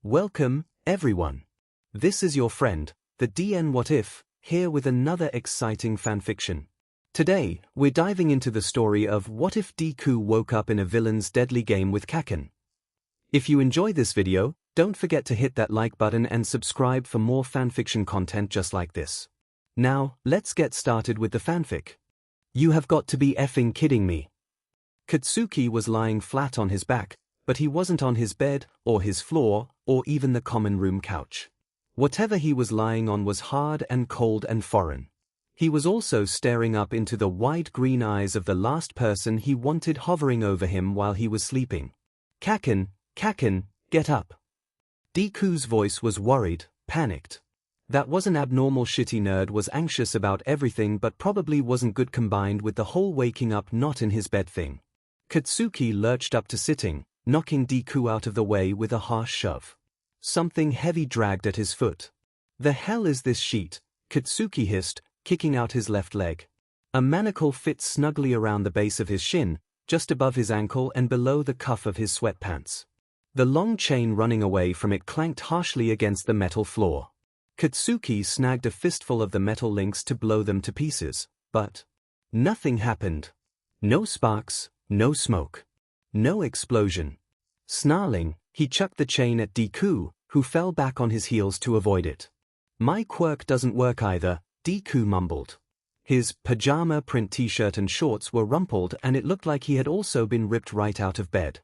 Welcome, everyone. This is your friend, the DN What If, here with another exciting fanfiction. Today, we're diving into the story of what if Deku woke up in a villain's deadly game with Kacchan. If you enjoy this video, don't forget to hit that like button and subscribe for more fanfiction content just like this. Now, let's get started with the fanfic. You have got to be effing kidding me. Katsuki was lying flat on his back, but he wasn't on his bed, or his floor, or even the common room couch. Whatever he was lying on was hard and cold and foreign. He was also staring up into the wide green eyes of the last person he wanted hovering over him while he was sleeping. Kacchan, get up. Deku's voice was worried, panicked. That was an abnormal shitty nerd was anxious about everything but probably wasn't good combined with the whole waking up not in his bed thing. Katsuki lurched up to sitting, knocking Deku out of the way with a harsh shove. Something heavy dragged at his foot. The hell is this sheet? Katsuki hissed, kicking out his left leg. A manacle fit snugly around the base of his shin, just above his ankle and below the cuff of his sweatpants. The long chain running away from it clanked harshly against the metal floor. Katsuki snagged a fistful of the metal links to blow them to pieces, but nothing happened. No sparks, no smoke. No explosion. Snarling, he chucked the chain at Deku, who fell back on his heels to avoid it. My quirk doesn't work either, Deku mumbled. His pajama print t-shirt and shorts were rumpled and it looked like he had also been ripped right out of bed.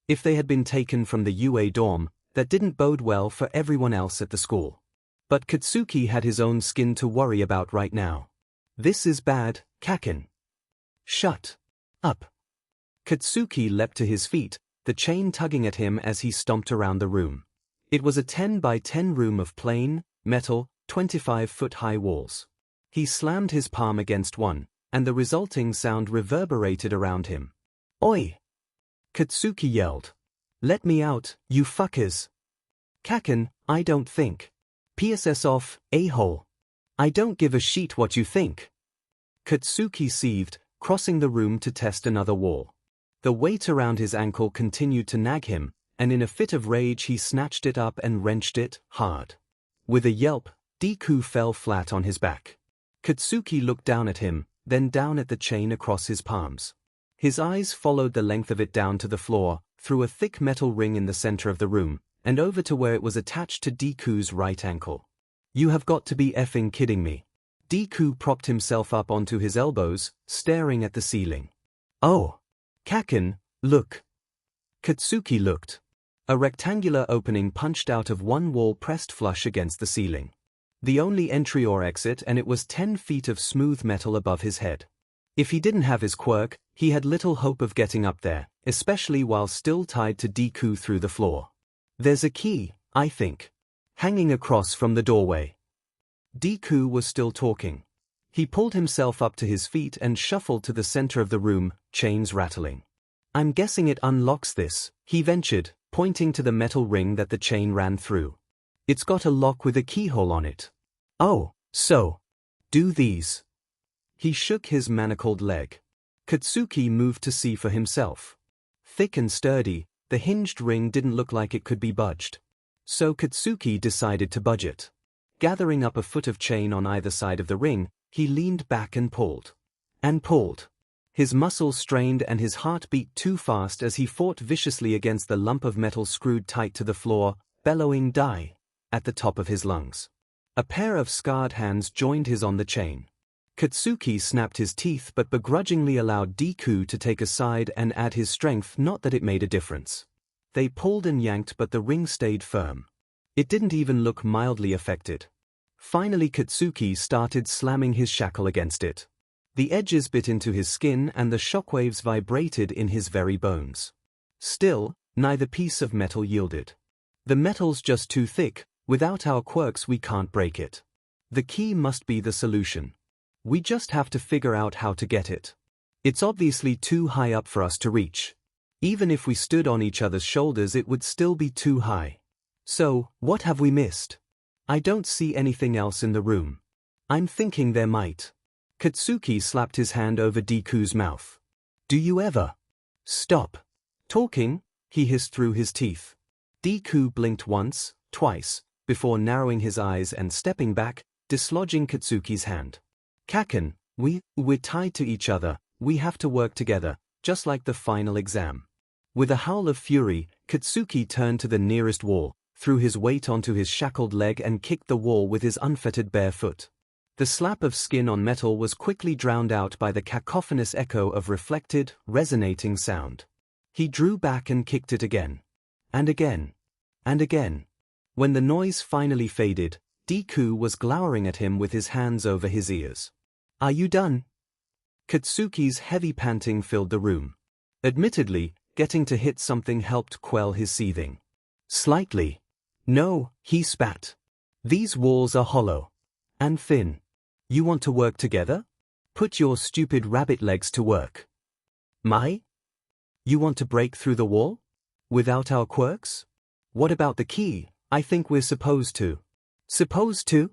If they had been taken from the UA dorm, that didn't bode well for everyone else at the school. But Katsuki had his own skin to worry about right now. This is bad, Kacchan. Shut up. Katsuki leapt to his feet, the chain tugging at him as he stomped around the room. It was a 10 by 10 room of plain, metal, 25-foot-high walls. He slammed his palm against one, and the resulting sound reverberated around him. Oi! Katsuki yelled. Let me out, you fuckers! Kacchan, I don't think. PSS off, a-hole. I don't give a shit what you think. Katsuki seethed, crossing the room to test another wall. The weight around his ankle continued to nag him, and in a fit of rage he snatched it up and wrenched it, hard. With a yelp, Deku fell flat on his back. Katsuki looked down at him, then down at the chain across his palms. His eyes followed the length of it down to the floor, through a thick metal ring in the center of the room, and over to where it was attached to Deku's right ankle. You have got to be effing kidding me. Deku propped himself up onto his elbows, staring at the ceiling. Oh! Kacchan, look. Katsuki looked. A rectangular opening punched out of one wall pressed flush against the ceiling. The only entry or exit, and it was 10 feet of smooth metal above his head. If he didn't have his quirk, he had little hope of getting up there, especially while still tied to Deku through the floor. There's a key, I think. Hanging across from the doorway. Deku was still talking. He pulled himself up to his feet and shuffled to the center of the room, chains rattling. I'm guessing it unlocks this, he ventured, pointing to the metal ring that the chain ran through. It's got a lock with a keyhole on it. Oh, so. Do these. He shook his manacled leg. Katsuki moved to see for himself. Thick and sturdy, the hinged ring didn't look like it could be budged. So Katsuki decided to budge it. Gathering up a foot of chain on either side of the ring, he leaned back and pulled. And pulled. His muscles strained and his heart beat too fast as he fought viciously against the lump of metal screwed tight to the floor, bellowing "Die!" at the top of his lungs. A pair of scarred hands joined his on the chain. Katsuki snapped his teeth but begrudgingly allowed Deku to take a side and add his strength, not that it made a difference. They pulled and yanked but the ring stayed firm. It didn't even look mildly affected. Finally Katsuki started slamming his shackle against it. The edges bit into his skin and the shockwaves vibrated in his very bones. Still, neither piece of metal yielded. The metal's just too thick, without our quirks we can't break it. The key must be the solution. We just have to figure out how to get it. It's obviously too high up for us to reach. Even if we stood on each other's shoulders it would still be too high. So, what have we missed? I don't see anything else in the room. I'm thinking there might. Katsuki slapped his hand over Deku's mouth. Do you ever? Stop talking, he hissed through his teeth. Deku blinked once, twice, before narrowing his eyes and stepping back, dislodging Katsuki's hand. Kacchan, we're tied to each other, we have to work together, just like the final exam. With a howl of fury, Katsuki turned to the nearest wall, threw his weight onto his shackled leg and kicked the wall with his unfettered bare foot. The slap of skin on metal was quickly drowned out by the cacophonous echo of reflected, resonating sound. He drew back and kicked it again. And again. And again. When the noise finally faded, Deku was glowering at him with his hands over his ears. Are you done? Katsuki's heavy panting filled the room. Admittedly, getting to hit something helped quell his seething. Slightly. No, he spat. These walls are hollow. And thin. You want to work together? Put your stupid rabbit legs to work. You want to break through the wall? Without our quirks? What about the key? I think we're supposed to. Supposed to?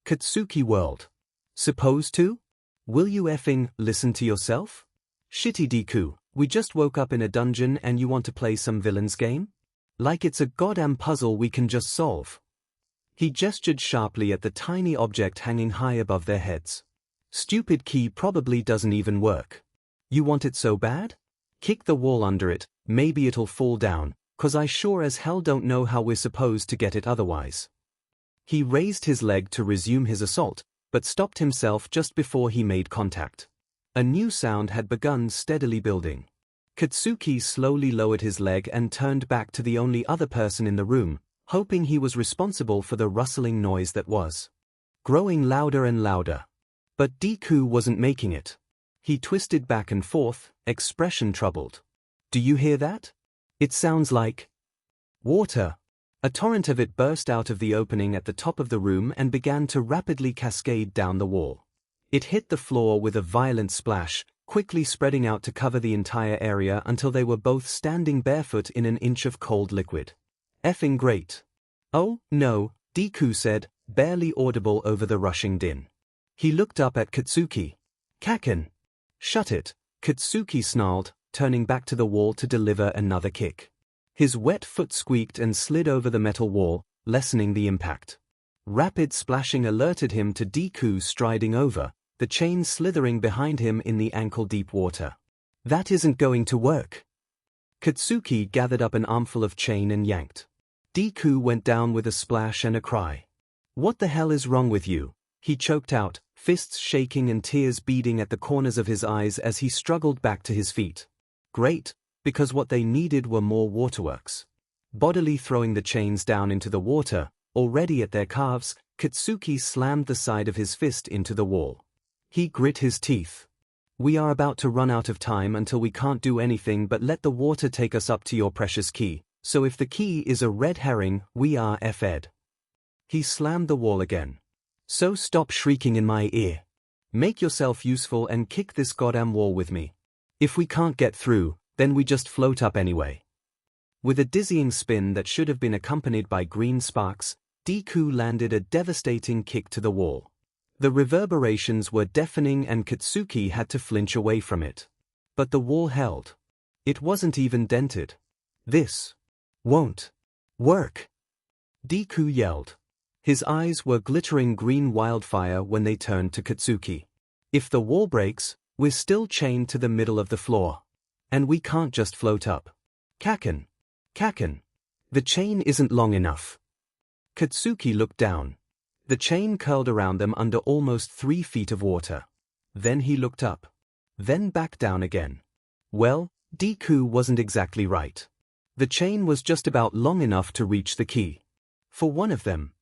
Katsuki whirled. Supposed to? Will you effing listen to yourself? Shitty Deku, we just woke up in a dungeon and you want to play some villain's game? Like it's a goddamn puzzle we can just solve. He gestured sharply at the tiny object hanging high above their heads. Stupid key probably doesn't even work. You want it so bad? Kick the wall under it, maybe it'll fall down, 'cause I sure as hell don't know how we're supposed to get it otherwise. He raised his leg to resume his assault, but stopped himself just before he made contact. A new sound had begun steadily building. Katsuki slowly lowered his leg and turned back to the only other person in the room, hoping he was responsible for the rustling noise that was growing louder and louder. But Deku wasn't making it. He twisted back and forth, expression troubled. Do you hear that? It sounds like water. A torrent of it burst out of the opening at the top of the room and began to rapidly cascade down the wall. It hit the floor with a violent splash, quickly spreading out to cover the entire area until they were both standing barefoot in an inch of cold liquid. Effing great. Oh, no, Deku said, barely audible over the rushing din. He looked up at Katsuki. Kacchan. Shut it, Katsuki snarled, turning back to the wall to deliver another kick. His wet foot squeaked and slid over the metal wall, lessening the impact. Rapid splashing alerted him to Deku striding over, the chain slithering behind him in the ankle-deep water. That isn't going to work. Katsuki gathered up an armful of chain and yanked. Deku went down with a splash and a cry. What the hell is wrong with you? He choked out, fists shaking and tears beading at the corners of his eyes as he struggled back to his feet. Great, because what they needed were more waterworks. Bodily throwing the chains down into the water, already at their calves, Katsuki slammed the side of his fist into the wall. He grit his teeth. We are about to run out of time until we can't do anything but let the water take us up to your precious key, so if the key is a red herring, we are F'd. He slammed the wall again. So stop shrieking in my ear. Make yourself useful and kick this goddamn wall with me. If we can't get through, then we just float up anyway. With a dizzying spin that should have been accompanied by green sparks, Deku landed a devastating kick to the wall. The reverberations were deafening and Katsuki had to flinch away from it. But the wall held. It wasn't even dented. This won't work, Deku yelled. His eyes were glittering green wildfire when they turned to Katsuki. If the wall breaks, we're still chained to the middle of the floor. And we can't just float up. Kacchan. The chain isn't long enough. Katsuki looked down. The chain curled around them under almost 3 feet of water. Then he looked up. Then back down again. Well, Deku wasn't exactly right. The chain was just about long enough to reach the key. For one of them.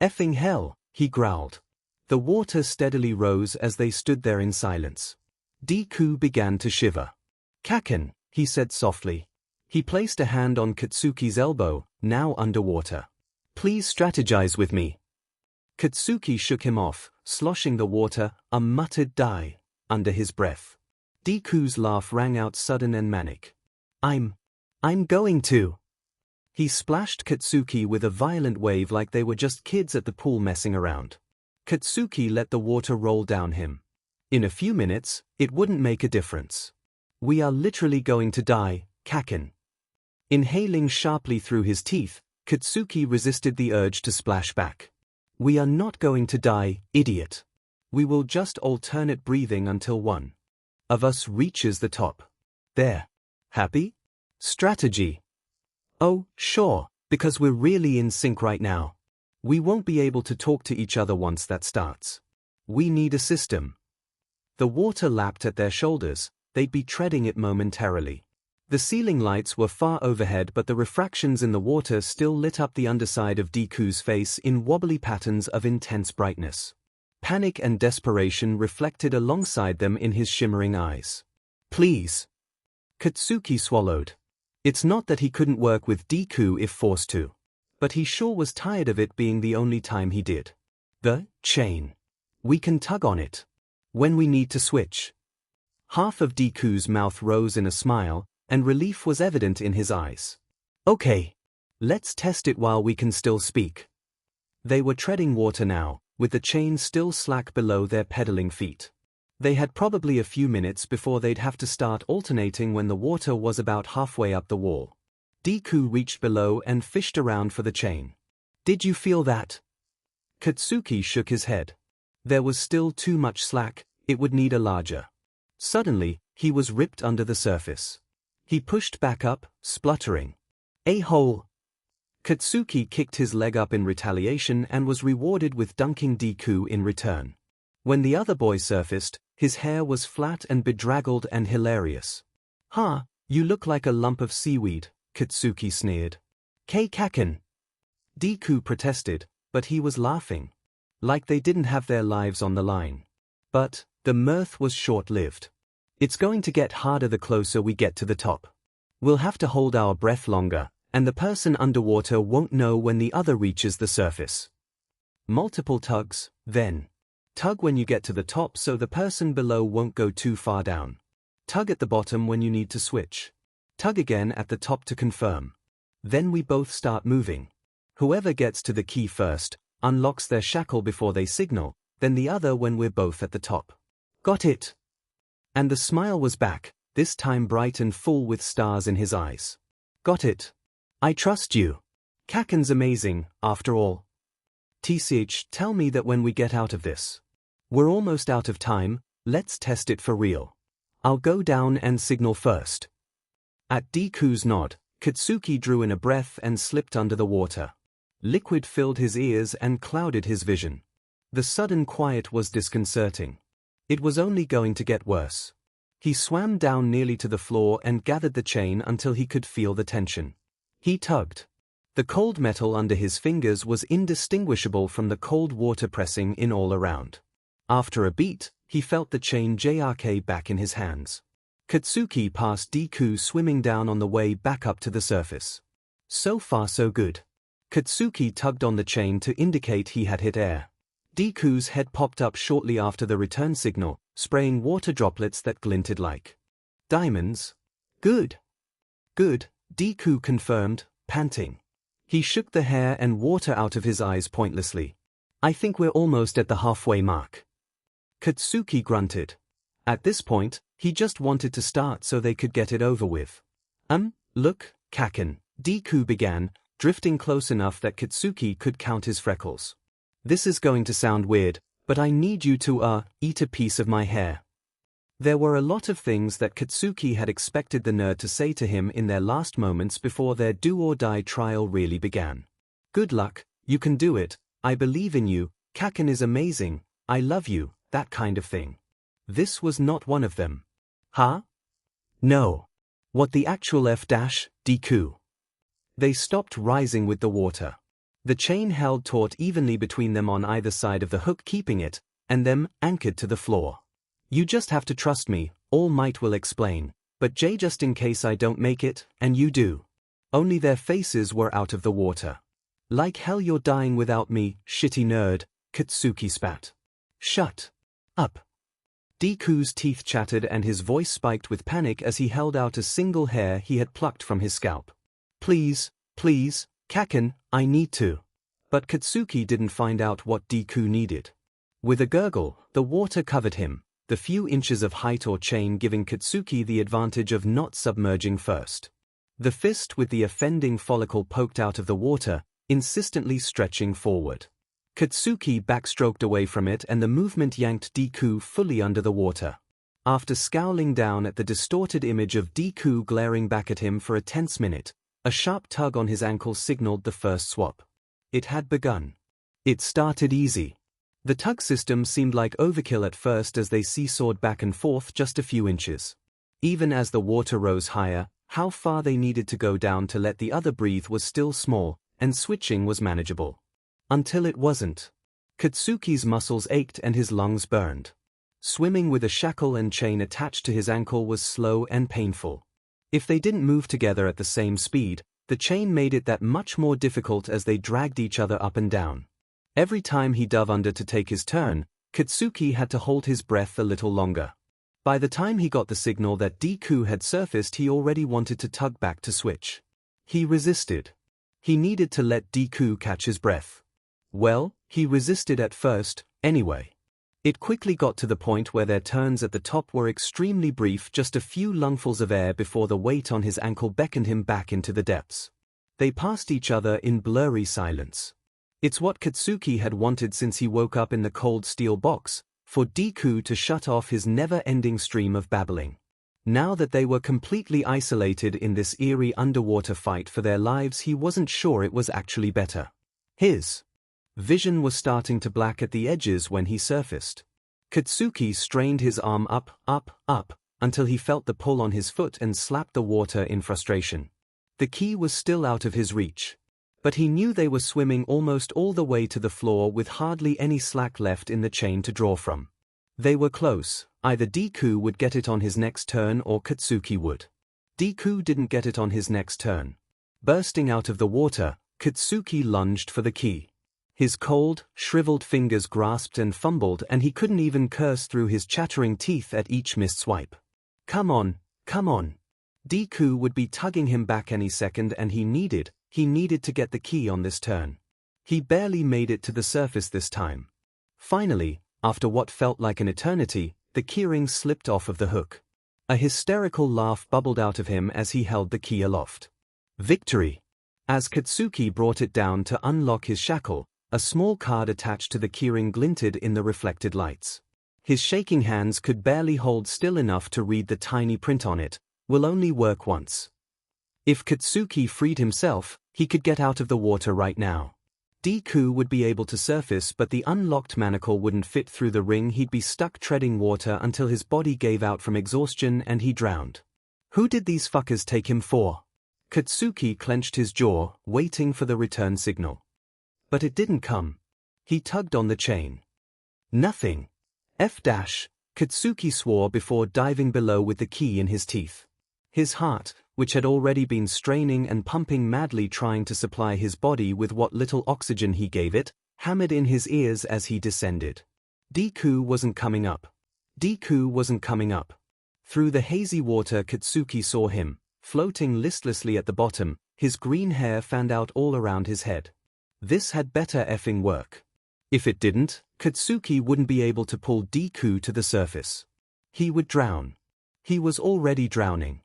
Effing hell, he growled. The water steadily rose as they stood there in silence. Deku began to shiver. Kacchan, he said softly. He placed a hand on Katsuki's elbow, now underwater. Please strategize with me. Katsuki shook him off, sloshing the water, a muttered "die" under his breath. Deku's laugh rang out sudden and manic. I'm going to. He splashed Katsuki with a violent wave like they were just kids at the pool messing around. Katsuki let the water roll down him. In a few minutes, it wouldn't make a difference. We are literally going to die, Kacchan. Inhaling sharply through his teeth, Katsuki resisted the urge to splash back. We are not going to die, idiot. We will just alternate breathing until one of us reaches the top. There. Happy? Strategy. Oh, sure, because we're really in sync right now. We won't be able to talk to each other once that starts. We need a system. The water lapped at their shoulders, they'd be treading it momentarily. The ceiling lights were far overhead, but the refractions in the water still lit up the underside of Deku's face in wobbly patterns of intense brightness. Panic and desperation reflected alongside them in his shimmering eyes. Please. Katsuki swallowed. It's not that he couldn't work with Deku if forced to. But he sure was tired of it being the only time he did. The chain. We can tug on it. When we need to switch. Half of Deku's mouth rose in a smile, and relief was evident in his eyes. Okay. Let's test it while we can still speak. They were treading water now, with the chain still slack below their pedaling feet. They had probably a few minutes before they'd have to start alternating when the water was about halfway up the wall. Deku reached below and fished around for the chain. Did you feel that? Katsuki shook his head. There was still too much slack, it would need a larger. Suddenly, he was ripped under the surface. He pushed back up, spluttering. A-hole! Katsuki kicked his leg up in retaliation and was rewarded with dunking Deku in return. When the other boy surfaced, his hair was flat and bedraggled and hilarious. "Ha, you look like a lump of seaweed," Katsuki sneered. Kacchan. Deku protested, but he was laughing. Like they didn't have their lives on the line. But the mirth was short-lived. It's going to get harder the closer we get to the top. We'll have to hold our breath longer, and the person underwater won't know when the other reaches the surface. Multiple tugs, then. Tug when you get to the top so the person below won't go too far down. Tug at the bottom when you need to switch. Tug again at the top to confirm. Then we both start moving. Whoever gets to the key first unlocks their shackle before they signal, then the other when we're both at the top. Got it? And the smile was back, this time bright and full with stars in his eyes. Got it. I trust you. Kacchan's amazing, after all. Tell me that when we get out of this. We're almost out of time, let's test it for real. I'll go down and signal first. At Deku's nod, Katsuki drew in a breath and slipped under the water. Liquid filled his ears and clouded his vision. The sudden quiet was disconcerting. It was only going to get worse. He swam down nearly to the floor and gathered the chain until he could feel the tension. He tugged. The cold metal under his fingers was indistinguishable from the cold water pressing in all around. After a beat, he felt the chain jerk back in his hands. Katsuki passed Deku swimming down on the way back up to the surface. So far so good. Katsuki tugged on the chain to indicate he had hit air. Deku's head popped up shortly after the return signal, spraying water droplets that glinted like diamonds. Good. Good, Deku confirmed, panting. He shook the hair and water out of his eyes pointlessly. I think we're almost at the halfway mark. Katsuki grunted. At this point, he just wanted to start so they could get it over with. Look, Kacchan, Deku began, drifting close enough that Katsuki could count his freckles. This is going to sound weird, but I need you to, eat a piece of my hair. There were a lot of things that Katsuki had expected the nerd to say to him in their last moments before their do-or-die trial really began. Good luck, you can do it, I believe in you, Kacchan is amazing, I love you, that kind of thing. This was not one of them. Huh? No. What the actual Deku? They stopped rising with the water. The chain held taut evenly between them on either side of the hook, keeping it, and them, anchored to the floor. You just have to trust me, All Might will explain, but Jay, just in case I don't make it, and you do. Only their faces were out of the water. Like hell you're dying without me, shitty nerd, Katsuki spat. Shut up. Deku's teeth chattered and his voice spiked with panic as he held out a single hair he had plucked from his scalp. Please, please, Kacchan, I need to. But Katsuki didn't find out what Deku needed. With a gurgle, the water covered him, the few inches of height or chain giving Katsuki the advantage of not submerging first. The fist with the offending follicle poked out of the water, insistently stretching forward. Katsuki backstroked away from it and the movement yanked Deku fully under the water. After scowling down at the distorted image of Deku glaring back at him for a tense minute, a sharp tug on his ankle signaled the first swap. It had begun. It started easy. The tug system seemed like overkill at first as they seesawed back and forth just a few inches. Even as the water rose higher, how far they needed to go down to let the other breathe was still small, and switching was manageable. Until it wasn't. Katsuki's muscles ached and his lungs burned. Swimming with a shackle and chain attached to his ankle was slow and painful. If they didn't move together at the same speed, the chain made it that much more difficult as they dragged each other up and down. Every time he dove under to take his turn, Katsuki had to hold his breath a little longer. By the time he got the signal that Deku had surfaced, he already wanted to tug back to switch. He resisted. He needed to let Deku catch his breath. Well, he resisted at first, anyway. It quickly got to the point where their turns at the top were extremely brief, just a few lungfuls of air before the weight on his ankle beckoned him back into the depths. They passed each other in blurry silence. It's what Katsuki had wanted since he woke up in the cold steel box, for Deku to shut off his never-ending stream of babbling. Now that they were completely isolated in this eerie underwater fight for their lives, he wasn't sure it was actually better. His vision was starting to black at the edges when he surfaced. Katsuki strained his arm up, until he felt the pull on his foot and slapped the water in frustration. The key was still out of his reach. But he knew they were swimming almost all the way to the floor with hardly any slack left in the chain to draw from. They were close. Either Deku would get it on his next turn or Katsuki would. Deku didn't get it on his next turn. Bursting out of the water, Katsuki lunged for the key. His cold, shriveled fingers grasped and fumbled, and he couldn't even curse through his chattering teeth at each missed swipe. Come on, come on. Deku would be tugging him back any second, and he needed to get the key on this turn. He barely made it to the surface this time. Finally, after what felt like an eternity, the keyring slipped off of the hook. A hysterical laugh bubbled out of him as he held the key aloft. Victory! As Katsuki brought it down to unlock his shackle, a small card attached to the keyring glinted in the reflected lights. His shaking hands could barely hold still enough to read the tiny print on it. Will only work once. If Katsuki freed himself, he could get out of the water right now. Deku would be able to surface, but the unlocked manacle wouldn't fit through the ring. He'd be stuck treading water until his body gave out from exhaustion and he drowned. Who did these fuckers take him for? Katsuki clenched his jaw, waiting for the return signal. But it didn't come. He tugged on the chain. Nothing. Katsuki swore before diving below with the key in his teeth. His heart, which had already been straining and pumping madly trying to supply his body with what little oxygen he gave it, hammered in his ears as he descended. Deku wasn't coming up. Deku wasn't coming up. Through the hazy water, Katsuki saw him, floating listlessly at the bottom, his green hair fanned out all around his head. This had better effing work. If it didn't, Katsuki wouldn't be able to pull Deku to the surface. He would drown. He was already drowning.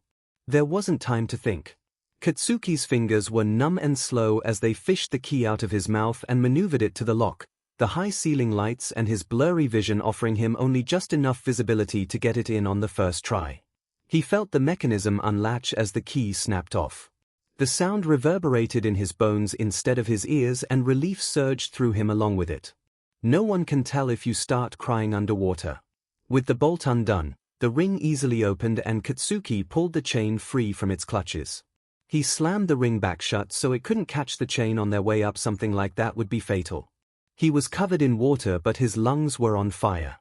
There wasn't time to think. Katsuki's fingers were numb and slow as they fished the key out of his mouth and maneuvered it to the lock, the high ceiling lights and his blurry vision offering him only just enough visibility to get it in on the first try. He felt the mechanism unlatch as the key snapped off. The sound reverberated in his bones instead of his ears, and relief surged through him along with it. No one can tell if you start crying underwater. With the bolt undone, the ring easily opened and Katsuki pulled the chain free from its clutches. He slammed the ring back shut so it couldn't catch the chain on their way up. Something like that would be fatal. He was covered in water, but his lungs were on fire.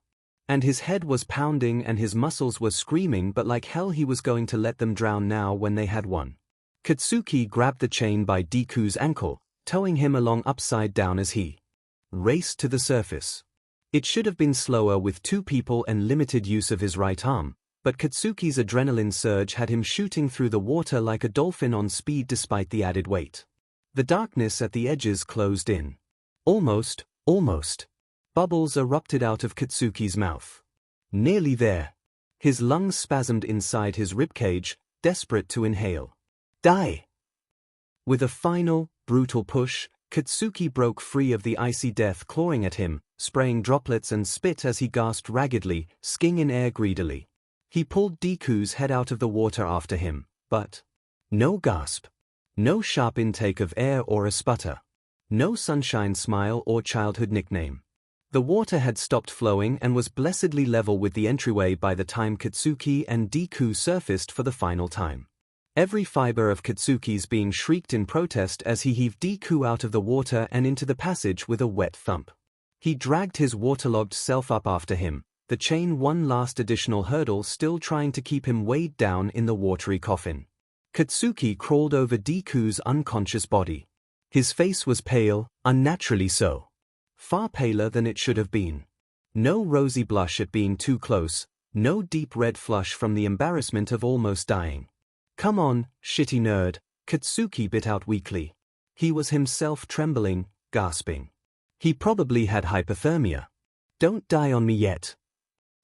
And his head was pounding and his muscles were screaming, but like hell he was going to let them drown now when they had won. Katsuki grabbed the chain by Deku's ankle, towing him along upside down as he raced to the surface. It should have been slower with two people and limited use of his right arm, but Katsuki's adrenaline surge had him shooting through the water like a dolphin on speed despite the added weight. The darkness at the edges closed in. Almost. Bubbles erupted out of Katsuki's mouth. Nearly there. His lungs spasmed inside his ribcage, desperate to inhale. Die! With a final, brutal push, Katsuki broke free of the icy death clawing at him, spraying droplets and spit as he gasped raggedly, skiing in air greedily. He pulled Deku's head out of the water after him, but no gasp. No sharp intake of air or a sputter. No sunshine smile or childhood nickname. The water had stopped flowing and was blessedly level with the entryway by the time Katsuki and Deku surfaced for the final time. Every fiber of Katsuki's being shrieked in protest as he heaved Deku out of the water and into the passage with a wet thump. He dragged his waterlogged self up after him, the chain one last additional hurdle still trying to keep him weighed down in the watery coffin. Katsuki crawled over Deku's unconscious body. His face was pale, unnaturally so. Far paler than it should have been. No rosy blush at being too close, no deep red flush from the embarrassment of almost dying. "Come on, shitty nerd," Katsuki bit out weakly. He was himself trembling, gasping. He probably had hypothermia. "Don't die on me yet."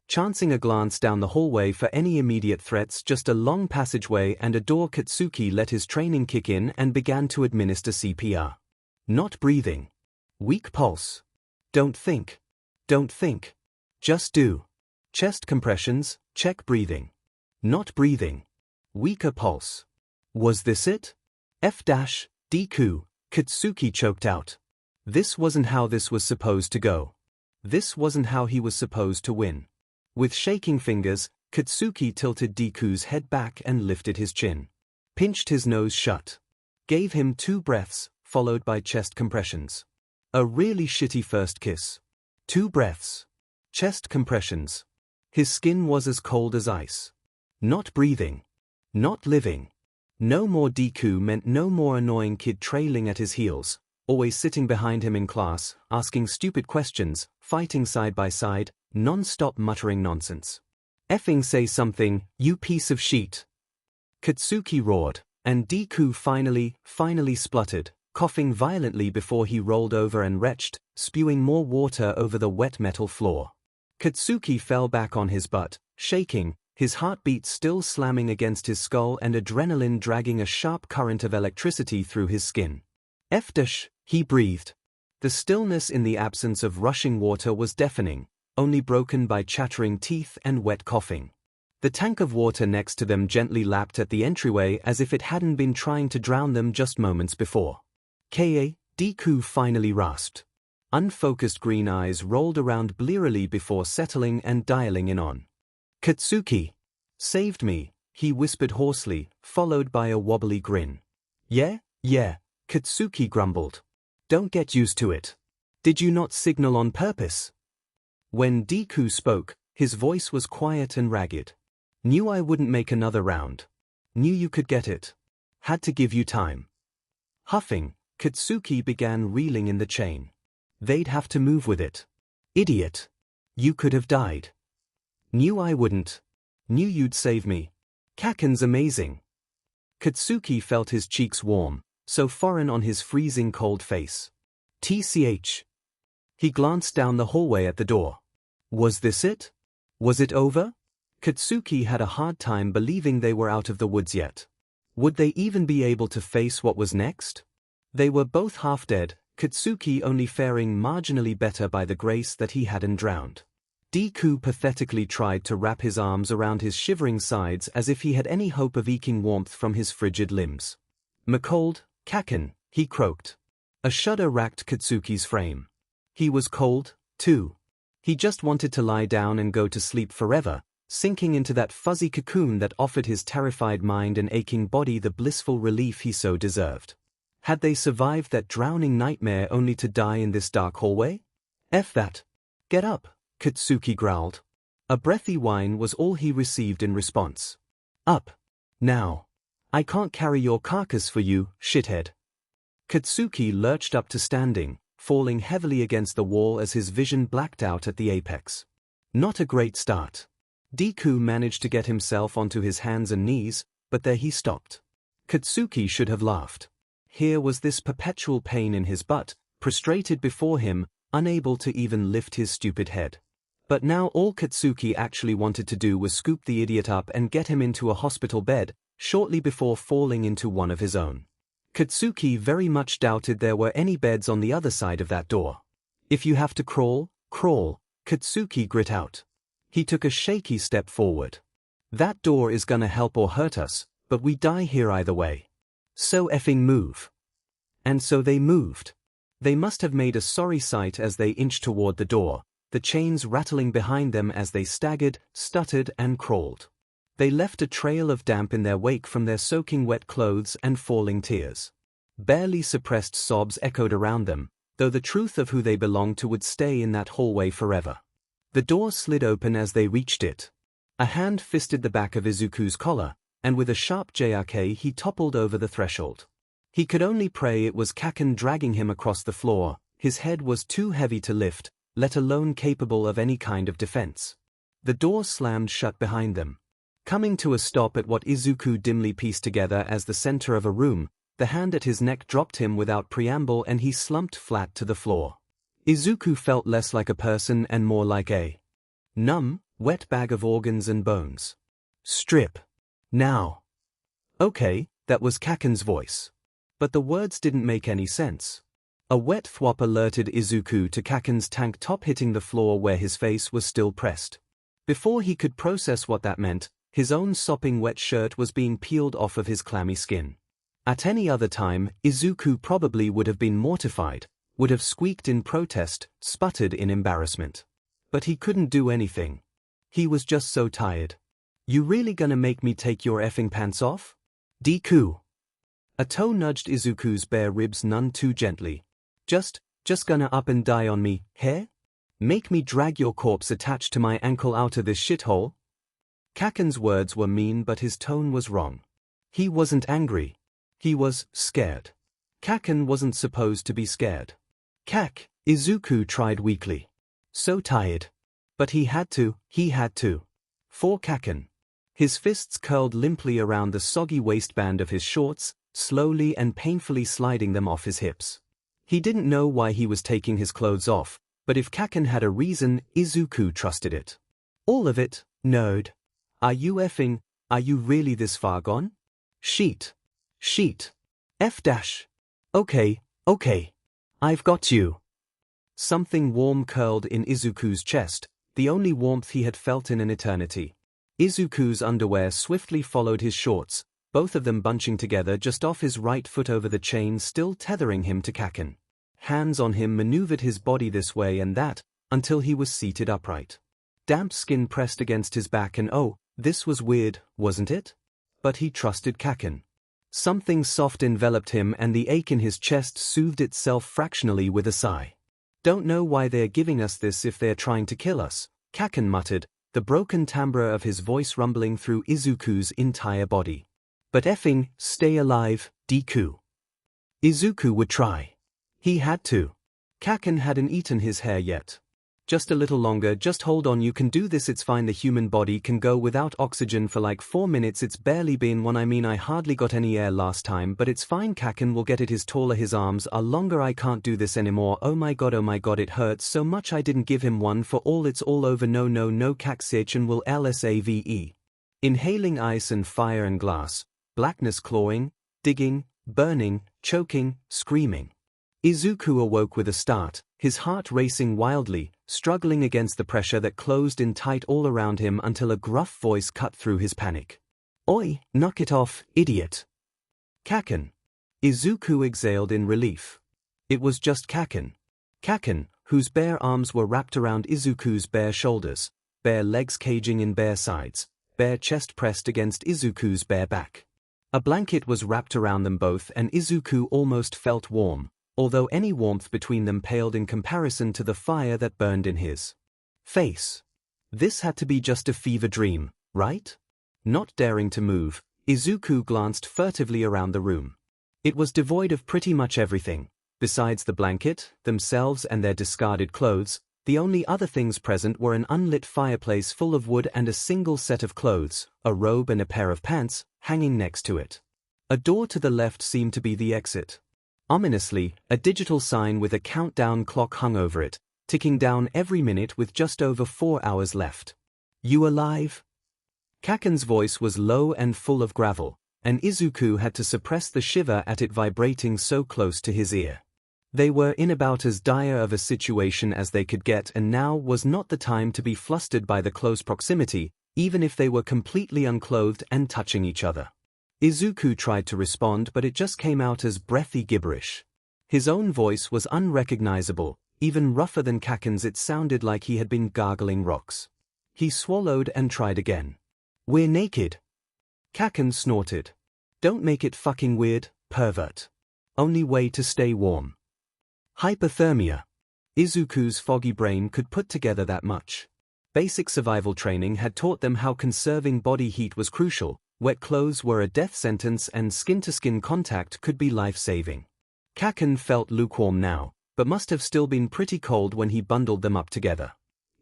Chancing a glance down the hallway for any immediate threats, just a long passageway and a door, Katsuki let his training kick in and began to administer CPR. Not breathing. Weak pulse. Don't think. Don't think. Just do. Chest compressions, check breathing. Not breathing. Weaker pulse. Was this it? Deku, Katsuki choked out. This wasn't how this was supposed to go. This wasn't how he was supposed to win. With shaking fingers, Katsuki tilted Deku's head back and lifted his chin. Pinched his nose shut. Gave him 2 breaths, followed by chest compressions. A really shitty first kiss. 2 breaths. Chest compressions. His skin was as cold as ice. Not breathing. Not living. No more Deku meant no more annoying kid trailing at his heels, always sitting behind him in class, asking stupid questions, fighting side by side, non-stop muttering nonsense. "Effing say something, you piece of shit!" Katsuki roared, and Deku finally spluttered, coughing violently before he rolled over and retched, spewing more water over the wet metal floor. Katsuki fell back on his butt, shaking, his heartbeat still slamming against his skull and adrenaline dragging a sharp current of electricity through his skin. He breathed. The stillness in the absence of rushing water was deafening, only broken by chattering teeth and wet coughing. The tank of water next to them gently lapped at the entryway as if it hadn't been trying to drown them just moments before. Deku finally rasped. Unfocused green eyes rolled around blearily before settling and dialing in on. "Katsuki. Saved me," he whispered hoarsely, followed by a wobbly grin. Yeah, Katsuki grumbled. "Don't get used to it. Did you not signal on purpose?" When Deku spoke, his voice was quiet and ragged. "Knew I wouldn't make another round. Knew you could get it. Had to give you time." Huffing, Katsuki began reeling in the chain. "They'd have to move with it. Idiot. You could have died. Knew I wouldn't. Knew you'd save me. Kacchan's amazing." Katsuki felt his cheeks warm, so foreign on his freezing cold face. "TCH." He glanced down the hallway at the door. Was this it? Was it over? Katsuki had a hard time believing they were out of the woods yet. Would they even be able to face what was next? They were both half dead, Katsuki only faring marginally better by the grace that he hadn't drowned. Deku pathetically tried to wrap his arms around his shivering sides as if he had any hope of eking warmth from his frigid limbs. "Cold, Kacchan," he croaked. A shudder racked Katsuki's frame. He was cold, too. He just wanted to lie down and go to sleep forever, sinking into that fuzzy cocoon that offered his terrified mind and aching body the blissful relief he so deserved. Had they survived that drowning nightmare only to die in this dark hallway? F that. Get up, Katsuki growled. A breathy whine was all he received in response. Up. Now. I can't carry your carcass for you, shithead. Katsuki lurched up to standing, falling heavily against the wall as his vision blacked out at the apex. Not a great start. Deku managed to get himself onto his hands and knees, but there he stopped. Katsuki should have laughed. Here was this perpetual pain in his butt, prostrated before him, unable to even lift his stupid head. But now all Katsuki actually wanted to do was scoop the idiot up and get him into a hospital bed, shortly before falling into one of his own. Katsuki very much doubted there were any beds on the other side of that door. If you have to crawl, crawl, Katsuki grit out. He took a shaky step forward. That door is gonna help or hurt us, but we die here either way. So effing move. And so they moved. They must have made a sorry sight as they inched toward the door, the chains rattling behind them as they staggered, stuttered, and crawled. They left a trail of damp in their wake from their soaking wet clothes and falling tears. Barely suppressed sobs echoed around them, though the truth of who they belonged to would stay in that hallway forever. The door slid open as they reached it. A hand fisted the back of Izuku's collar, and with a sharp jerk he toppled over the threshold. He could only pray it was Kacchan dragging him across the floor. His head was too heavy to lift, let alone capable of any kind of defense. The door slammed shut behind them. Coming to a stop at what Izuku dimly pieced together as the center of a room, the hand at his neck dropped him without preamble and he slumped flat to the floor. Izuku felt less like a person and more like a numb, wet bag of organs and bones. Strip. Now. Okay, that was Kacchan's voice. But the words didn't make any sense. A wet thwop alerted Izuku to Kacchan's tank top hitting the floor where his face was still pressed. Before he could process what that meant, his own sopping wet shirt was being peeled off of his clammy skin. At any other time, Izuku probably would have been mortified, would have squeaked in protest, sputtered in embarrassment. But he couldn't do anything. He was just so tired. You really gonna make me take your effing pants off? Deku. A toe nudged Izuku's bare ribs none too gently. Just gonna up and die on me, heh? Make me drag your corpse attached to my ankle out of this shithole? Kacchan's words were mean but his tone was wrong. He wasn't angry. He was scared. Kacchan wasn't supposed to be scared. Izuku tried weakly. So tired. But he had to. For Kacchan. His fists curled limply around the soggy waistband of his shorts, slowly and painfully sliding them off his hips. He didn't know why he was taking his clothes off, but if Kacchan had a reason, Izuku trusted it. All of it, nerd. Are you really this far gone? Sheet. F dash. Okay. I've got you. Something warm curled in Izuku's chest, the only warmth he had felt in an eternity. Izuku's underwear swiftly followed his shorts, both of them bunching together just off his right foot over the chain still tethering him to Kacchan. Hands on him maneuvered his body this way and that, until he was seated upright. Damp skin pressed against his back and oh, this was weird, wasn't it? But he trusted Kacchan. Something soft enveloped him and the ache in his chest soothed itself fractionally with a sigh. Don't know why they're giving us this if they're trying to kill us, Kacchan muttered, the broken timbre of his voice rumbling through Izuku's entire body. But effing, stay alive, Deku. Izuku would try. He had to. Kacchan hadn't eaten his hair yet. Just a little longer, just hold on, you can do this, it's fine, the human body can go without oxygen for like 4 minutes, it's barely been one, I hardly got any air last time, but it's fine, Kacchan will get it, he's taller, his arms are longer, I can't do this anymore, oh my god, it hurts so much, I didn't give him one for all, it's all over, no, Kacchan will lsave. Inhaling ice and fire and glass, blackness clawing, digging, burning, choking, screaming. Izuku awoke with a start, his heart racing wildly, struggling against the pressure that closed in tight all around him until a gruff voice cut through his panic. Oi, knock it off, idiot. Kacchan. Izuku exhaled in relief. It was just Kacchan. Kacchan, whose bare arms were wrapped around Izuku's bare shoulders, bare legs caging in bare sides, bare chest pressed against Izuku's bare back. A blanket was wrapped around them both and Izuku almost felt warm, although any warmth between them paled in comparison to the fire that burned in his face. This had to be just a fever dream, right? Not daring to move, Izuku glanced furtively around the room. It was devoid of pretty much everything. Besides the blanket, themselves and their discarded clothes, the only other things present were an unlit fireplace full of wood and a single set of clothes, a robe and a pair of pants, hanging next to it. A door to the left seemed to be the exit. Ominously, a digital sign with a countdown clock hung over it, ticking down every minute with just over 4 hours left. You alive? Kacchan's voice was low and full of gravel, and Izuku had to suppress the shiver at it vibrating so close to his ear. They were in about as dire of a situation as they could get, and now was not the time to be flustered by the close proximity, even if they were completely unclothed and touching each other. Izuku tried to respond, but it just came out as breathy gibberish. His own voice was unrecognizable, even rougher than Kacchan's. It sounded like he had been gargling rocks. He swallowed and tried again. "We're naked." Kacchan snorted. "Don't make it fucking weird, pervert. Only way to stay warm." Hypothermia. Izuku's foggy brain could put together that much. Basic survival training had taught them how conserving body heat was crucial. Wet clothes were a death sentence and skin-to-skin contact could be life-saving. Kacchan felt lukewarm now, but must have still been pretty cold when he bundled them up together.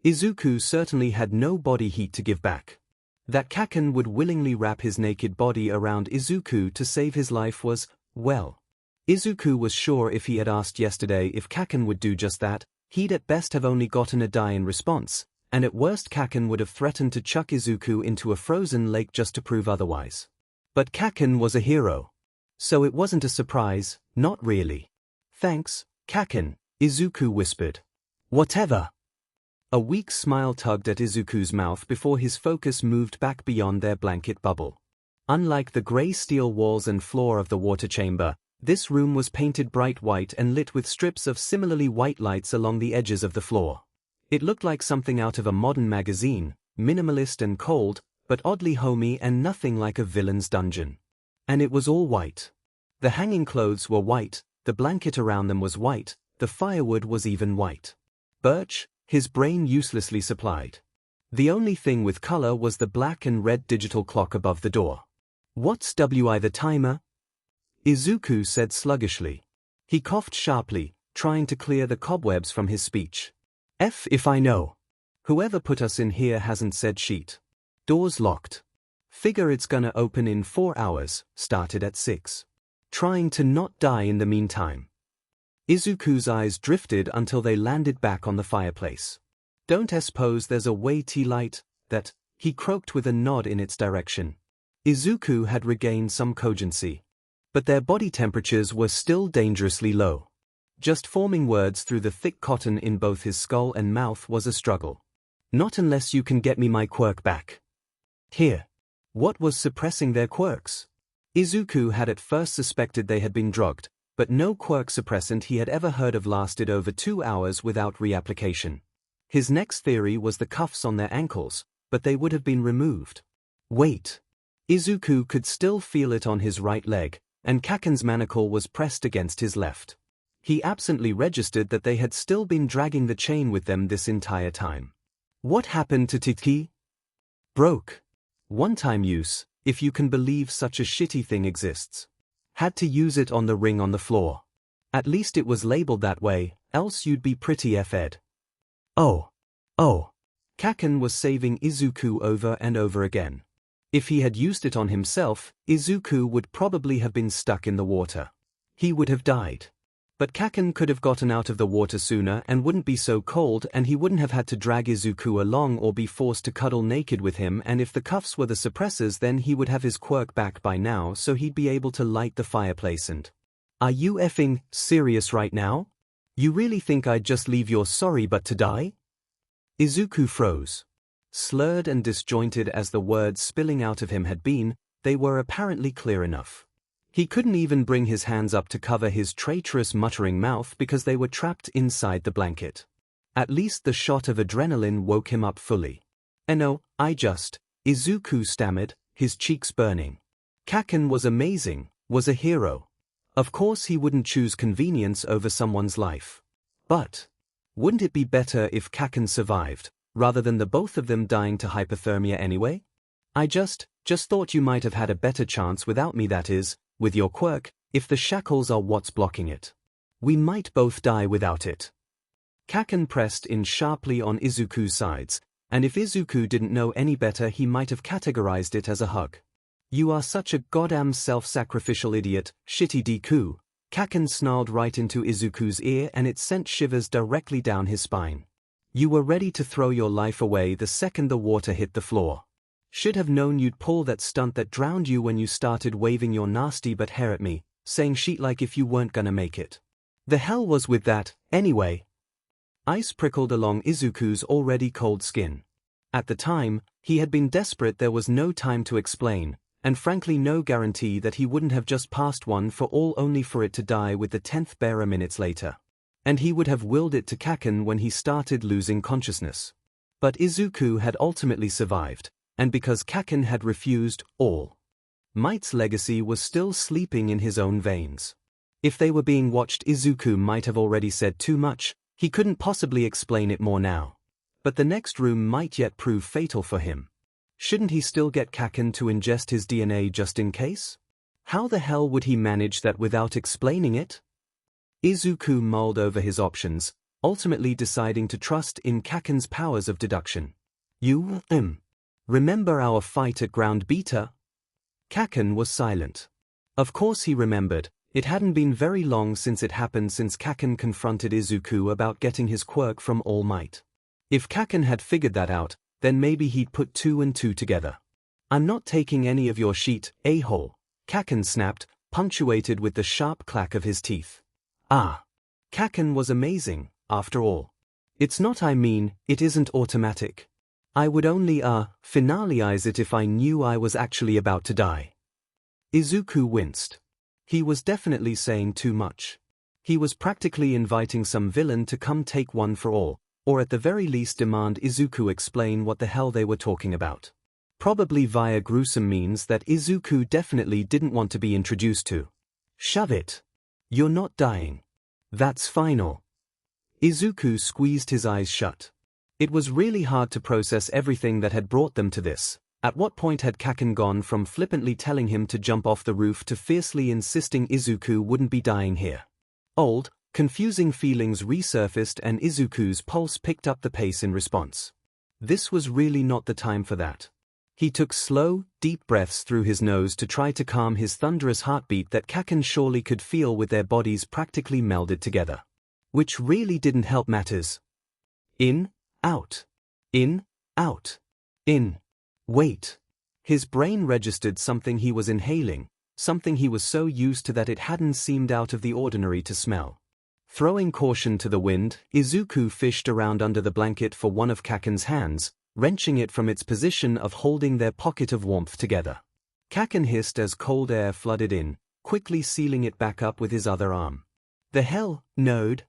Izuku certainly had no body heat to give back. That Kacchan would willingly wrap his naked body around Izuku to save his life was, well. Izuku was sure if he had asked yesterday if Kacchan would do just that, he'd at best have only gotten a die in response, and at worst Kacchan would have threatened to chuck Izuku into a frozen lake just to prove otherwise. But Kacchan was a hero. So it wasn't a surprise, not really. "Thanks, Kacchan," Izuku whispered. "Whatever." A weak smile tugged at Izuku's mouth before his focus moved back beyond their blanket bubble. Unlike the grey steel walls and floor of the water chamber, this room was painted bright white and lit with strips of similarly white lights along the edges of the floor. It looked like something out of a modern magazine, minimalist and cold, but oddly homey and nothing like a villain's dungeon. And it was all white. The hanging clothes were white, the blanket around them was white, the firewood was even white. Birch, his brain uselessly supplied. The only thing with color was the black and red digital clock above the door. "What's WI the timer?" Izuku said sluggishly. He coughed sharply, trying to clear the cobwebs from his speech. "F if I know. Whoever put us in here hasn't said sheet. Door's locked. Figure it's gonna open in 4 hours, started at 6. Trying to not die in the meantime." Izuku's eyes drifted until they landed back on the fireplace. "Don't suppose there's a way tea light, that," he croaked with a nod in its direction. Izuku had regained some cogency. But their body temperatures were still dangerously low. Just forming words through the thick cotton in both his skull and mouth was a struggle. "Not unless you can get me my quirk back." Here. What was suppressing their quirks? Izuku had at first suspected they had been drugged, but no quirk suppressant he had ever heard of lasted over 2 hours without reapplication. His next theory was the cuffs on their ankles, but they would have been removed. Wait. Izuku could still feel it on his right leg, and Kacchan's manacle was pressed against his left. He absently registered that they had still been dragging the chain with them this entire time. What happened to Tiki? Broke. One-time use, if you can believe such a shitty thing exists. Had to use it on the ring on the floor. At least it was labeled that way, else you'd be pretty F-ed. Oh. Kacchan was saving Izuku over and over again. If he had used it on himself, Izuku would probably have been stuck in the water. He would have died. But Kacchan could have gotten out of the water sooner and wouldn't be so cold, and he wouldn't have had to drag Izuku along or be forced to cuddle naked with him, and if the cuffs were the suppressors then he would have his quirk back by now, so he'd be able to light the fireplace and... Are you effing serious right now? You really think I'd just leave your sorry butt to die? Izuku froze. Slurred and disjointed as the words spilling out of him had been, they were apparently clear enough. He couldn't even bring his hands up to cover his traitorous muttering mouth because they were trapped inside the blanket. At least the shot of adrenaline woke him up fully. "No, Izuku stammered, his cheeks burning. Kacchan was amazing, was a hero. Of course he wouldn't choose convenience over someone's life. But wouldn't it be better if Kacchan survived, rather than the both of them dying to hypothermia anyway? I just thought you might have had a better chance without me, that is, with your quirk, if the shackles are what's blocking it. We might both die without it." Kacchan pressed in sharply on Izuku's sides, and if Izuku didn't know any better he might have categorized it as a hug. "You are such a goddamn self-sacrificial idiot, shitty Deku." Kacchan snarled right into Izuku's ear and it sent shivers directly down his spine. "You were ready to throw your life away the second the water hit the floor. Should have known you'd pull that stunt that drowned you when you started waving your nasty but hair at me, saying shit like if you weren't gonna make it. The hell was with that, anyway? Ice prickled along Izuku's already cold skin. At the time, he had been desperate. There was no time to explain, and frankly no guarantee that he wouldn't have just passed one for all only for it to die with the 10th bearer minutes later. And he would have willed it to Kacchan when he started losing consciousness. But Izuku had ultimately survived, and because Kacchan had refused, All Might's legacy was still sleeping in his own veins. If they were being watched, Izuku might have already said too much. He couldn't possibly explain it more now. But the next room might yet prove fatal for him. Shouldn't he still get Kacchan to ingest his DNA just in case? How the hell would he manage that without explaining it? Izuku mulled over his options, ultimately deciding to trust in Kacchan's powers of deduction. You, remember our fight at Ground Beta? Kacchan was silent. Of course he remembered. It hadn't been very long since it happened, since Kacchan confronted Izuku about getting his quirk from All Might. If Kacchan had figured that out, then maybe he'd put 2 and 2 together. I'm not taking any of your shit, a-hole, Kacchan snapped, punctuated with the sharp clack of his teeth. Ah. Kacchan was amazing, after all. It's not, I mean, it isn't automatic. I would only, finalize it if I knew I was actually about to die. Izuku winced. He was definitely saying too much. He was practically inviting some villain to come take one for all, or at the very least demand Izuku explain what the hell they were talking about. Probably via gruesome means that Izuku definitely didn't want to be introduced to. Shove it. You're not dying. That's final. Izuku squeezed his eyes shut. It was really hard to process everything that had brought them to this. At what point had Kacchan gone from flippantly telling him to jump off the roof to fiercely insisting Izuku wouldn't be dying here? Old, confusing feelings resurfaced and Izuku's pulse picked up the pace in response. This was really not the time for that. He took slow, deep breaths through his nose to try to calm his thunderous heartbeat that Kacchan surely could feel with their bodies practically melded together. Which really didn't help matters. In, out. In, out. In. Wait. His brain registered something he was inhaling, something he was so used to that it hadn't seemed out of the ordinary to smell. Throwing caution to the wind, Izuku fished around under the blanket for one of Kacchan's hands, wrenching it from its position of holding their pocket of warmth together. Kacchan hissed as cold air flooded in, quickly sealing it back up with his other arm. The hell, node?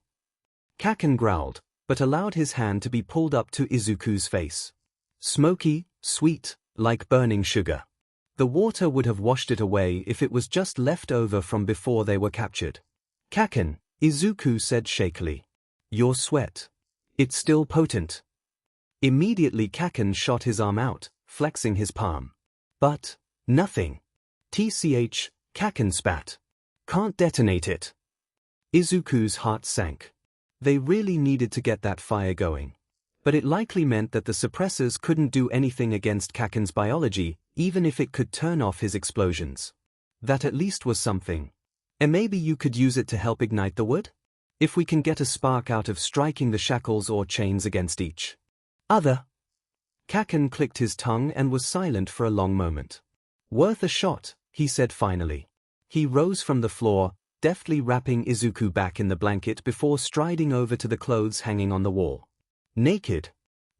Kacchan growled, but allowed his hand to be pulled up to Izuku's face. Smoky, sweet, like burning sugar. The water would have washed it away if it was just left over from before they were captured. Kacchan, Izuku said shakily. Your sweat. It's still potent. Immediately Kacchan shot his arm out, flexing his palm. But, nothing. TCH, Kacchan spat. Can't detonate it. Izuku's heart sank. They really needed to get that fire going. But it likely meant that the suppressors couldn't do anything against Kacchan's biology, even if it could turn off his explosions. That at least was something. And maybe you could use it to help ignite the wood? If we can get a spark out of striking the shackles or chains against each other. Kacchan clicked his tongue and was silent for a long moment. Worth a shot, he said finally. He rose from the floor, deftly wrapping Izuku back in the blanket before striding over to the clothes hanging on the wall. Naked.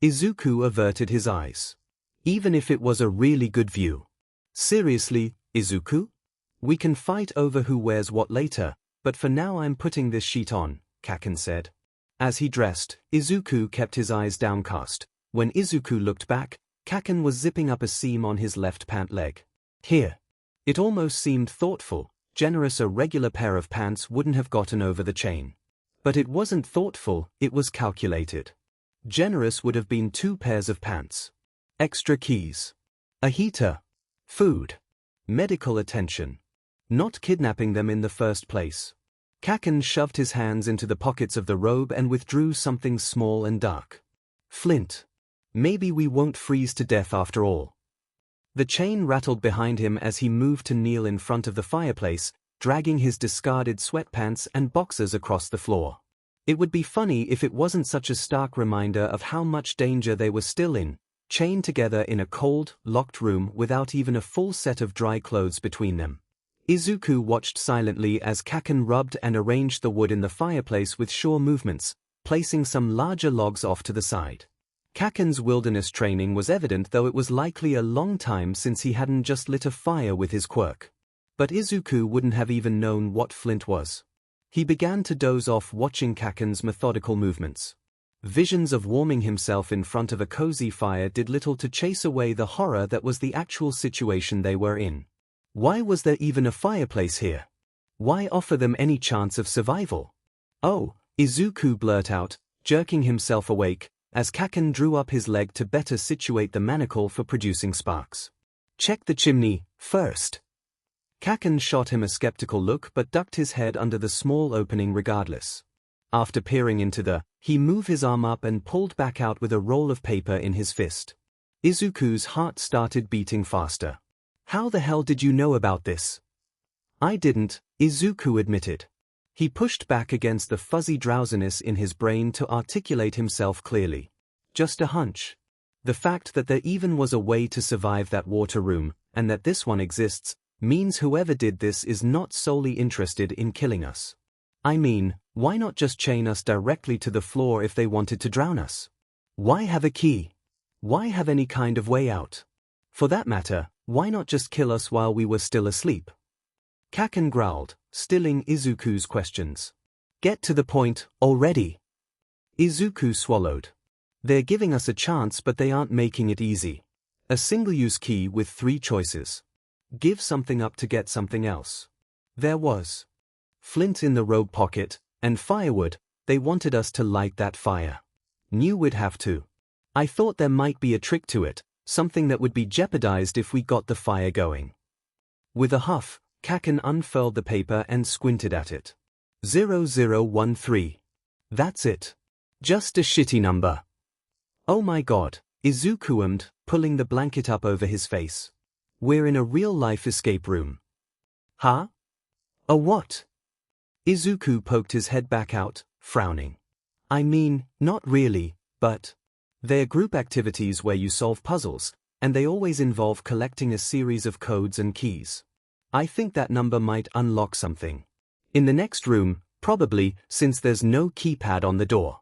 Izuku averted his eyes. Even if it was a really good view. Seriously, Izuku? We can fight over who wears what later, but for now I'm putting this sheet on, Kacchan said. As he dressed, Izuku kept his eyes downcast. When Izuku looked back, Kacchan was zipping up a seam on his left pant leg. Here. It almost seemed thoughtful, generous. A regular pair of pants wouldn't have gotten over the chain. But it wasn't thoughtful, it was calculated. Generous would have been 2 pairs of pants. Extra keys. A heater. Food. Medical attention. Not kidnapping them in the first place. Kacchan shoved his hands into the pockets of the robe and withdrew something small and dark. Flint. Maybe we won't freeze to death after all. The chain rattled behind him as he moved to kneel in front of the fireplace, dragging his discarded sweatpants and boxers across the floor. It would be funny if it wasn't such a stark reminder of how much danger they were still in, chained together in a cold, locked room without even a full set of dry clothes between them. Izuku watched silently as Kacchan rubbed and arranged the wood in the fireplace with sure movements, placing some larger logs off to the side. Kacchan's wilderness training was evident, though it was likely a long time since he hadn't just lit a fire with his quirk. But Izuku wouldn't have even known what flint was. He began to doze off watching Kacchan's methodical movements. Visions of warming himself in front of a cozy fire did little to chase away the horror that was the actual situation they were in. Why was there even a fireplace here? Why offer them any chance of survival? Oh, Izuku blurted out, jerking himself awake, as Kacchan drew up his leg to better situate the manacle for producing sparks. Check the chimney, first. Kacchan shot him a skeptical look but ducked his head under the small opening regardless. After peering into he moved his arm up and pulled back out with a roll of paper in his fist. Izuku's heart started beating faster. How the hell did you know about this? I didn't, Izuku admitted. He pushed back against the fuzzy drowsiness in his brain to articulate himself clearly. Just a hunch. The fact that there even was a way to survive that water room, and that this one exists, means whoever did this is not solely interested in killing us. I mean, why not just chain us directly to the floor if they wanted to drown us? Why have a key? Why have any kind of way out? For that matter, why not just kill us while we were still asleep? Kacchan growled, stilling Izuku's questions. Get to the point, already. Izuku swallowed. They're giving us a chance, but they aren't making it easy. A single-use key with 3 choices. Give something up to get something else. There was flint in the robe pocket, and firewood. They wanted us to light that fire. Knew we'd have to. I thought there might be a trick to it, something that would be jeopardized if we got the fire going. With a huff, Kacchan unfurled the paper and squinted at it. 0013. That's it. Just a shitty number. Oh my god, Izuku ummed, pulling the blanket up over his face. We're in a real-life escape room. Huh? A what? Izuku poked his head back out, frowning. I mean, not really, but they're group activities where you solve puzzles, and they always involve collecting a series of codes and keys. I think that number might unlock something. In the next room, probably, since there's no keypad on the door.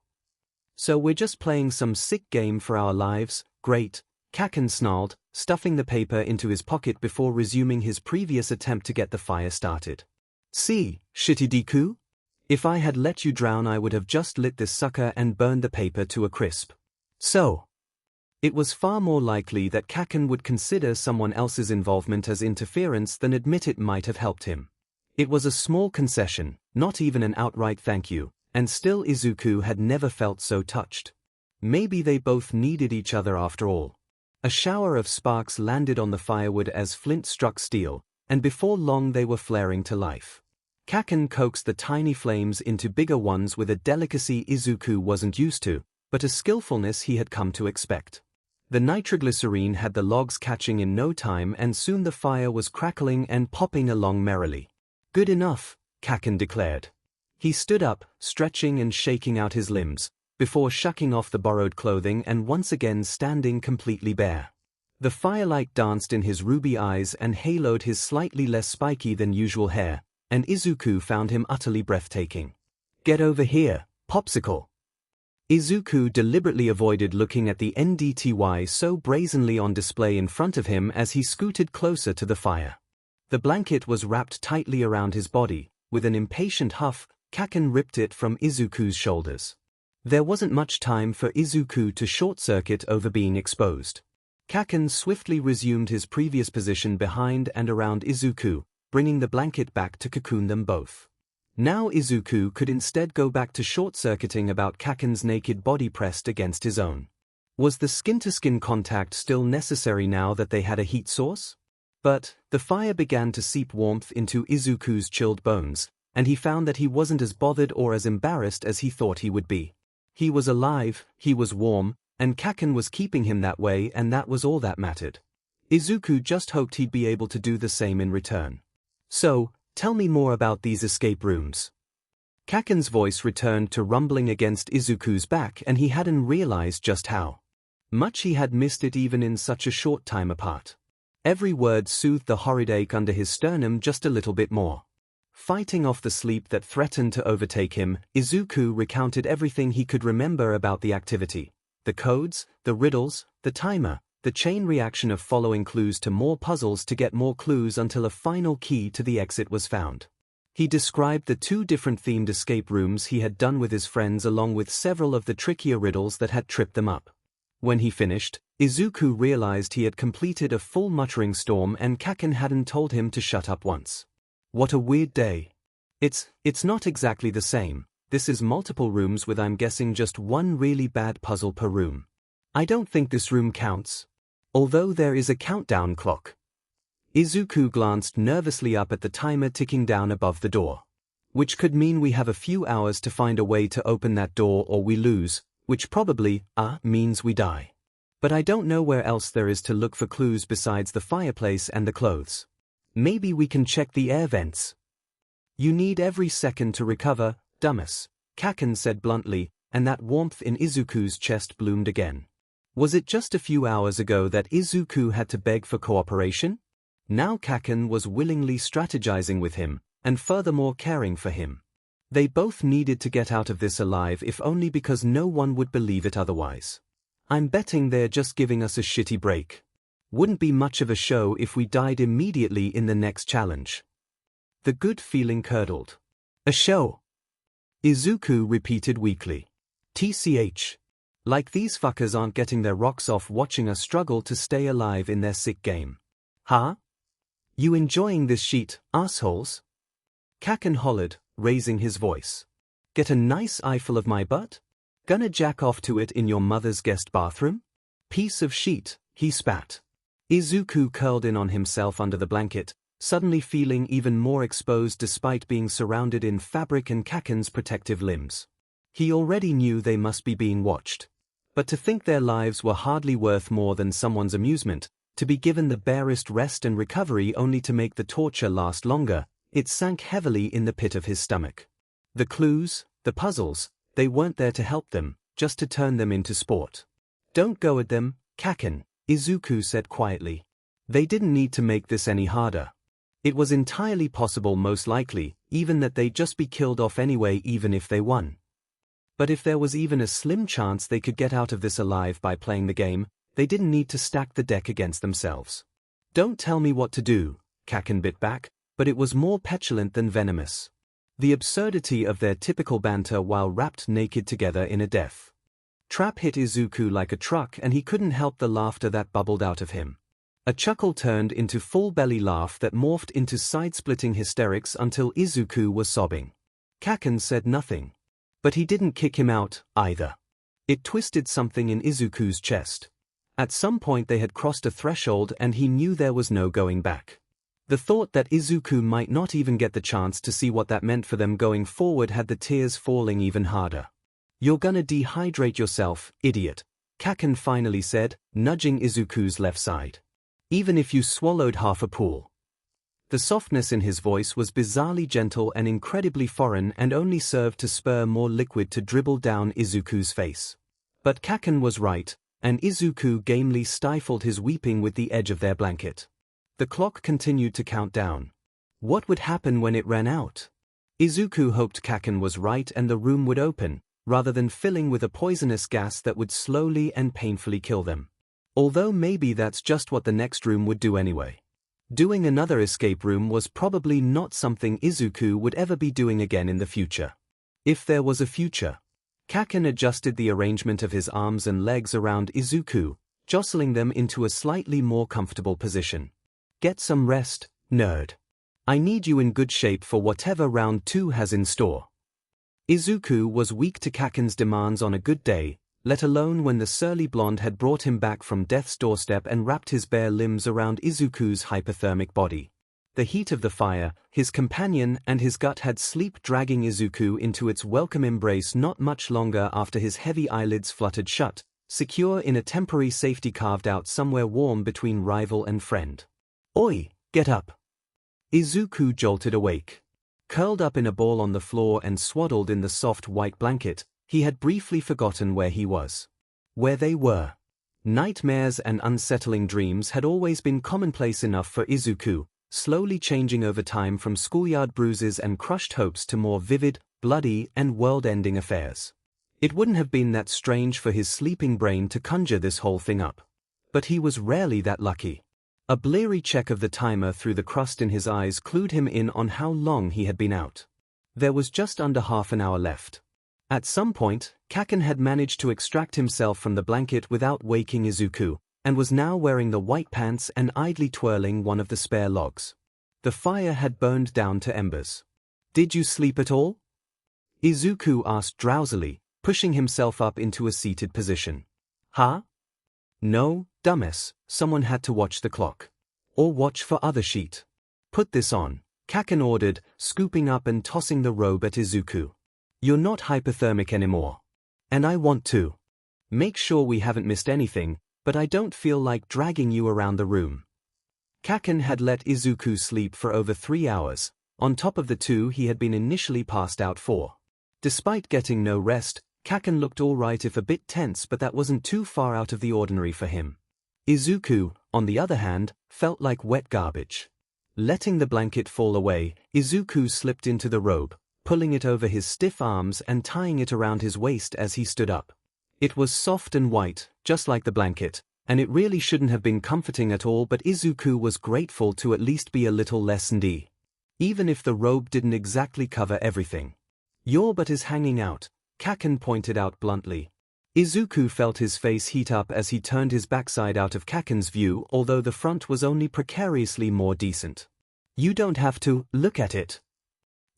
So we're just playing some sick game for our lives, great, Kacchan snarled, stuffing the paper into his pocket before resuming his previous attempt to get the fire started. See, shitty Deku? If I had let you drown I would have just lit this sucker and burned the paper to a crisp. So, it was far more likely that Kacchan would consider someone else's involvement as interference than admit it might have helped him. It was a small concession, not even an outright thank you, and still Izuku had never felt so touched. Maybe they both needed each other after all. A shower of sparks landed on the firewood as flint struck steel, and before long they were flaring to life. Kacchan coaxed the tiny flames into bigger ones with a delicacy Izuku wasn't used to, but a skillfulness he had come to expect. The nitroglycerine had the logs catching in no time, and soon the fire was crackling and popping along merrily. Good enough, Kacchan declared. He stood up, stretching and shaking out his limbs, before shucking off the borrowed clothing and once again standing completely bare. The firelight danced in his ruby eyes and haloed his slightly less spiky than usual hair, and Izuku found him utterly breathtaking. Get over here, Popsicle. Izuku deliberately avoided looking at the NDTY so brazenly on display in front of him as he scooted closer to the fire. The blanket was wrapped tightly around his body. With an impatient huff, Kacchan ripped it from Izuku's shoulders. There wasn't much time for Izuku to short-circuit over being exposed. Kacchan swiftly resumed his previous position behind and around Izuku, bringing the blanket back to cocoon them both. Now Izuku could instead go back to short-circuiting about Kacchan's naked body pressed against his own. Was the skin-to-skin contact still necessary now that they had a heat source? But the fire began to seep warmth into Izuku's chilled bones, and he found that he wasn't as bothered or as embarrassed as he thought he would be. He was alive, he was warm, and Kacchan was keeping him that way, and that was all that mattered. Izuku just hoped he'd be able to do the same in return. So, tell me more about these escape rooms. Kacchan's voice returned to rumbling against Izuku's back, and he hadn't realized just how Much he had missed it even in such a short time apart. Every word soothed the horrid ache under his sternum just a little bit more. Fighting off the sleep that threatened to overtake him, Izuku recounted everything he could remember about the activity. The codes, the riddles, the timer, the chain reaction of following clues to more puzzles to get more clues until a final key to the exit was found. He described the 2 different themed escape rooms he had done with his friends along with several of the trickier riddles that had tripped them up. When he finished, Izuku realized he had completed a full muttering storm and Kacchan hadn't told him to shut up once. What a weird day. It's not exactly the same. This is multiple rooms with I'm guessing just one really bad puzzle per room. I don't think this room counts. Although there is a countdown clock. Izuku glanced nervously up at the timer ticking down above the door. Which could mean we have a few hours to find a way to open that door or we lose, which probably, means we die. But I don't know where else there is to look for clues besides the fireplace and the clothes. Maybe we can check the air vents. You need every second to recover, dumbass, Kacchan said bluntly, and that warmth in Izuku's chest bloomed again. Was it just a few hours ago that Izuku had to beg for cooperation? Now Kacchan was willingly strategizing with him, and furthermore caring for him. They both needed to get out of this alive if only because no one would believe it otherwise. I'm betting they're just giving us a shitty break. Wouldn't be much of a show if we died immediately in the next challenge. The good feeling curdled. A show? Izuku repeated weakly. TCH. Like these fuckers aren't getting their rocks off watching us struggle to stay alive in their sick game. Huh? You enjoying this shit, assholes? Kacchan hollered, raising his voice. Get a nice eyeful of my butt? Gonna jack off to it in your mother's guest bathroom? Piece of sheet, he spat. Izuku curled in on himself under the blanket, suddenly feeling even more exposed despite being surrounded in fabric and Kacchan's protective limbs. He already knew they must be being watched. But to think their lives were hardly worth more than someone's amusement, to be given the barest rest and recovery only to make the torture last longer, it sank heavily in the pit of his stomach. The clues, the puzzles, they weren't there to help them, just to turn them into sport. Don't go at them, Kacchan, Izuku said quietly. They didn't need to make this any harder. It was entirely possible, most likely, even that they'd just be killed off anyway even if they won. But if there was even a slim chance they could get out of this alive by playing the game, they didn't need to stack the deck against themselves. Don't tell me what to do, Kacchan bit back, but it was more petulant than venomous. The absurdity of their typical banter while wrapped naked together in a death trap hit Izuku like a truck and he couldn't help the laughter that bubbled out of him. A chuckle turned into full belly laugh that morphed into side-splitting hysterics until Izuku was sobbing. Kacchan said nothing. But he didn't kick him out, either. It twisted something in Izuku's chest. At some point they had crossed a threshold and he knew there was no going back. The thought that Izuku might not even get the chance to see what that meant for them going forward had the tears falling even harder. You're gonna dehydrate yourself, idiot, Kacchan finally said, nudging Izuku's left side. Even if you swallowed half a pool. The softness in his voice was bizarrely gentle and incredibly foreign and only served to spur more liquid to dribble down Izuku's face. But Kacchan was right, and Izuku gamely stifled his weeping with the edge of their blanket. The clock continued to count down. What would happen when it ran out? Izuku hoped Kacchan was right and the room would open, rather than filling with a poisonous gas that would slowly and painfully kill them. Although maybe that's just what the next room would do anyway. Doing another escape room was probably not something Izuku would ever be doing again in the future. If there was a future. Kacchan adjusted the arrangement of his arms and legs around Izuku, jostling them into a slightly more comfortable position. Get some rest, nerd. I need you in good shape for whatever round 2 has in store. Izuku was weak to Kacchan's demands on a good day, let alone when the surly blonde had brought him back from death's doorstep and wrapped his bare limbs around Izuku's hypothermic body. The heat of the fire, his companion and his gut had sleep dragging Izuku into its welcome embrace not much longer after his heavy eyelids fluttered shut, secure in a temporary safety carved out somewhere warm between rival and friend. Oi, get up. Izuku jolted awake. Curled up in a ball on the floor and swaddled in the soft white blanket, he had briefly forgotten where he was. Where they were. Nightmares and unsettling dreams had always been commonplace enough for Izuku, slowly changing over time from schoolyard bruises and crushed hopes to more vivid, bloody, and world-ending affairs. It wouldn't have been that strange for his sleeping brain to conjure this whole thing up. But he was rarely that lucky. A bleary check of the timer through the crust in his eyes clued him in on how long he had been out. There was just under half an hour left. At some point, Kacchan had managed to extract himself from the blanket without waking Izuku, and was now wearing the white pants and idly twirling one of the spare logs. The fire had burned down to embers. "Did you sleep at all?" Izuku asked drowsily, pushing himself up into a seated position. "Huh? No, dumbass, someone had to watch the clock. Or watch for other sheet. Put this on," Kacchan ordered, scooping up and tossing the robe at Izuku. "You're not hypothermic anymore. And I want to. Make sure we haven't missed anything, but I don't feel like dragging you around the room." Kacchan had let Izuku sleep for over 3 hours, on top of the 2 he had been initially passed out for. Despite getting no rest, Kacchan looked alright if a bit tense, but that wasn't too far out of the ordinary for him. Izuku, on the other hand, felt like wet garbage. Letting the blanket fall away, Izuku slipped into the robe, pulling it over his stiff arms and tying it around his waist as he stood up. It was soft and white, just like the blanket, and it really shouldn't have been comforting at all, but Izuku was grateful to at least be a little less ND. Even if the robe didn't exactly cover everything. "Your butt is hanging out," Kacchan pointed out bluntly. Izuku felt his face heat up as he turned his backside out of Kacchan's view, although the front was only precariously more decent. "You don't have to look at it,"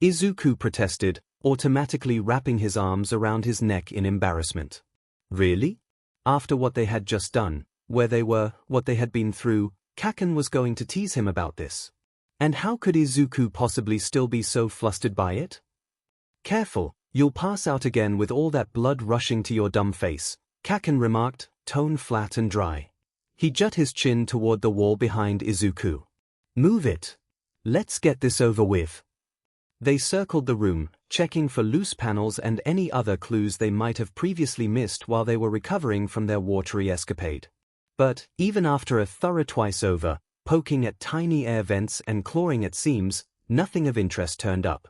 Izuku protested, automatically wrapping his arms around his neck in embarrassment. Really? After what they had just done, where they were, what they had been through, Kacchan was going to tease him about this. And how could Izuku possibly still be so flustered by it? "Careful, you'll pass out again with all that blood rushing to your dumb face," Kacchan remarked, tone flat and dry. He jut his chin toward the wall behind Izuku. "Move it. Let's get this over with." They circled the room, checking for loose panels and any other clues they might have previously missed while they were recovering from their watery escapade. But, even after a thorough twice-over, poking at tiny air vents and clawing at seams, nothing of interest turned up.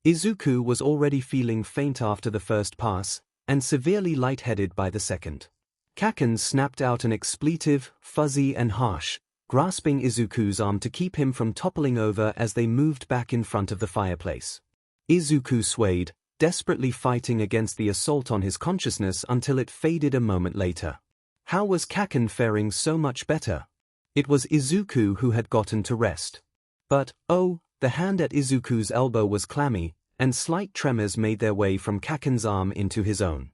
Izuku was already feeling faint after the first pass, and severely lightheaded by the second. Kacchan snapped out an expletive, fuzzy and harsh, grasping Izuku's arm to keep him from toppling over as they moved back in front of the fireplace. Izuku swayed, desperately fighting against the assault on his consciousness until it faded a moment later. How was Kacchan faring so much better? It was Izuku who had gotten to rest. But, oh, the hand at Izuku's elbow was clammy, and slight tremors made their way from Kacchan's arm into his own.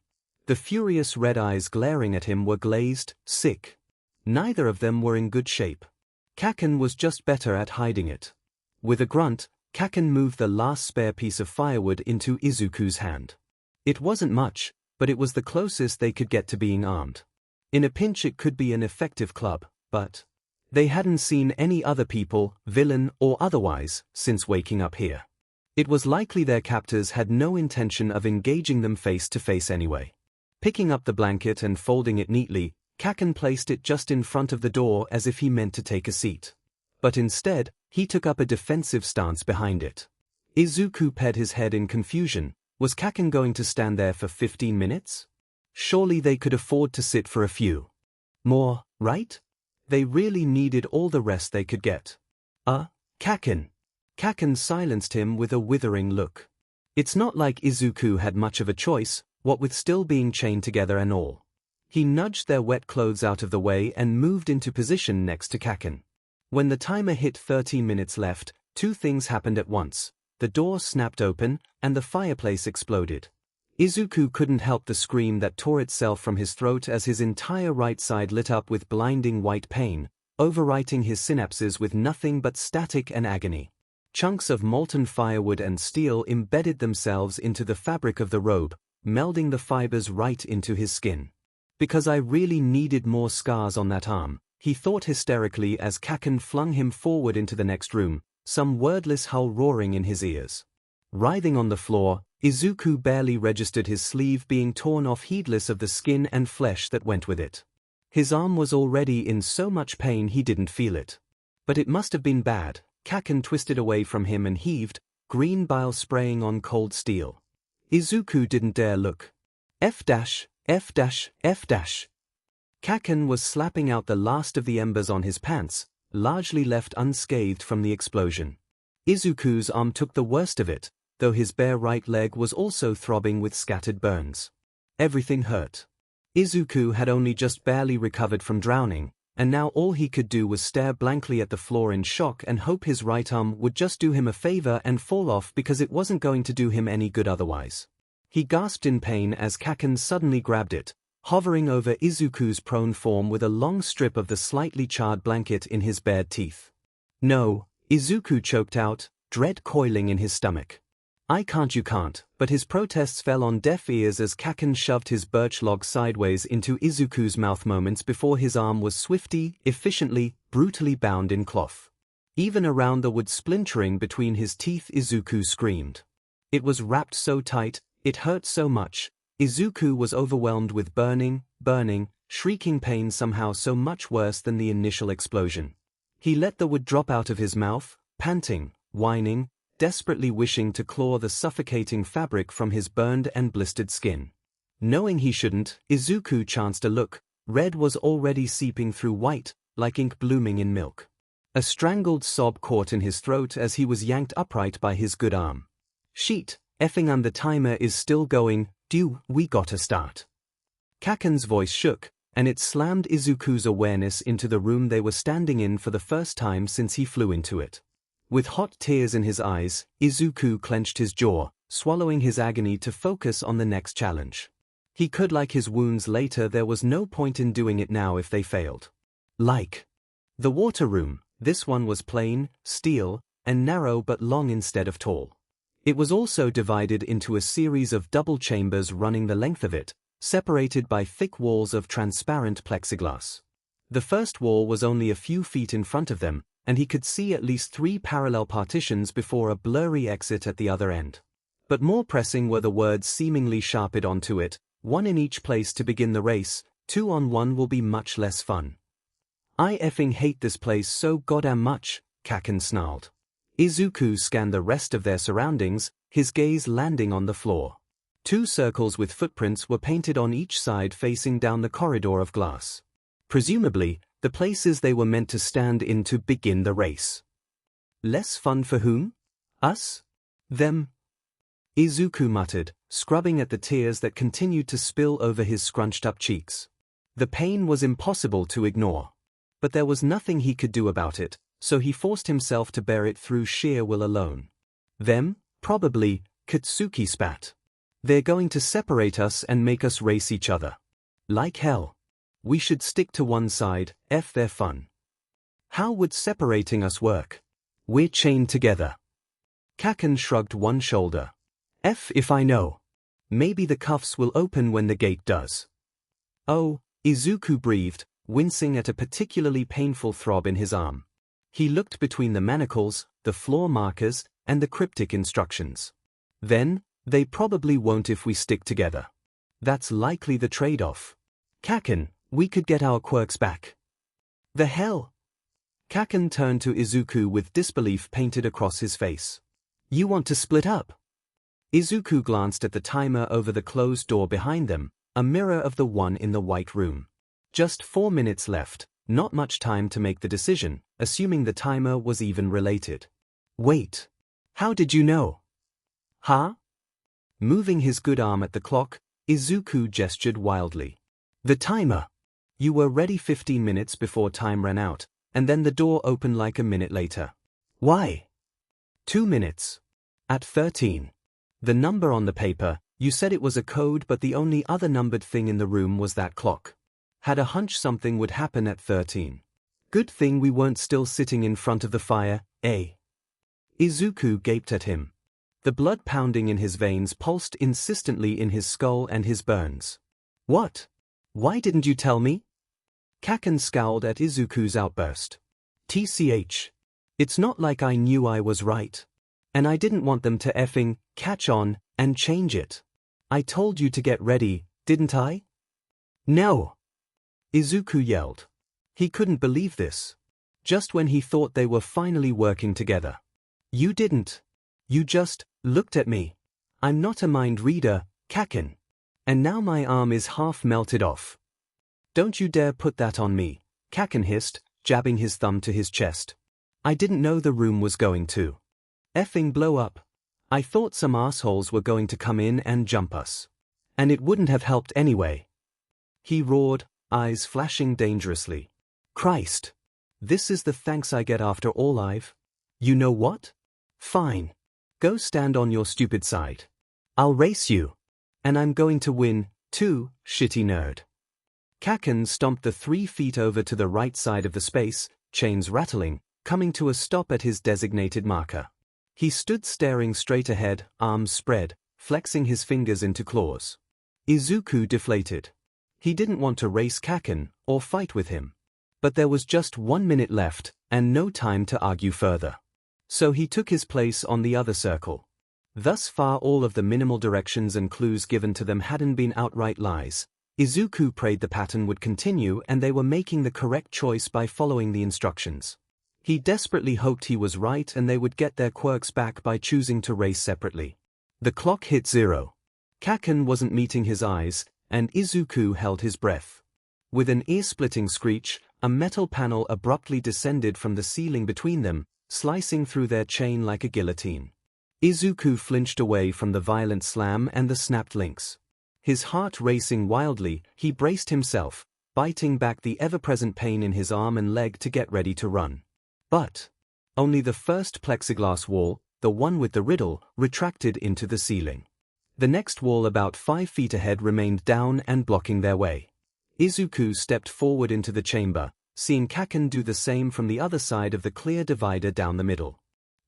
The furious red eyes glaring at him were glazed, sick. Neither of them were in good shape. Kacchan was just better at hiding it. With a grunt, Kacchan moved the last spare piece of firewood into Izuku's hand. It wasn't much, but it was the closest they could get to being armed. In a pinch it could be an effective club, but they hadn't seen any other people, villain or otherwise, since waking up here. It was likely their captors had no intention of engaging them face to face anyway. Picking up the blanket and folding it neatly, Kacchan placed it just in front of the door as if he meant to take a seat. But instead, he took up a defensive stance behind it. Izuku ped his head in confusion. Was Kacchan going to stand there for 15 minutes? Surely they could afford to sit for a few more, right? They really needed all the rest they could get. Kacchan. Kacchan silenced him with a withering look. It's not like Izuku had much of a choice, what with still being chained together and all. He nudged their wet clothes out of the way and moved into position next to Kacchan. When the timer hit 13 minutes left, two things happened at once. The door snapped open, and the fireplace exploded. Izuku couldn't help the scream that tore itself from his throat as his entire right side lit up with blinding white pain, overwriting his synapses with nothing but static and agony. Chunks of molten firewood and steel embedded themselves into the fabric of the robe, melding the fibers right into his skin. Because I really needed more scars on that arm, he thought hysterically as Kacchan flung him forward into the next room, some wordless howl roaring in his ears. Writhing on the floor, Izuku barely registered his sleeve being torn off, heedless of the skin and flesh that went with it. His arm was already in so much pain he didn't feel it. But it must have been bad. Kacchan twisted away from him and heaved, green bile spraying on cold steel. Izuku didn't dare look. F dash, F dash, F dash. Kacchan was slapping out the last of the embers on his pants, largely left unscathed from the explosion. Izuku's arm took the worst of it, though his bare right leg was also throbbing with scattered burns. Everything hurt. Izuku had only just barely recovered from drowning, and now all he could do was stare blankly at the floor in shock and hope his right arm would just do him a favor and fall off because it wasn't going to do him any good otherwise. He gasped in pain as Kacchan suddenly grabbed it, hovering over Izuku's prone form with a long strip of the slightly charred blanket in his bared teeth. No, Izuku choked out, dread coiling in his stomach. You can't, but his protests fell on deaf ears as Kacchan shoved his birch log sideways into Izuku's mouth moments before his arm was swiftly, efficiently, brutally bound in cloth. Even around the wood splintering between his teeth Izuku screamed. It was wrapped so tight, it hurt so much. Izuku was overwhelmed with burning, shrieking pain somehow so much worse than the initial explosion. He let the wood drop out of his mouth, panting, whining, desperately wishing to claw the suffocating fabric from his burned and blistered skin. Knowing he shouldn't, Izuku chanced a look. Red was already seeping through white, like ink blooming in milk. A strangled sob caught in his throat as he was yanked upright by his good arm. Shit, effing and the timer is still going, we gotta start. Kacchan's voice shook, and it slammed Izuku's awareness into the room they were standing in for the first time since he flew into it. With hot tears in his eyes, Izuku clenched his jaw, swallowing his agony to focus on the next challenge. He could like his wounds later, there was no point in doing it now if they failed. Like the water room, this one was plain, steel, and narrow but long instead of tall. It was also divided into a series of double chambers running the length of it, separated by thick walls of transparent plexiglass. The first wall was only a few feet in front of them, and he could see at least 3 parallel partitions before a blurry exit at the other end. But more pressing were the words seemingly sharped onto it, 1 in each place to begin the race, 2-on-1 will be much less fun. I effing hate this place so goddamn much, Kacchan snarled. Izuku scanned the rest of their surroundings, his gaze landing on the floor. 2 circles with footprints were painted on each side facing down the corridor of glass. Presumably, the places they were meant to stand in to begin the race. Less fun for whom? Us? Them? Izuku muttered, scrubbing at the tears that continued to spill over his scrunched-up cheeks. The pain was impossible to ignore. But there was nothing he could do about it, so he forced himself to bear it through sheer will alone. Them? Probably, Katsuki spat. They're going to separate us and make us race each other. Like hell. We should stick to one side, F their fun. How would separating us work? We're chained together. Kacchan shrugged one shoulder. F if I know. Maybe the cuffs will open when the gate does. Oh, Izuku breathed, wincing at a particularly painful throb in his arm. He looked between the manacles, the floor markers, and the cryptic instructions. Then, they probably won't if we stick together. That's likely the trade-off. Kacchan, we could get our quirks back. The hell? Kacchan turned to Izuku with disbelief painted across his face. You want to split up? Izuku glanced at the timer over the closed door behind them, a mirror of the one in the white room. Just 4 minutes left, not much time to make the decision, assuming the timer was even related. Wait. How did you know? Huh? Moving his good arm at the clock, Izuku gestured wildly. The timer. You were ready 15 minutes before time ran out, and then the door opened like a minute later. Why? 2 minutes. At 13. The number on the paper, you said it was a code, but the only other numbered thing in the room was that clock. Had a hunch something would happen at 13. Good thing we weren't still sitting in front of the fire, eh? Izuku gaped at him. The blood pounding in his veins pulsed insistently in his skull and his burns. What? Why didn't you tell me? Kacchan scowled at Izuku's outburst. TCH. It's not like I knew I was right. And I didn't want them to effing catch on and change it. I told you to get ready, didn't I? No. Izuku yelled. He couldn't believe this. Just when he thought they were finally working together. You didn't. You just looked at me. I'm not a mind reader, Kacchan. And now my arm is half melted off. Don't you dare put that on me, Kacchan hissed, jabbing his thumb to his chest. I didn't know the room was going to effing blow up. I thought some assholes were going to come in and jump us. And it wouldn't have helped anyway. He roared, eyes flashing dangerously. Christ. This is the thanks I get after all I've. You know what? Fine. Go stand on your stupid side. I'll race you. And I'm going to win, too, shitty nerd. Kacchan stomped the 3 feet over to the right side of the space, chains rattling, coming to a stop at his designated marker. He stood staring straight ahead, arms spread, flexing his fingers into claws. Izuku deflated. He didn't want to race Kacchan, or fight with him. But there was just 1 minute left, and no time to argue further. So he took his place on the other circle. Thus far all of the minimal directions and clues given to them hadn't been outright lies. Izuku prayed the pattern would continue and they were making the correct choice by following the instructions. He desperately hoped he was right and they would get their quirks back by choosing to race separately. The clock hit 0. Kacchan wasn't meeting his eyes, and Izuku held his breath. With an ear-splitting screech, a metal panel abruptly descended from the ceiling between them, slicing through their chain like a guillotine. Izuku flinched away from the violent slam and the snapped links. His heart racing wildly, he braced himself, biting back the ever-present pain in his arm and leg to get ready to run. But only the first plexiglass wall, the one with the riddle, retracted into the ceiling. The next wall about 5 feet ahead remained down and blocking their way. Izuku stepped forward into the chamber, seeing Kacchan do the same from the other side of the clear divider down the middle.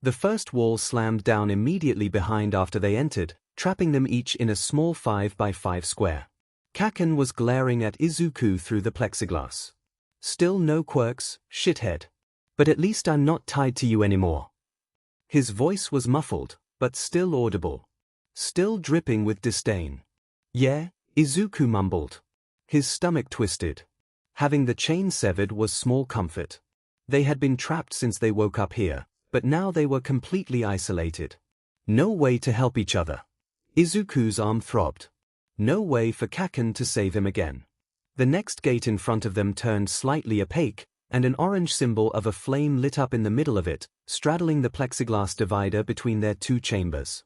The first wall slammed down immediately behind after they entered, trapping them each in a small 5x5 square. Kacchan was glaring at Izuku through the plexiglass. Still no quirks, shithead. But at least I'm not tied to you anymore. His voice was muffled, but still audible. Still dripping with disdain. Yeah, Izuku mumbled. His stomach twisted. Having the chain severed was small comfort. They had been trapped since they woke up here, but now they were completely isolated. No way to help each other. Izuku's arm throbbed. No way for Kacchan to save him again. The next gate in front of them turned slightly opaque, and an orange symbol of a flame lit up in the middle of it, straddling the plexiglass divider between their 2 chambers.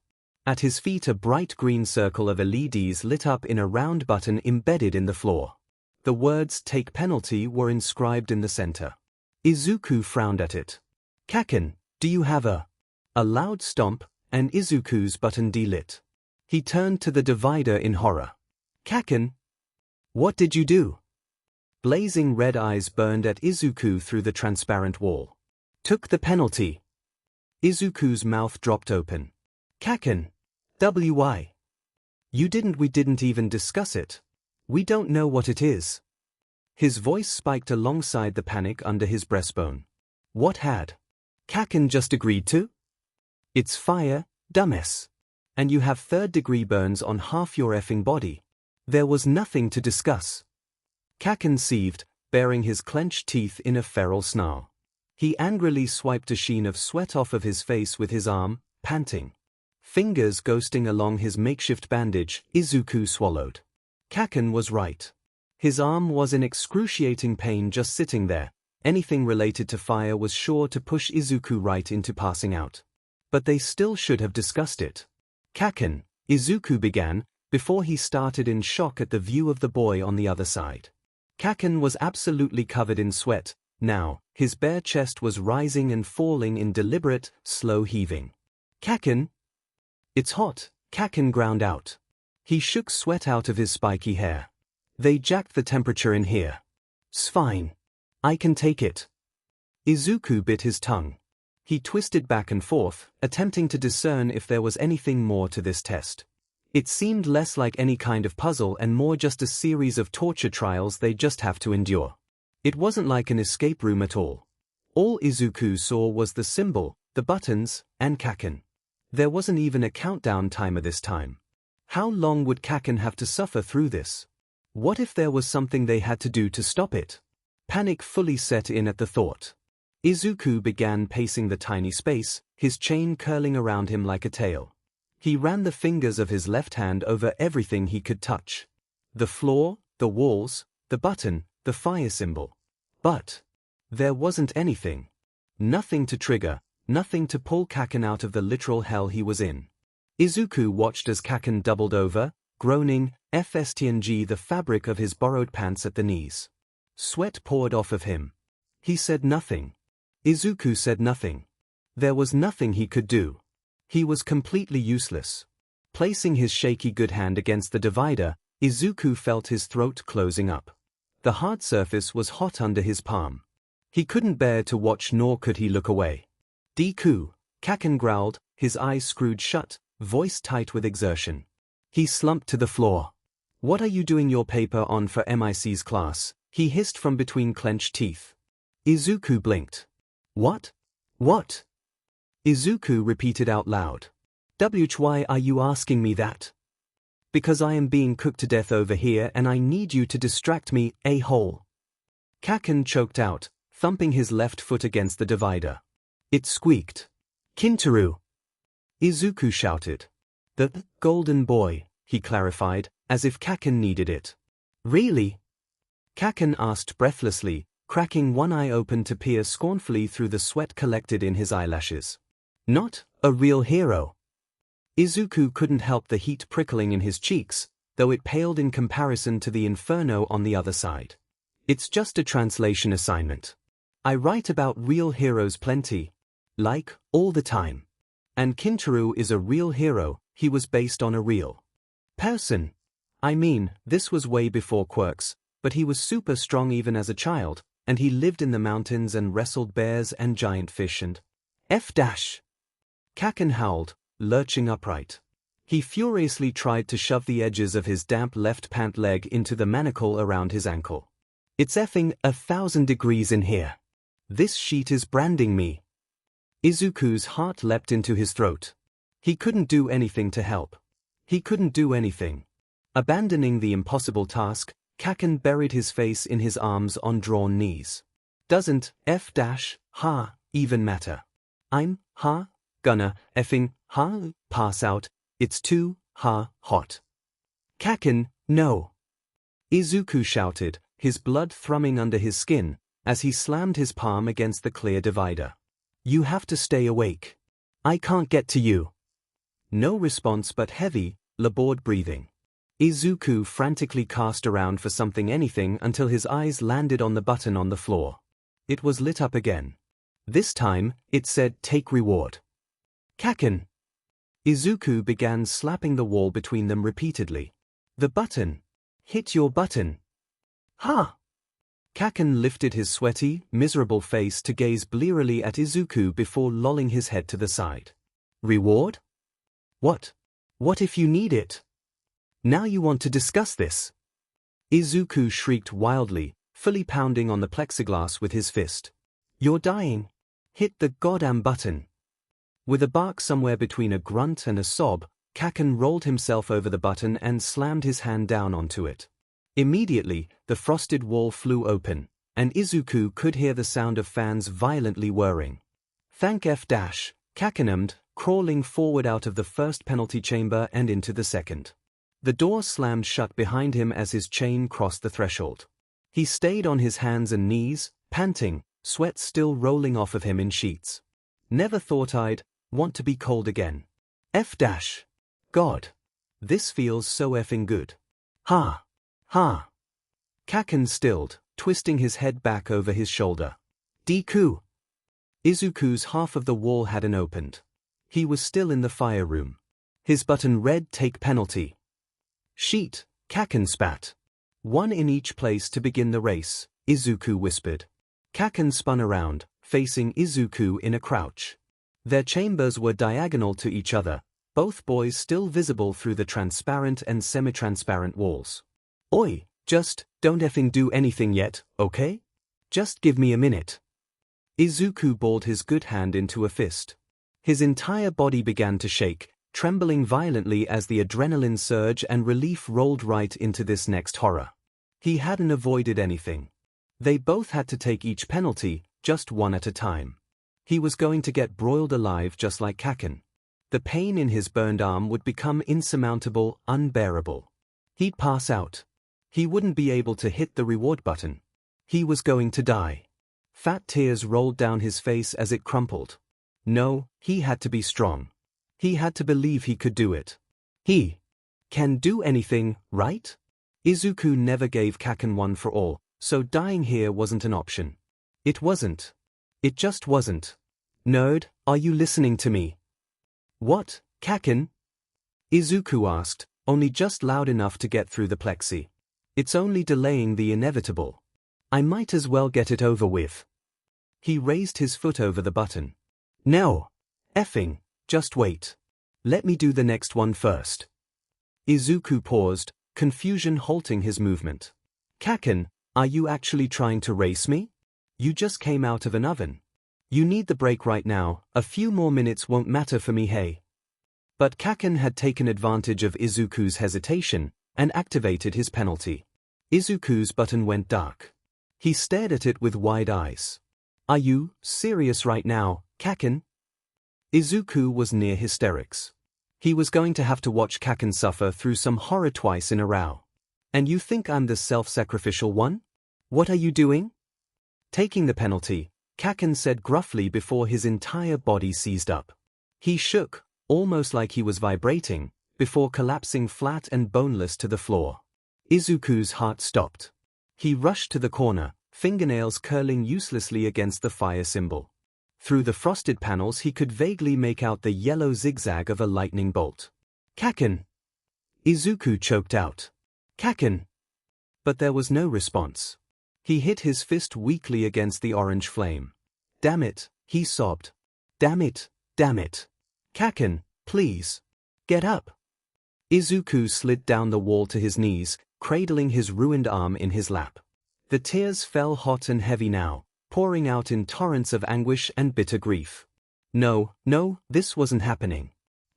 At his feet a bright green circle of LEDs lit up in a round button embedded in the floor. The words "Take Penalty" were inscribed in the center. Izuku frowned at it. Kacchan, do you have a loud stomp, and Izuku's button delit. He turned to the divider in horror. Kacchan? What did you do? Blazing red eyes burned at Izuku through the transparent wall. Took the penalty. Izuku's mouth dropped open. Kacchan. Why? We didn't even discuss it. We don't know what it is. His voice spiked alongside the panic under his breastbone. What had Kacchan just agreed to? It's fire, dumbass. And you have 3rd-degree burns on half your effing body. There was nothing to discuss. Kacchan seethed, baring his clenched teeth in a feral snarl. He angrily swiped a sheen of sweat off of his face with his arm, panting. Fingers ghosting along his makeshift bandage, Izuku swallowed. Kacchan was right. His arm was in excruciating pain just sitting there. Anything related to fire was sure to push Izuku right into passing out. But they still should have discussed it. Kacchan, Izuku began, before he started in shock at the view of the boy on the other side. Kacchan was absolutely covered in sweat. Now, his bare chest was rising and falling in deliberate, slow heaving. Kacchan? It's hot, Kacchan ground out. He shook sweat out of his spiky hair. They jacked the temperature in here. Fine. I can take it. Izuku bit his tongue. He twisted back and forth, attempting to discern if there was anything more to this test. It seemed less like any kind of puzzle and more just a series of torture trials they just have to endure. It wasn't like an escape room at all. All Izuku saw was the symbol, the buttons, and Kacchan. There wasn't even a countdown timer this time. How long would Kacchan have to suffer through this? What if there was something they had to do to stop it? Panic fully set in at the thought. Izuku began pacing the tiny space, his chain curling around him like a tail. He ran the fingers of his left hand over everything he could touch. The floor, the walls, the button, the fire symbol. But there wasn't anything. Nothing to trigger, nothing to pull Kacchan out of the literal hell he was in. Izuku watched as Kacchan doubled over, groaning, FSTNG, the fabric of his borrowed pants at the knees. Sweat poured off of him. He said nothing. Izuku said nothing. There was nothing he could do. He was completely useless. Placing his shaky good hand against the divider, Izuku felt his throat closing up. The hard surface was hot under his palm. He couldn't bear to watch, nor could he look away. Deku, Kacchan growled, his eyes screwed shut, voice tight with exertion. He slumped to the floor. "What are you doing your paper on for MIC's class?" he hissed from between clenched teeth. Izuku blinked. What? What? Izuku repeated out loud. Why are you asking me that? Because I am being cooked to death over here and I need you to distract me, a-hole. Kacchan choked out, thumping his left foot against the divider. It squeaked. Kintaro! Izuku shouted. The golden boy, he clarified, as if Kacchan needed it. Really? Kacchan asked breathlessly, cracking one eye open to peer scornfully through the sweat collected in his eyelashes. Not a real hero. Izuku couldn't help the heat prickling in his cheeks, though it paled in comparison to the inferno on the other side. It's just a translation assignment. I write about real heroes plenty. Like, all the time. And Kintaro is a real hero, he was based on a real person. I mean, this was way before quirks, but he was super strong even as a child, and he lived in the mountains and wrestled bears and giant fish and F-. Kacchan howled, lurching upright. He furiously tried to shove the edges of his damp left pant leg into the manacle around his ankle. It's effing 1,000 degrees in here. This sheet is branding me. Izuku's heart leapt into his throat. He couldn't do anything to help. He couldn't do anything. Abandoning the impossible task, Kacchan buried his face in his arms on drawn knees. Doesn't F-, even matter. I'm gonna effing pass out, it's too hot. Kacchan, no. Izuku shouted, his blood thrumming under his skin, as he slammed his palm against the clear divider. You have to stay awake. I can't get to you. No response but heavy, labored breathing. Izuku frantically cast around for anything until his eyes landed on the button on the floor. It was lit up again. This time, it said take reward. Kacchan. Izuku began slapping the wall between them repeatedly. The button. Hit your button. Ha! Kacchan lifted his sweaty, miserable face to gaze blearily at Izuku before lolling his head to the side. Reward? What? What if you need it? Now you want to discuss this? Izuku shrieked wildly, fully pounding on the plexiglass with his fist. You're dying. Hit the goddamn button. With a bark somewhere between a grunt and a sob, Kacchan rolled himself over the button and slammed his hand down onto it. Immediately, the frosted wall flew open, and Izuku could hear the sound of fans violently whirring. Thank F-, Kacchan hummed, crawling forward out of the first penalty chamber and into the second. The door slammed shut behind him as his chain crossed the threshold. He stayed on his hands and knees, panting, sweat still rolling off of him in sheets. Never thought I'd want to be cold again. F-. God. This feels so effing good. Ha. Kacchan stilled, twisting his head back over his shoulder. Deku. Izuku's half of the wall hadn't opened. He was still in the fire room. His button read take penalty. Sheet, Kacchan spat. One in each place to begin the race, Izuku whispered. Kacchan spun around, facing Izuku in a crouch. Their chambers were diagonal to each other, both boys still visible through the transparent and semi-transparent walls. Oi, just don't effing do anything yet, okay? Just give me a minute. Izuku balled his good hand into a fist. His entire body began to shake, trembling violently as the adrenaline surge and relief rolled right into this next horror. He hadn't avoided anything. They both had to take each penalty, just one at a time. He was going to get broiled alive just like Kacchan. The pain in his burned arm would become insurmountable, unbearable. He'd pass out. He wouldn't be able to hit the reward button. He was going to die. Fat tears rolled down his face as it crumpled. No, he had to be strong. He had to believe he could do it. He can do anything, right? Izuku never gave Kacchan one for all, so dying here wasn't an option. It wasn't. It just wasn't. Nerd, are you listening to me? What, Kacchan? Izuku asked, only just loud enough to get through the plexi. It's only delaying the inevitable. I might as well get it over with. He raised his foot over the button. No. Effing, just wait. Let me do the next one first. Izuku paused, confusion halting his movement. Kacchan, are you actually trying to race me? You just came out of an oven. You need the break right now, a few more minutes won't matter for me, hey. But Kacchan had taken advantage of Izuku's hesitation and activated his penalty. Izuku's button went dark. He stared at it with wide eyes. Are you serious right now, Kacchan? Izuku was near hysterics. He was going to have to watch Kacchan suffer through some horror twice in a row. And you think I'm the self-sacrificial one? What are you doing? Taking the penalty, Kacchan said gruffly before his entire body seized up. He shook, almost like he was vibrating, before collapsing flat and boneless to the floor. Izuku's heart stopped. He rushed to the corner, fingernails curling uselessly against the fire symbol. Through the frosted panels he could vaguely make out the yellow zigzag of a lightning bolt. Kacchan! Izuku choked out. Kacchan! But there was no response. He hit his fist weakly against the orange flame. Damn it, he sobbed. Damn it, damn it. Kacchan, please. Get up. Izuku slid down the wall to his knees, cradling his ruined arm in his lap. The tears fell hot and heavy now, pouring out in torrents of anguish and bitter grief. No, this wasn't happening.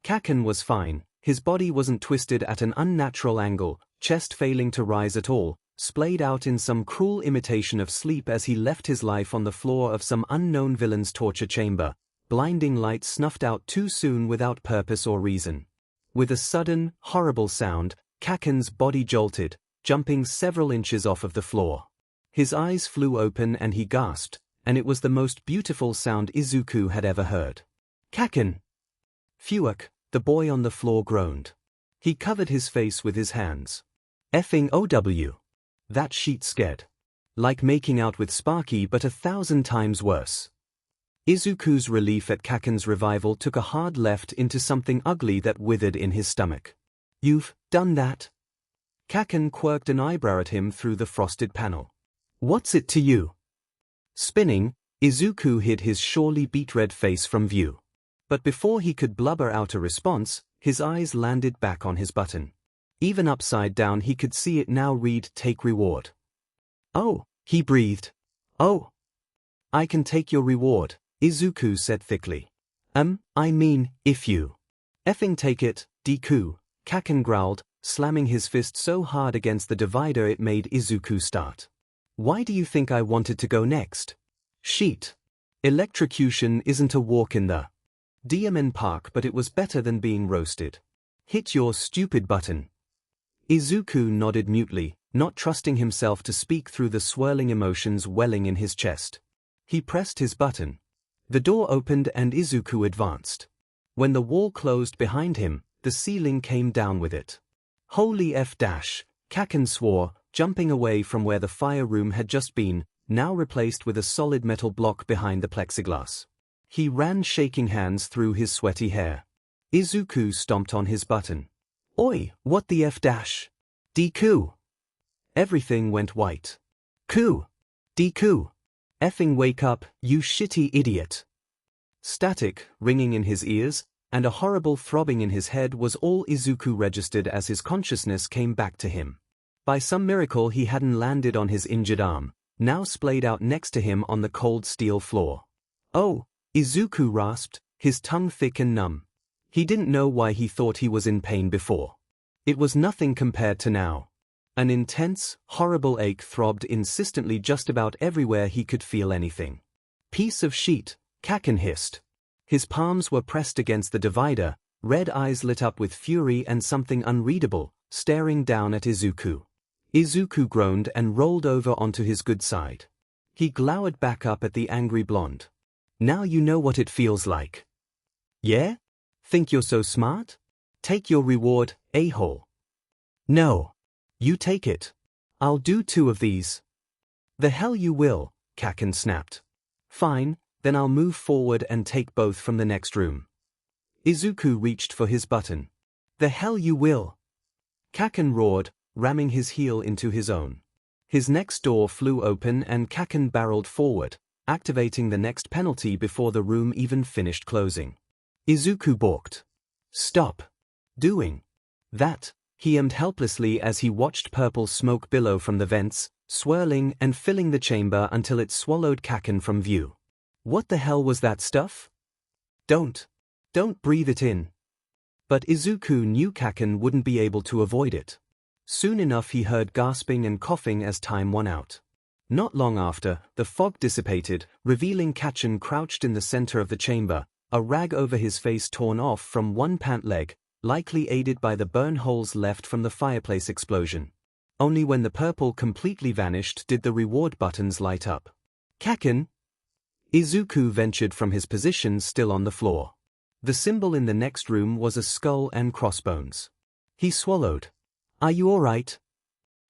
Kacchan was fine, his body wasn't twisted at an unnatural angle, chest failing to rise at all, splayed out in some cruel imitation of sleep as he left his life on the floor of some unknown villain's torture chamber, blinding light snuffed out too soon without purpose or reason. With a sudden, horrible sound, Kacchan's body jolted, jumping several inches off of the floor. His eyes flew open and he gasped, and it was the most beautiful sound Izuku had ever heard. Kacchan! Fuck, the boy on the floor groaned. He covered his face with his hands. Effing OW. That sheet scared. Like making out with Sparky but 1,000 times worse. Izuku's relief at Kacchan's revival took a hard left into something ugly that withered in his stomach. You've done that? Kacchan quirked an eyebrow at him through the frosted panel. What's it to you? Spinning, Izuku hid his surely beet-red face from view. But before he could blubber out a response, his eyes landed back on his button. Even upside down he could see it now read "Take reward." Oh, he breathed. Oh. I can take your reward, Izuku said thickly. I mean, if you effing take it, Deku, Kacchan growled, slamming his fist so hard against the divider it made Izuku start. Why do you think I wanted to go next? Sheet. Electrocution isn't a walk in the DMN park, but it was better than being roasted. Hit your stupid button. Izuku nodded mutely, not trusting himself to speak through the swirling emotions welling in his chest. He pressed his button. The door opened and Izuku advanced. When the wall closed behind him, the ceiling came down with it. Holy F-, Kacchan swore, jumping away from where the fire room had just been, now replaced with a solid metal block behind the plexiglass. He ran shaking hands through his sweaty hair. Izuku stomped on his button. Oi, what the F-? Deku. Everything went white. Deku. Effing wake up, you shitty idiot. Static, ringing in his ears, and a horrible throbbing in his head was all Izuku registered as his consciousness came back to him. By some miracle he hadn't landed on his injured arm, now splayed out next to him on the cold steel floor. Oh, Izuku rasped, his tongue thick and numb. He didn't know why he thought he was in pain before. It was nothing compared to now. An intense, horrible ache throbbed insistently just about everywhere he could feel anything. Piece of sheet, Kacchan hissed. His palms were pressed against the divider, red eyes lit up with fury and something unreadable, staring down at Izuku. Izuku groaned and rolled over onto his good side. He glowered back up at the angry blonde. Now you know what it feels like. Yeah? Think you're so smart? Take your reward, a-hole. No. You take it. I'll do 2 of these. The hell you will, Kacchan snapped. Fine, then I'll move forward and take both from the next room. Izuku reached for his button. The hell you will. Kacchan roared, ramming his heel into his own. His next door flew open and Kacchan barreled forward, activating the next penalty before the room even finished closing. Izuku balked. Stop doing that, he aimed helplessly as he watched purple smoke billow from the vents, swirling and filling the chamber until it swallowed Kacchan from view. What the hell was that stuff? Don't breathe it in. But Izuku knew Kacchan wouldn't be able to avoid it. Soon enough he heard gasping and coughing as time won out. Not long after, the fog dissipated, revealing Kacchan crouched in the center of the chamber, a rag over his face torn off from one pant leg, likely aided by the burn holes left from the fireplace explosion. Only when the purple completely vanished did the reward buttons light up. Kacchan? Izuku ventured from his position still on the floor. The symbol in the next room was a skull and crossbones. He swallowed. Are you all right?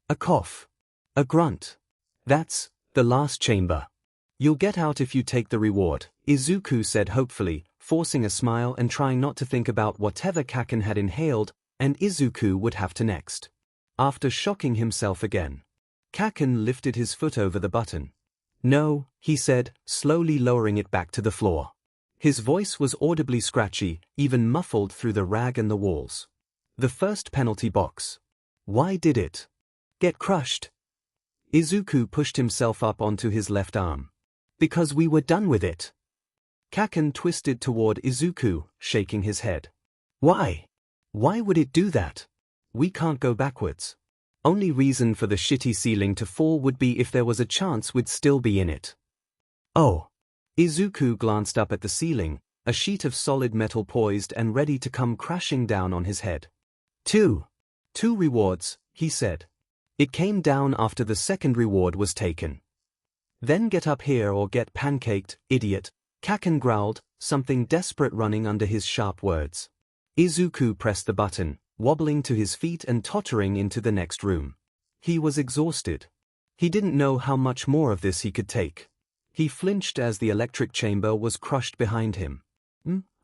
A cough. A grunt. That's the last chamber. You'll get out if you take the reward, Izuku said hopefully, forcing a smile and trying not to think about whatever Kacchan had inhaled and Izuku would have to next. After shocking himself again, Kacchan lifted his foot over the button. No, he said, slowly lowering it back to the floor. His voice was audibly scratchy, even muffled through the rag and the walls. The first penalty box. Why did it get crushed? Izuku pushed himself up onto his left arm. Because we were done with it. Kacchan twisted toward Izuku, shaking his head. Why? Why would it do that? We can't go backwards. Only reason for the shitty ceiling to fall would be if there was a chance we'd still be in it. Oh. Izuku glanced up at the ceiling, a sheet of solid metal poised and ready to come crashing down on his head. 2 rewards, he said. It came down after the second reward was taken. Then get up here or get pancaked, idiot, Kacchan growled, something desperate running under his sharp words. Izuku pressed the button, wobbling to his feet and tottering into the next room. He was exhausted. He didn't know how much more of this he could take. He flinched as the electric chamber was crushed behind him.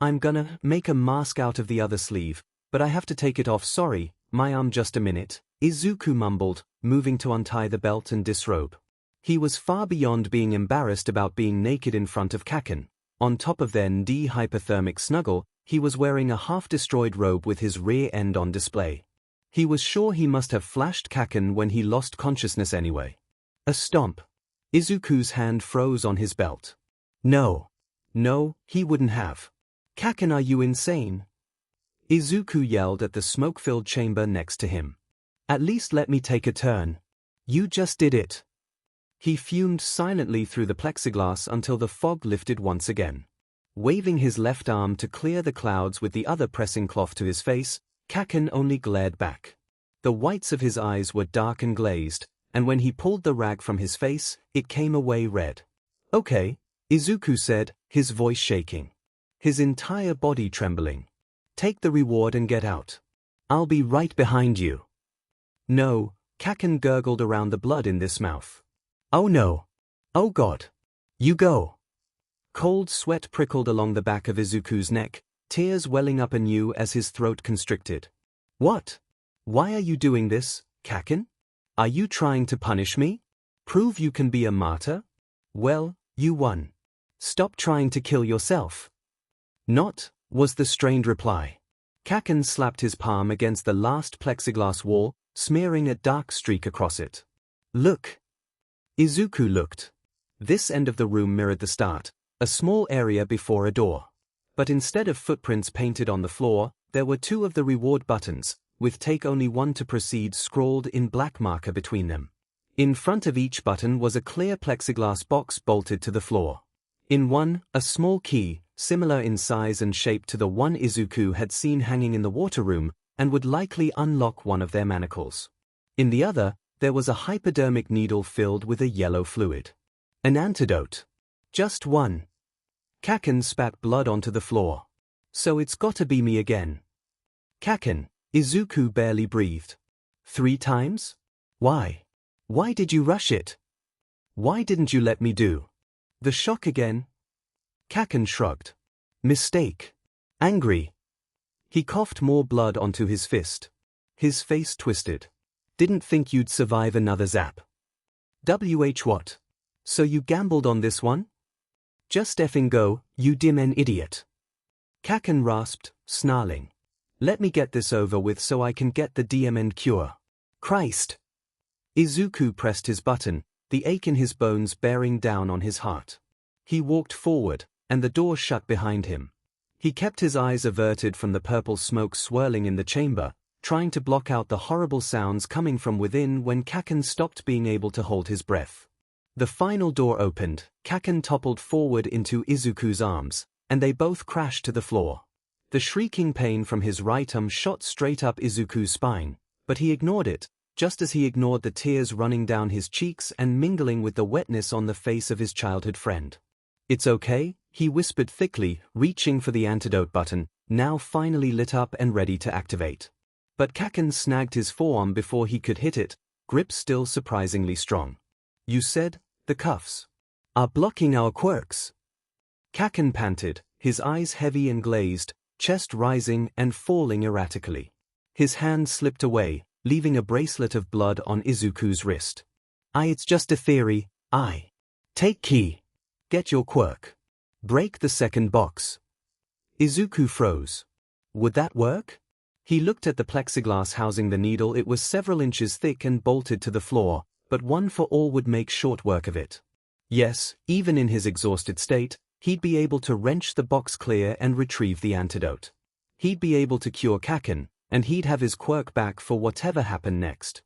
I'm gonna make a mask out of the other sleeve, but I have to take it off, sorry, my arm, just a minute, Izuku mumbled, moving to untie the belt and disrobe. He was far beyond being embarrassed about being naked in front of Kacchan. On top of their ND hypothermic snuggle, he was wearing a half-destroyed robe with his rear end on display. He was sure he must have flashed Kacchan when he lost consciousness anyway. A stomp. Izuku's hand froze on his belt. No, he wouldn't have. Kacchan, are you insane? Izuku yelled at the smoke-filled chamber next to him. At least let me take a turn. You just did it. He fumed silently through the plexiglass until the fog lifted once again. Waving his left arm to clear the clouds with the other pressing cloth to his face, Kacchan only glared back. The whites of his eyes were dark and glazed, and when he pulled the rag from his face, it came away red. Okay, Izuku said, his voice shaking. His entire body trembling. Take the reward and get out. I'll be right behind you. No, Kacchan gurgled around the blood in this mouth. Oh no. Oh God. You go. Cold sweat prickled along the back of Izuku's neck, tears welling up anew as his throat constricted. What? Why are you doing this, Kacchan? Are you trying to punish me? Prove you can be a martyr? Well, you won. Stop trying to kill yourself. Not, was the strained reply. Kacchan slapped his palm against the last plexiglass wall, smearing a dark streak across it. Look. Izuku looked. This end of the room mirrored the start, a small area before a door. But instead of footprints painted on the floor, there were 2 of the reward buttons, with take only one to proceed scrawled in black marker between them. In front of each button was a clear plexiglass box bolted to the floor. In one, a small key, similar in size and shape to the one Izuku had seen hanging in the water room, and would likely unlock one of their manacles. In the other, there was a hypodermic needle filled with a yellow fluid. An antidote. Just one. Kacchan spat blood onto the floor. So it's gotta be me again. Kacchan, Izuku barely breathed. 3 times? Why? Why did you rush it? Why didn't you let me do the shock again? Kacchan shrugged. Mistake. Angry. He coughed more blood onto his fist. His face twisted. Didn't think you'd survive another zap. What? So you gambled on this one? Just effing go, you dim-en idiot. Kacchan rasped, snarling. Let me get this over with so I can get the DMN cure. Christ. Izuku pressed his button, the ache in his bones bearing down on his heart. He walked forward, and the door shut behind him. He kept his eyes averted from the purple smoke swirling in the chamber, trying to block out the horrible sounds coming from within when Kacchan stopped being able to hold his breath. The final door opened, Kacchan toppled forward into Izuku's arms, and they both crashed to the floor. The shrieking pain from his right arm shot straight up Izuku's spine, but he ignored it, just as he ignored the tears running down his cheeks and mingling with the wetness on the face of his childhood friend. It's okay, he whispered thickly, reaching for the antidote button, now finally lit up and ready to activate. But Kacchan snagged his forearm before he could hit it, grip still surprisingly strong. You said, the cuffs are blocking our quirks. Kacchan panted, his eyes heavy and glazed, chest rising and falling erratically. His hand slipped away, leaving a bracelet of blood on Izuku's wrist. It's just a theory, Take key. Get your quirk. Break the second box. Izuku froze. Would that work? He looked at the plexiglass housing the needle. It was several inches thick and bolted to the floor, but one for all would make short work of it. Yes, even in his exhausted state, he'd be able to wrench the box clear and retrieve the antidote. He'd be able to cure Kacchan, and he'd have his quirk back for whatever happened next.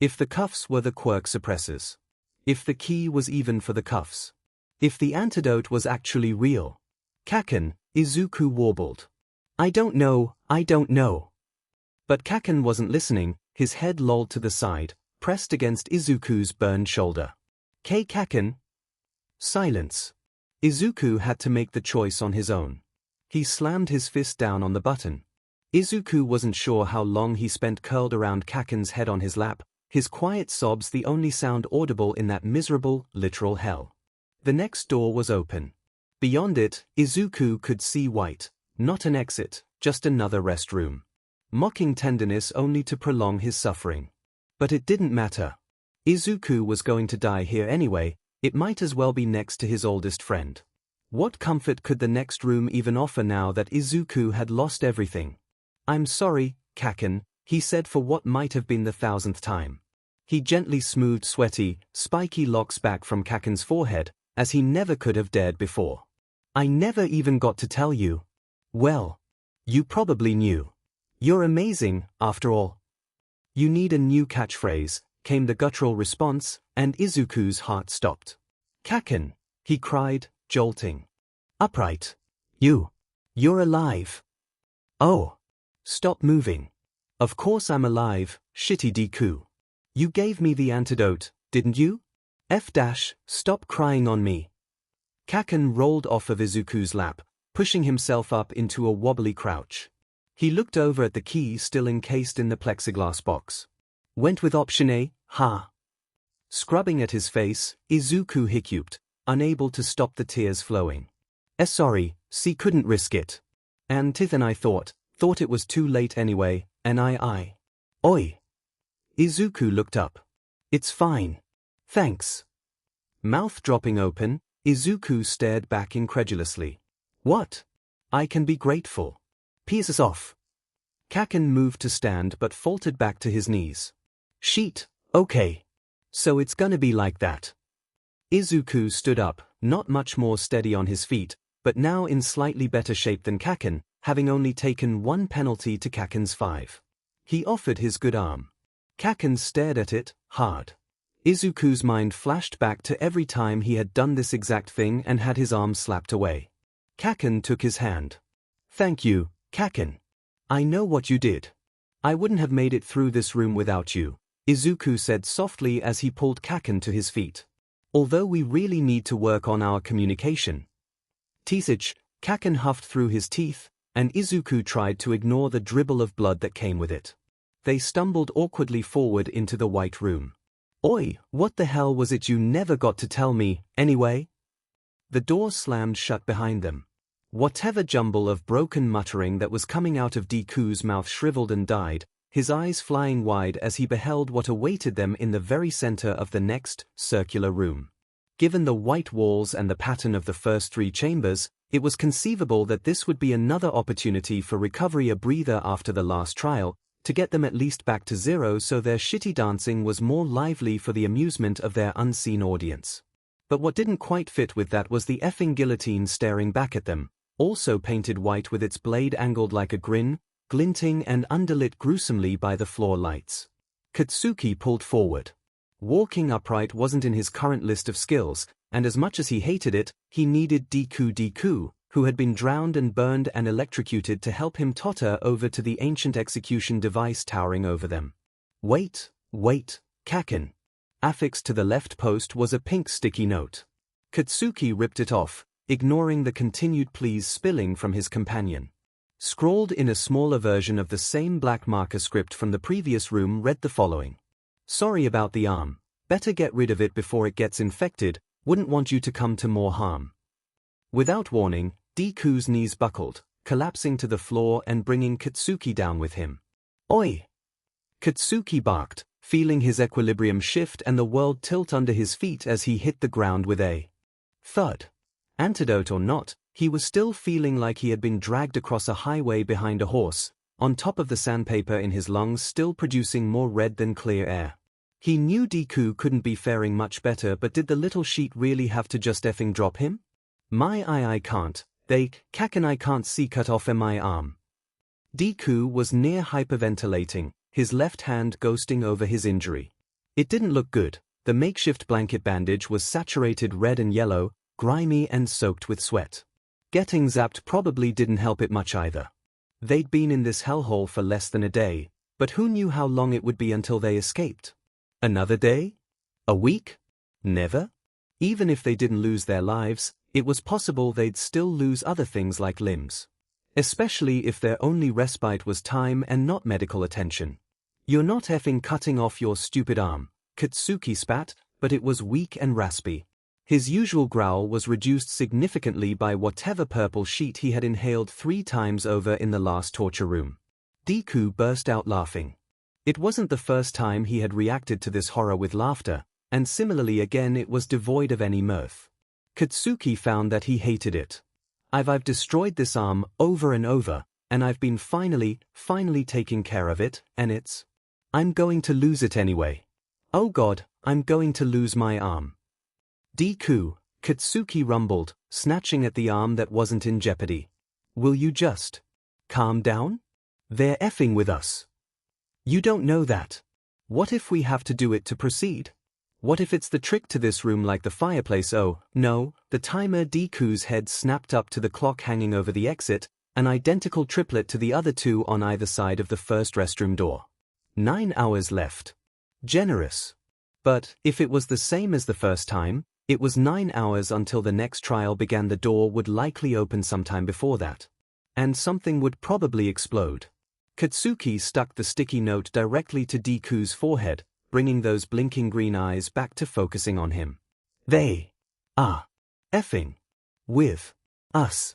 If the cuffs were the quirk suppressors. If the key was even for the cuffs. If the antidote was actually real. Kacchan, Izuku warbled. I don't know. But Kacchan wasn't listening, his head lolled to the side, pressed against Izuku's burned shoulder. Kacchan? Silence. Izuku had to make the choice on his own. He slammed his fist down on the button. Izuku wasn't sure how long he spent curled around Kacchan's head on his lap, his quiet sobs the only sound audible in that miserable, literal hell. The next door was open. Beyond it, Izuku could see white, not an exit, just another restroom. Mocking tenderness only to prolong his suffering. But it didn't matter. Izuku was going to die here anyway, it might as well be next to his oldest friend. What comfort could the next room even offer now that Izuku had lost everything? I'm sorry, Kacchan, he said for what might have been the 1000th time. He gently smoothed sweaty, spiky locks back from Kacchan's forehead, as he never could have dared before. I never even got to tell you. Well, you probably knew. You're amazing, after all. You need a new catchphrase, came the guttural response, and Izuku's heart stopped. Kacchan, he cried, jolting. Upright. You're alive. Oh. Stop moving. Of course I'm alive, shitty Deku. You gave me the antidote, didn't you? Stop crying on me. Kacchan rolled off of Izuku's lap, pushing himself up into a wobbly crouch. He looked over at the key still encased in the plexiglass box. Went with option A, huh? Scrubbing at his face, Izuku hiccuped, unable to stop the tears flowing. Sorry, couldn't risk it. And Tith and I thought it was too late anyway, and Oi. Izuku looked up. It's fine. Thanks. Mouth dropping open, Izuku stared back incredulously. What? I can be grateful. Peace off. Kacchan moved to stand but faltered back to his knees. Sheet, okay. So it's gonna be like that. Izuku stood up, not much more steady on his feet, but now in slightly better shape than Kacchan, having only taken one penalty to Kacchan's 5. He offered his good arm. Kacchan stared at it, hard. Izuku's mind flashed back to every time he had done this exact thing and had his arm slapped away. Kacchan took his hand. "Thank you, Kacchan. I know what you did. I wouldn't have made it through this room without you," Izuku said softly as he pulled Kacchan to his feet. "Although we really need to work on our communication." "Teach," Kacchan huffed through his teeth, and Izuku tried to ignore the dribble of blood that came with it. They stumbled awkwardly forward into the white room. "Oi, what the hell was it you never got to tell me, anyway?" The door slammed shut behind them. Whatever jumble of broken muttering that was coming out of Deku's mouth shriveled and died, his eyes flying wide as he beheld what awaited them in the very center of the next, circular room. Given the white walls and the pattern of the first 3 chambers, it was conceivable that this would be another opportunity for recovery, a breather after the last trial, to get them at least back to zero so their shitty dancing was more lively for the amusement of their unseen audience. But what didn't quite fit with that was the effing guillotine staring back at them, also painted white with its blade angled like a grin, glinting and underlit gruesomely by the floor lights. Katsuki pulled forward. Walking upright wasn't in his current list of skills, and as much as he hated it, he needed Deku, who had been drowned and burned and electrocuted, to help him totter over to the ancient execution device towering over them. Wait, Kacchan. Affixed to the left post was a pink sticky note. Katsuki ripped it off, ignoring the continued pleas spilling from his companion. Scrawled in a smaller version of the same black marker script from the previous room read the following. "Sorry about the arm. Better get rid of it before it gets infected. Wouldn't want you to come to more harm." Without warning, Deku's knees buckled, collapsing to the floor and bringing Katsuki down with him. "Oi!" Katsuki barked, feeling his equilibrium shift and the world tilt under his feet as he hit the ground with a thud. Antidote or not, he was still feeling like he had been dragged across a highway behind a horse, on top of the sandpaper in his lungs still producing more red than clear air. He knew Deku couldn't be faring much better, but did the little sheet really have to just effing drop him? I can't. Kacchan, I can't see, cut off my arm." Deku was near hyperventilating, his left hand ghosting over his injury. It didn't look good. The makeshift blanket bandage was saturated red and yellow, grimy and soaked with sweat. Getting zapped probably didn't help it much either. They'd been in this hellhole for less than a day, but who knew how long it would be until they escaped? Another day? A week? Never? Even if they didn't lose their lives, it was possible they'd still lose other things like limbs. Especially if their only respite was time and not medical attention. "You're not effing cutting off your stupid arm," Katsuki spat, but it was weak and raspy. His usual growl was reduced significantly by whatever purple sheet he had inhaled 3 times over in the last torture room. Deku burst out laughing. It wasn't the first time he had reacted to this horror with laughter, and similarly again it was devoid of any mirth. Katsuki found that he hated it. I've destroyed this arm over and over, and I've been finally taking care of it, and I'm going to lose it anyway. Oh God, I'm going to lose my arm." "Deku," Katsuki rumbled, snatching at the arm that wasn't in jeopardy. "Will you just calm down? They're effing with us. You don't know that. What if we have to do it to proceed? What if it's the trick to this room like the fireplace?" "Oh, no," the timer. Deku's head snapped up to the clock hanging over the exit, an identical triplet to the other 2 on either side of the first restroom door. 9 hours left. Generous. But, if it was the same as the first time, it was 9 hours until the next trial began. The door would likely open sometime before that. And something would probably explode. Katsuki stuck the sticky note directly to Deku's forehead, bringing those blinking green eyes back to focusing on him. "They are effing with us."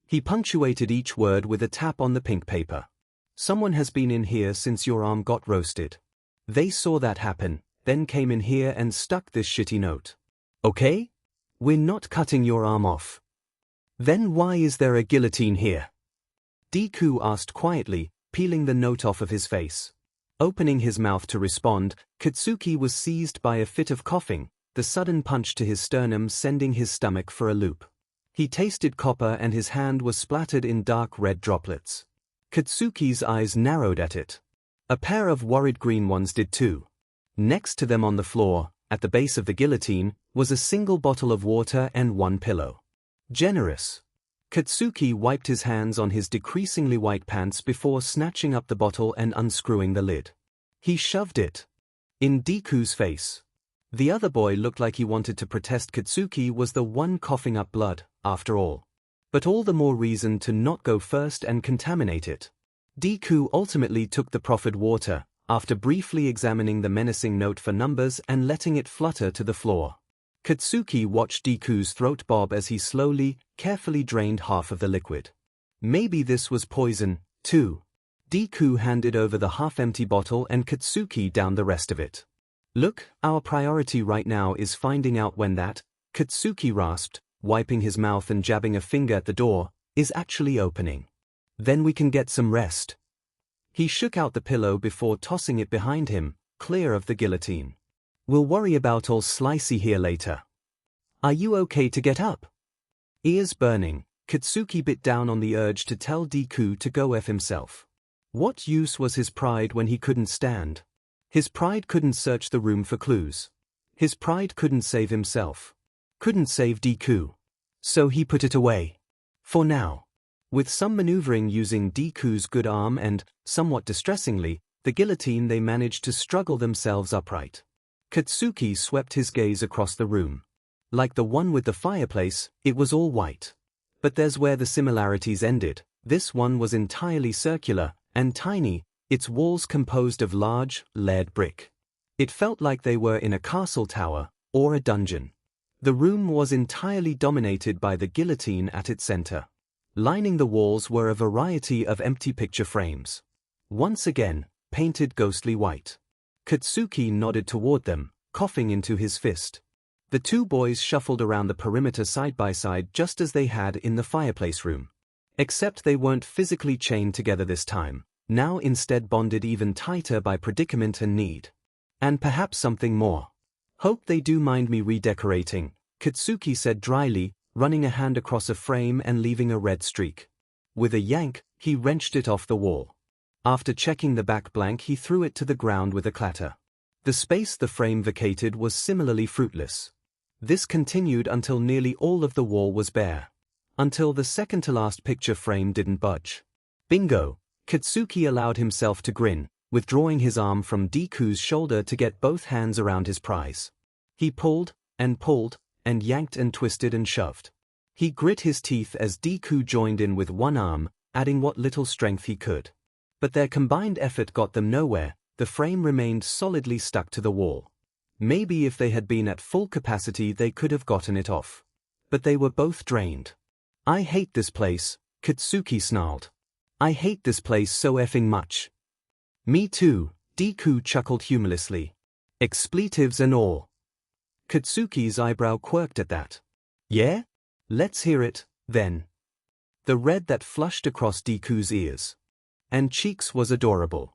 He punctuated each word with a tap on the pink paper. "Someone has been in here since your arm got roasted. They saw that happen, then came in here and stuck this shitty note. Okay? We're not cutting your arm off." "Then why is there a guillotine here?" Deku asked quietly, peeling the note off of his face. Opening his mouth to respond, Katsuki was seized by a fit of coughing, the sudden punch to his sternum sending his stomach for a loop. He tasted copper and his hand was splattered in dark red droplets. Katsuki's eyes narrowed at it. A pair of worried green ones did too. Next to them on the floor, at the base of the guillotine, was a single bottle of water and one pillow. Generous. Katsuki wiped his hands on his decreasingly white pants before snatching up the bottle and unscrewing the lid. He shoved it in Deku's face. The other boy looked like he wanted to protest. Katsuki was the one coughing up blood, after all. But all the more reason to not go first and contaminate it. Deku ultimately took the proffered water, after briefly examining the menacing note for numbers and letting it flutter to the floor. Katsuki watched Deku's throat bob as he slowly, carefully drained half of the liquid. Maybe this was poison, too. Deku handed over the half-empty bottle and Katsuki downed the rest of it. Look, our priority right now is finding out when that, Katsuki rasped, wiping his mouth and jabbing a finger at the door, is actually opening. Then we can get some rest. He shook out the pillow before tossing it behind him, clear of the guillotine. We'll worry about all slicey here later. Are you okay to get up? Ears burning, Katsuki bit down on the urge to tell Deku to go F himself. What use was his pride when he couldn't stand? His pride couldn't search the room for clues. His pride couldn't save himself. Couldn't save Deku. So he put it away. For now. With some maneuvering using Deku's good arm and, somewhat distressingly, the guillotine, they managed to struggle themselves upright. Katsuki swept his gaze across the room. Like the one with the fireplace, it was all white. But there's where the similarities ended. This one was entirely circular and tiny, its walls composed of large, layered brick. It felt like they were in a castle tower or a dungeon. The room was entirely dominated by the guillotine at its center. Lining the walls were a variety of empty picture frames. Once again, painted ghostly white. Katsuki nodded toward them, coughing into his fist. The two boys shuffled around the perimeter side by side just as they had in the fireplace room. Except they weren't physically chained together this time, now instead bonded even tighter by predicament and need. And perhaps something more. Hope they do mind me redecorating, Katsuki said dryly, running a hand across a frame and leaving a red streak. With a yank, he wrenched it off the wall. After checking the back blank, he threw it to the ground with a clatter. The space the frame vacated was similarly fruitless. This continued until nearly all of the wall was bare. Until the second-to-last picture frame didn't budge. Bingo! Katsuki allowed himself to grin, withdrawing his arm from Deku's shoulder to get both hands around his prize. He pulled, and yanked and twisted and shoved. He grit his teeth as Deku joined in with one arm, adding what little strength he could. But their combined effort got them nowhere. The frame remained solidly stuck to the wall. Maybe if they had been at full capacity they could have gotten it off. But they were both drained. I hate this place, Katsuki snarled. I hate this place so effing much. Me too, Deku chuckled humorlessly. Expletives and all. Katsuki's eyebrow quirked at that. Yeah? Let's hear it, then. The red that flushed across Deku's ears and cheeks was adorable.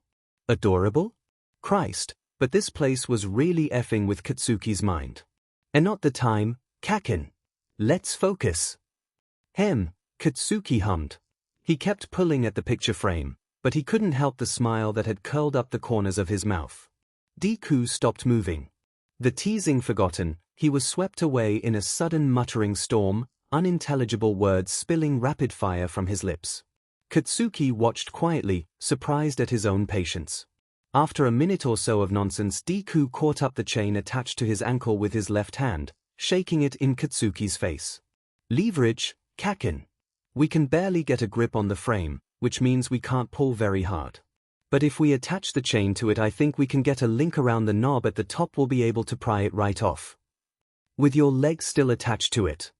Adorable? Christ, but this place was really effing with Katsuki's mind. And not the time, Kacchan. Let's focus. Katsuki hummed. He kept pulling at the picture frame, but he couldn't help the smile that had curled up the corners of his mouth. Deku stopped moving. The teasing forgotten, he was swept away in a sudden muttering storm, unintelligible words spilling rapid fire from his lips. Katsuki watched quietly, surprised at his own patience. After a minute or so of nonsense, Deku caught up the chain attached to his ankle with his left hand, shaking it in Katsuki's face. Leverage, Kacchan. We can barely get a grip on the frame, which means we can't pull very hard. But if we attach the chain to it, I think we can get a link around the knob at the top. We'll be able to pry it right off. With your leg still attached to it.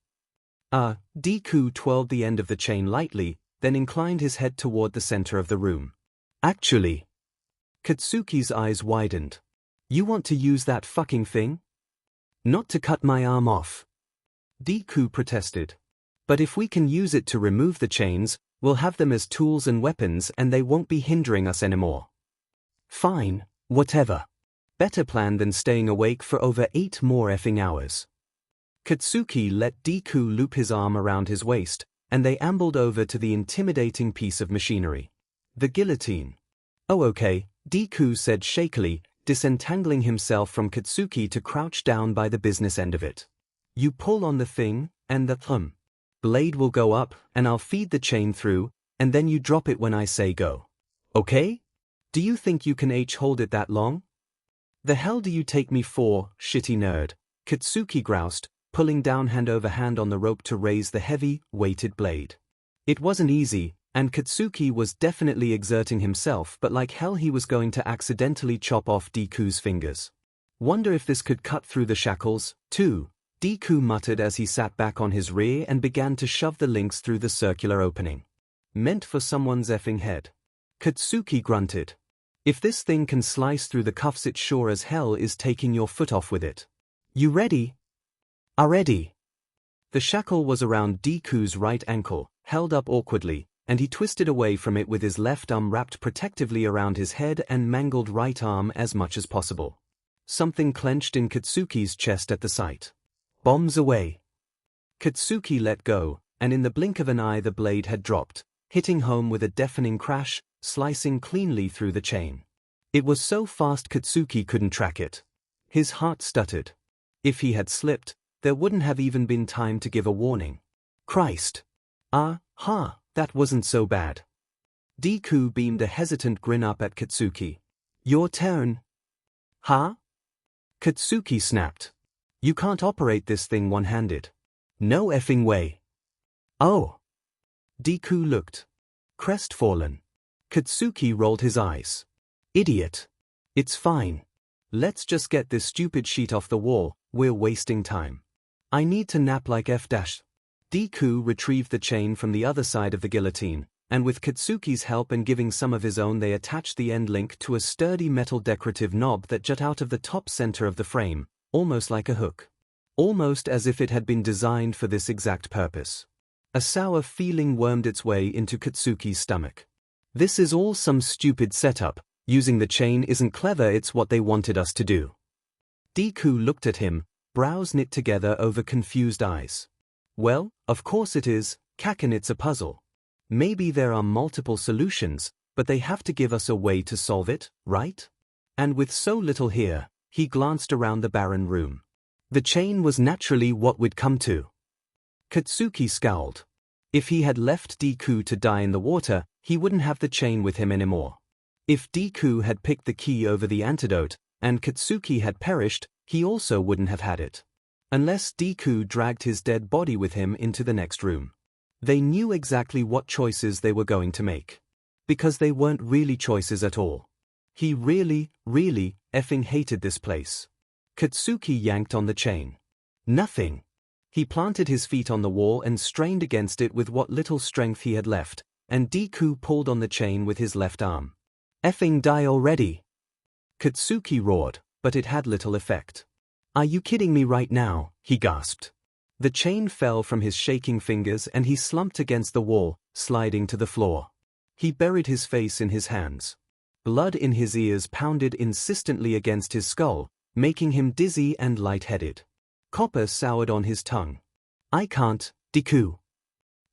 Deku twirled the end of the chain lightly, then inclined his head toward the center of the room. Actually. Katsuki's eyes widened. You want to use that fucking thing? Not to cut my arm off. Deku protested. But if we can use it to remove the chains, we'll have them as tools and weapons and they won't be hindering us anymore. Fine, whatever. Better plan than staying awake for over 8 more effing hours. Katsuki let Deku loop his arm around his waist, and they ambled over to the intimidating piece of machinery. The guillotine. Oh okay, Deku said shakily, disentangling himself from Katsuki to crouch down by the business end of it. You pull on the thing, and the blade will go up, and I'll feed the chain through, and then you drop it when I say go. Okay? Do you think you can hold it that long? The hell do you take me for, shitty nerd? Katsuki groused, pulling down hand over hand on the rope to raise the heavy, weighted blade. It wasn't easy, and Katsuki was definitely exerting himself, but like hell he was going to accidentally chop off Deku's fingers. Wonder if this could cut through the shackles, too, Deku muttered as he sat back on his rear and began to shove the links through the circular opening. Meant for someone's effing head. Katsuki grunted. If this thing can slice through the cuffs, it sure as hell is taking your foot off with it. You ready? Ready. The shackle was around Deku's right ankle, held up awkwardly, and he twisted away from it with his left arm wrapped protectively around his head and mangled right arm as much as possible. Something clenched in Katsuki's chest at the sight. Bombs away. Katsuki let go, and in the blink of an eye the blade had dropped, hitting home with a deafening crash, slicing cleanly through the chain. It was so fast Katsuki couldn't track it. His heart stuttered. If he had slipped, there wouldn't have even been time to give a warning. Christ. That wasn't so bad. Deku beamed a hesitant grin up at Katsuki. Your turn. Huh? Katsuki snapped. You can't operate this thing one-handed. No effing way. Oh. Deku looked crestfallen. Katsuki rolled his eyes. Idiot. It's fine. Let's just get this stupid sheet off the wall, we're wasting time. I need to nap like F-. Deku retrieved the chain from the other side of the guillotine, and with Katsuki's help and giving some of his own they attached the end link to a sturdy metal decorative knob that jut out of the top center of the frame, almost like a hook. Almost as if it had been designed for this exact purpose. A sour feeling wormed its way into Katsuki's stomach. This is all some stupid setup, using the chain isn't clever, it's what they wanted us to do. Deku looked at him, brows knit together over confused eyes. Well, of course it is, Kacchan, it's a puzzle. Maybe there are multiple solutions, but they have to give us a way to solve it, right? And with so little here, he glanced around the barren room. The chain was naturally what we'd come to. Katsuki scowled. If he had left Deku to die in the water, he wouldn't have the chain with him anymore. If Deku had picked the key over the antidote, and Katsuki had perished, he also wouldn't have had it. Unless Deku dragged his dead body with him into the next room. They knew exactly what choices they were going to make. Because they weren't really choices at all. He really effing hated this place. Katsuki yanked on the chain. Nothing. He planted his feet on the wall and strained against it with what little strength he had left, and Deku pulled on the chain with his left arm. Effing die already! Katsuki roared, but it had little effect. Are you kidding me right now? He gasped. The chain fell from his shaking fingers and he slumped against the wall, sliding to the floor. He buried his face in his hands. Blood in his ears pounded insistently against his skull, making him dizzy and lightheaded. Copper soured on his tongue. I can't, Deku.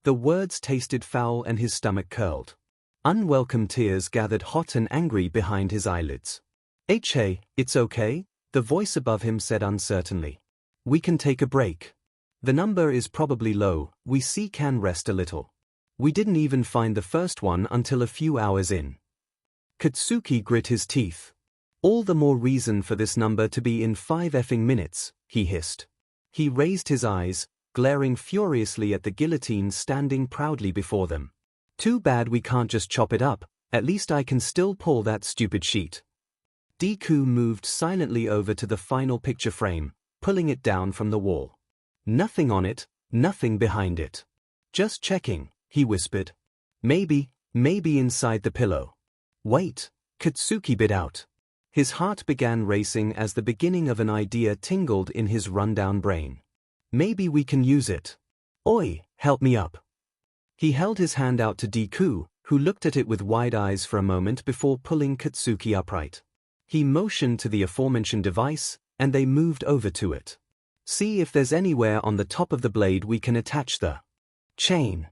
The words tasted foul and his stomach curled. Unwelcome tears gathered hot and angry behind his eyelids. Hey, it's okay, the voice above him said uncertainly. We can take a break. The number is probably low, we can rest a little. We didn't even find the first one until a few hours in. Katsuki grit his teeth. All the more reason for this number to be in 5 effing minutes, he hissed. He raised his eyes, glaring furiously at the guillotine standing proudly before them. Too bad we can't just chop it up, at least I can still pull that stupid sheet. Deku moved silently over to the final picture frame, pulling it down from the wall. Nothing on it, nothing behind it. Just checking, he whispered. Maybe inside the pillow. Wait, Katsuki bit out. His heart began racing as the beginning of an idea tingled in his rundown brain. Maybe we can use it. Oi, help me up. He held his hand out to Deku, who looked at it with wide eyes for a moment before pulling Katsuki upright. He motioned to the aforementioned device, and they moved over to it. See if there's anywhere on the top of the blade we can attach the chain.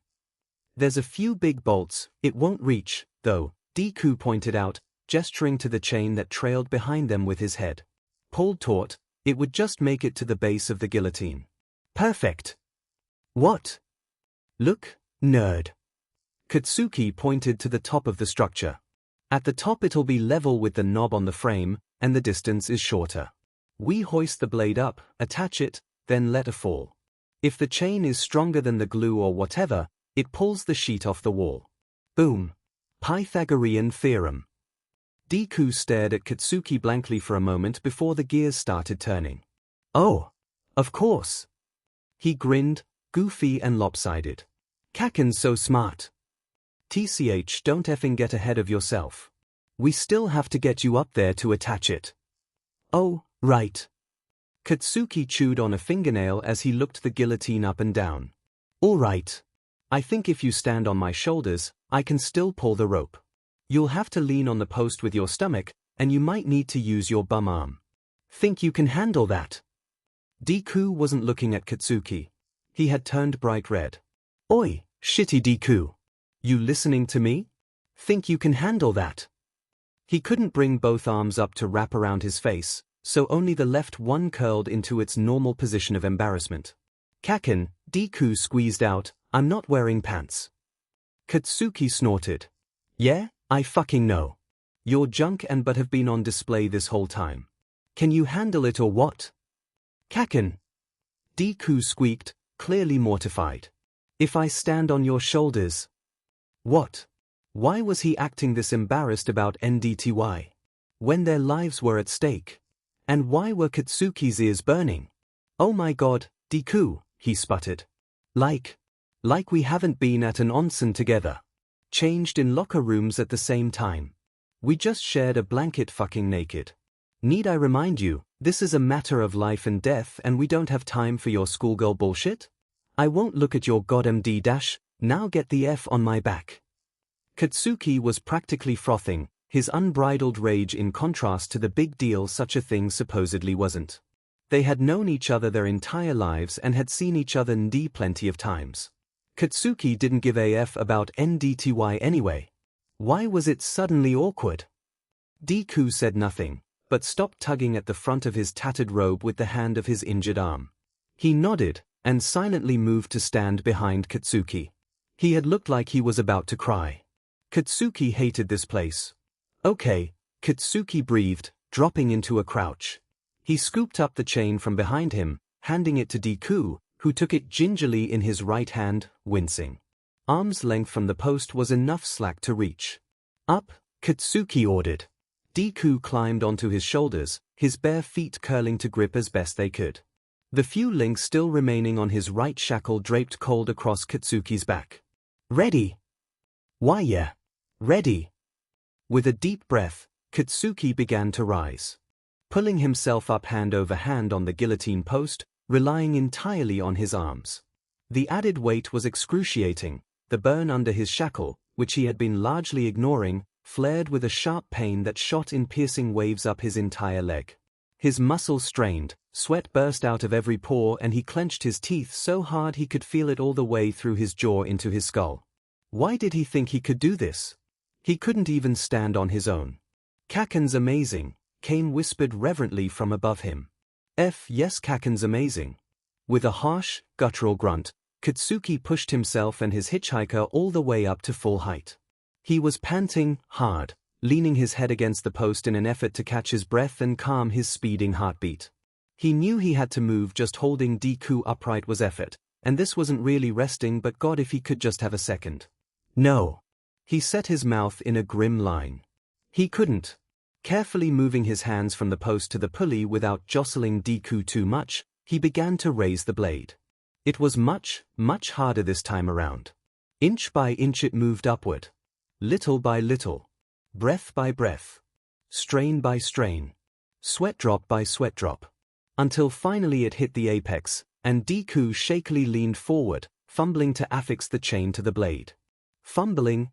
There's a few big bolts, it won't reach, though, Deku pointed out, gesturing to the chain that trailed behind them with his head. Pulled taut, it would just make it to the base of the guillotine. Perfect. What? Look, nerd. Katsuki pointed to the top of the structure. At the top it'll be level with the knob on the frame, and the distance is shorter. We hoist the blade up, attach it, then let it fall. If the chain is stronger than the glue or whatever, it pulls the sheet off the wall. Boom. Pythagorean theorem. Deku stared at Katsuki blankly for a moment before the gears started turning. Oh, of course. He grinned, goofy and lopsided. Kacchan's so smart. TCH, don't effing get ahead of yourself. We still have to get you up there to attach it. Oh, right. Katsuki chewed on a fingernail as he looked the guillotine up and down. All right. I think if you stand on my shoulders, I can still pull the rope. You'll have to lean on the post with your stomach, and you might need to use your bum arm. Think you can handle that? Deku wasn't looking at Katsuki. He had turned bright red. Oi, shitty Deku. You listening to me? Think you can handle that? He couldn't bring both arms up to wrap around his face, so only the left one curled into its normal position of embarrassment. Kacchan, Deku squeezed out, I'm not wearing pants. Katsuki snorted. Yeah, I fucking know. Your junk and butt have been on display this whole time. Can you handle it or what? Kacchan. Deku squeaked, clearly mortified. If I stand on your shoulders. What? Why was he acting this embarrassed about NDTY? When their lives were at stake? And why were Katsuki's ears burning? Oh my god, Deku, he sputtered. Like we haven't been at an onsen together. Changed in locker rooms at the same time. We just shared a blanket fucking naked. Need I remind you, this is a matter of life and death and we don't have time for your schoolgirl bullshit? I won't look at your goddamn D-dash, now get the F on my back. Katsuki was practically frothing, his unbridled rage in contrast to the big deal such a thing supposedly wasn't. They had known each other their entire lives and had seen each other ND plenty of times. Katsuki didn't give a F about NDTY anyway. Why was it suddenly awkward? Deku said nothing, but stopped tugging at the front of his tattered robe with the hand of his injured arm. He nodded, and silently moved to stand behind Katsuki. He had looked like he was about to cry. Katsuki hated this place. Okay, Katsuki breathed, dropping into a crouch. He scooped up the chain from behind him, handing it to Deku, who took it gingerly in his right hand, wincing. Arm's length from the post was enough slack to reach. Up, Katsuki ordered. Deku climbed onto his shoulders, his bare feet curling to grip as best they could. The few links still remaining on his right shackle draped cold across Katsuki's back. Ready? Why yeah. Ready. With a deep breath, Katsuki began to rise. Pulling himself up hand over hand on the guillotine post, relying entirely on his arms. The added weight was excruciating, the burn under his shackle, which he had been largely ignoring, flared with a sharp pain that shot in piercing waves up his entire leg. His muscles strained, sweat burst out of every pore and he clenched his teeth so hard he could feel it all the way through his jaw into his skull. Why did he think he could do this? He couldn't even stand on his own. Kacchan's amazing, Kane whispered reverently from above him. Yes, Kacchan's amazing. With a harsh, guttural grunt, Katsuki pushed himself and his hitchhiker all the way up to full height. He was panting, hard, leaning his head against the post in an effort to catch his breath and calm his speeding heartbeat. He knew he had to move, just holding Deku upright was effort, and this wasn't really resting, but God, if he could just have a second. No. He set his mouth in a grim line. He couldn't. Carefully moving his hands from the post to the pulley without jostling Deku too much, he began to raise the blade. It was much, much harder this time around. Inch by inch it moved upward. Little by little. Breath by breath. Strain by strain. Sweat drop by sweat drop. Until finally it hit the apex, and Deku shakily leaned forward, fumbling to affix the chain to the blade. Fumbling.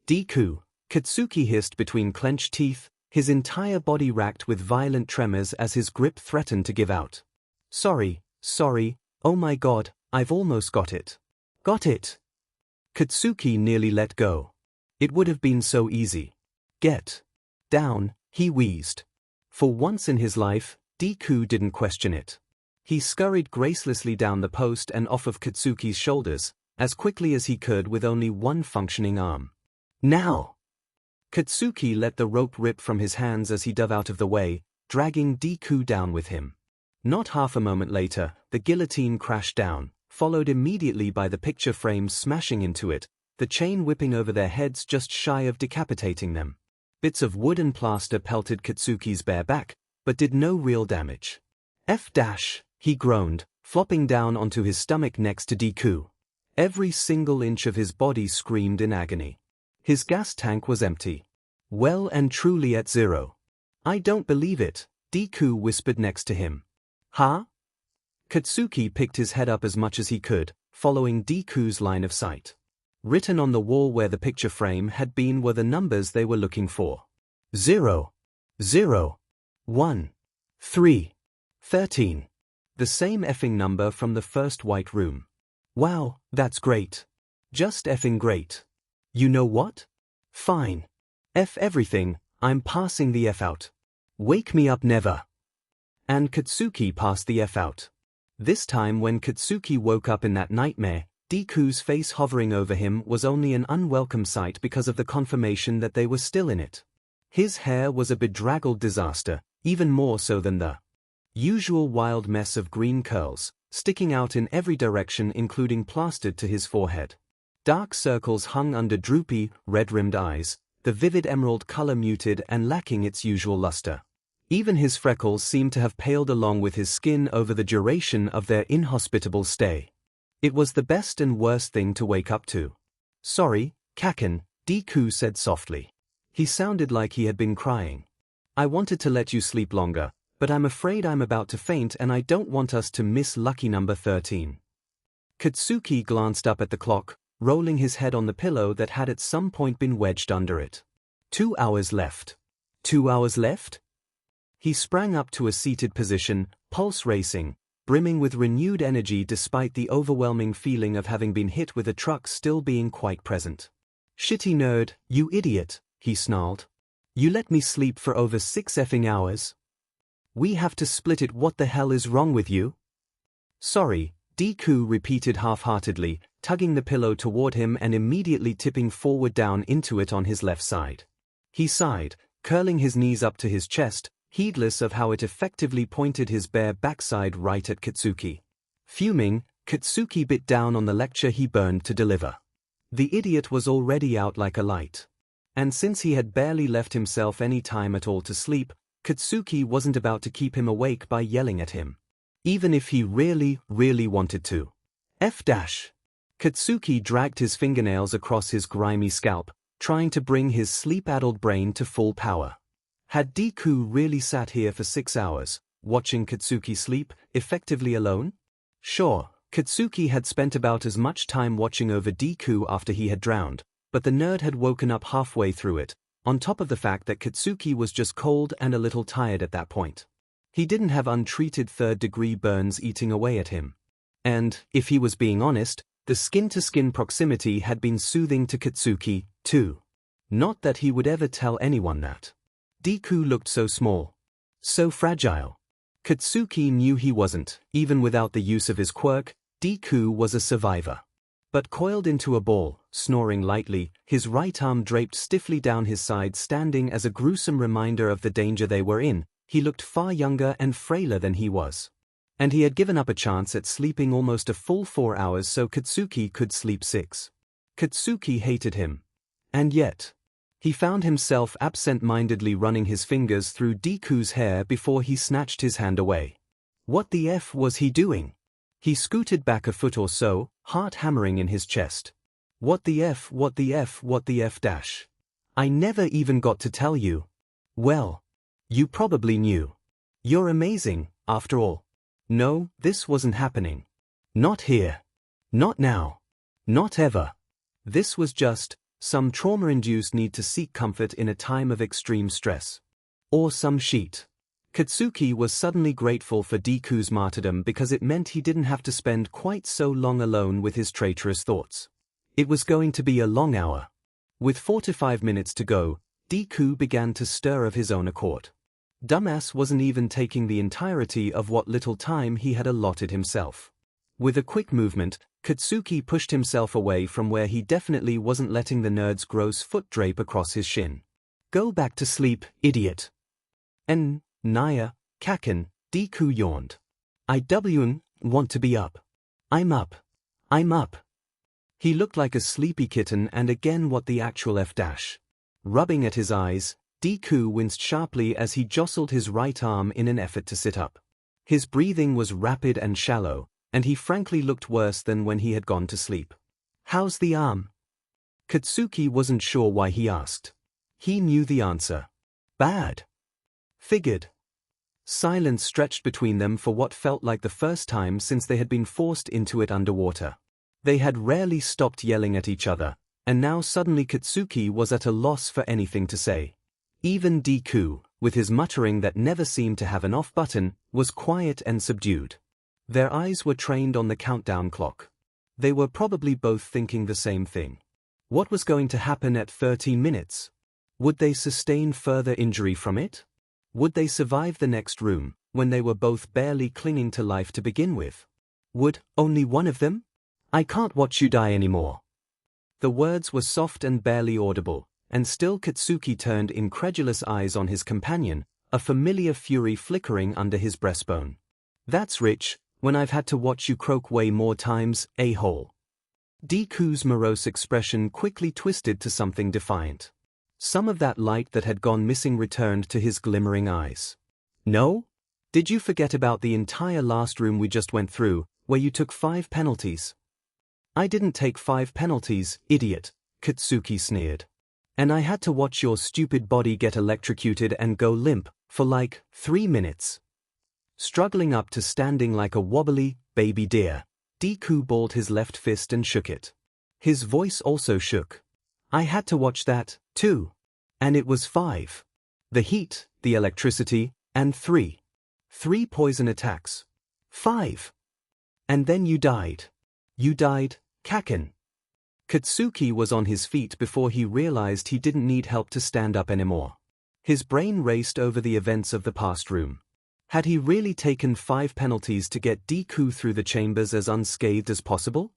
Deku, Katsuki hissed between clenched teeth, his entire body racked with violent tremors as his grip threatened to give out. Sorry, oh my god, I've almost got it. Got it! Katsuki nearly let go. It would have been so easy. Get down, he wheezed. For once in his life, Deku didn't question it. He scurried gracelessly down the post and off of Katsuki's shoulders, as quickly as he could with only one functioning arm. Now! Katsuki let the rope rip from his hands as he dove out of the way, dragging Deku down with him. Not half a moment later, the guillotine crashed down, followed immediately by the picture frame smashing into it, the chain whipping over their heads just shy of decapitating them. Bits of wood and plaster pelted Katsuki's bare back, but did no real damage. F-, he groaned, flopping down onto his stomach next to Deku. Every single inch of his body screamed in agony. His gas tank was empty. Well and truly at zero. I don't believe it, Deku whispered next to him. Huh? Katsuki picked his head up as much as he could, following Deku's line of sight. Written on the wall where the picture frame had been were the numbers they were looking for. 0, 0, 1, 3, 13. The same effing number from the first white room. Wow, that's great. Just effing great. You know what? Fine. F everything, I'm passing the F out. Wake me up never. And Katsuki passed the F out. This time when Katsuki woke up in that nightmare, Deku's face hovering over him was only an unwelcome sight because of the confirmation that they were still in it. His hair was a bedraggled disaster, even more so than the usual wild mess of green curls, sticking out in every direction including plastered to his forehead. Dark circles hung under droopy, red-rimmed eyes, the vivid emerald color muted and lacking its usual luster. Even his freckles seemed to have paled along with his skin over the duration of their inhospitable stay. It was the best and worst thing to wake up to. Sorry, Kacchan, Deku said softly. He sounded like he had been crying. I wanted to let you sleep longer, but I'm afraid I'm about to faint and I don't want us to miss lucky number 13. Katsuki glanced up at the clock, rolling his head on the pillow that had at some point been wedged under it. 2 hours left. 2 hours left? He sprang up to a seated position, pulse racing, brimming with renewed energy despite the overwhelming feeling of having been hit with a truck still being quite present. Shitty nerd, you idiot, he snarled. You let me sleep for over 6 effing hours? We have to split it. What the hell is wrong with you? Sorry, Deku repeated half-heartedly, tugging the pillow toward him and immediately tipping forward down into it on his left side. He sighed, curling his knees up to his chest, heedless of how it effectively pointed his bare backside right at Katsuki. Fuming, Katsuki bit down on the lecture he burned to deliver. The idiot was already out like a light. And since he had barely left himself any time at all to sleep, Katsuki wasn't about to keep him awake by yelling at him. Even if he really, really wanted to. F-. Katsuki dragged his fingernails across his grimy scalp, trying to bring his sleep-addled brain to full power. Had Deku really sat here for 6 hours, watching Katsuki sleep, effectively alone? Sure, Katsuki had spent about as much time watching over Deku after he had drowned, but the nerd had woken up halfway through it, on top of the fact that Katsuki was just cold and a little tired at that point. He didn't have untreated third-degree burns eating away at him. And, if he was being honest, the skin-to-skin proximity had been soothing to Katsuki, too. Not that he would ever tell anyone that. Deku looked so small. So fragile. Katsuki knew he wasn't, even without the use of his quirk, Deku was a survivor. But coiled into a ball, snoring lightly, his right arm draped stiffly down his side standing as a gruesome reminder of the danger they were in, he looked far younger and frailer than he was. And he had given up a chance at sleeping almost a full 4 hours so Katsuki could sleep 6. Katsuki hated him. And yet, he found himself absent-mindedly running his fingers through Deku's hair before he snatched his hand away. What the F was he doing? He scooted back a foot or so, heart hammering in his chest. What the F, what the F, what the F dash? I never even got to tell you. Well, you probably knew. You're amazing, after all. No, this wasn't happening. Not here. Not now. Not ever. This was just some trauma-induced need to seek comfort in a time of extreme stress. Or some shit. Katsuki was suddenly grateful for Deku's martyrdom because it meant he didn't have to spend quite so long alone with his traitorous thoughts. It was going to be a long hour. With 4 to 5 minutes to go, Deku began to stir of his own accord. Dumbass wasn't even taking the entirety of what little time he had allotted himself. With a quick movement, Katsuki pushed himself away from where he definitely wasn't letting the nerd's gross foot drape across his shin. Go back to sleep, idiot. Naya, Kacchan, Deku yawned. I don't want to be up. I'm up. I'm up. He looked like a sleepy kitten, and again what the actual F dash. Rubbing at his eyes, Deku winced sharply as he jostled his right arm in an effort to sit up. His breathing was rapid and shallow, and he frankly looked worse than when he had gone to sleep. How's the arm? Katsuki wasn't sure why he asked. He knew the answer. Bad. Figured. Silence stretched between them for what felt like the first time since they had been forced into it underwater. They had rarely stopped yelling at each other, and now suddenly Katsuki was at a loss for anything to say. Even Deku, with his muttering that never seemed to have an off button, was quiet and subdued. Their eyes were trained on the countdown clock. They were probably both thinking the same thing. What was going to happen at 13 minutes? Would they sustain further injury from it? Would they survive the next room, when they were both barely clinging to life to begin with? Would only one of them? I can't watch you die anymore. The words were soft and barely audible, and still Katsuki turned incredulous eyes on his companion, a familiar fury flickering under his breastbone. That's rich, when I've had to watch you croak way more times, a-hole. Deku's morose expression quickly twisted to something defiant. Some of that light that had gone missing returned to his glimmering eyes. No? Did you forget about the entire last room we just went through, where you took 5 penalties? I didn't take 5 penalties, idiot, Katsuki sneered. And I had to watch your stupid body get electrocuted and go limp, for like, 3 minutes. Struggling up to standing like a wobbly baby deer, Deku balled his left fist and shook it. His voice also shook. I had to watch that, too. And it was 5. The heat, the electricity, and 3. 3 poison attacks. 5. And then you died. You died, Kacchan. Katsuki was on his feet before he realized he didn't need help to stand up anymore. His brain raced over the events of the past room. Had he really taken 5 penalties to get Deku through the chambers as unscathed as possible?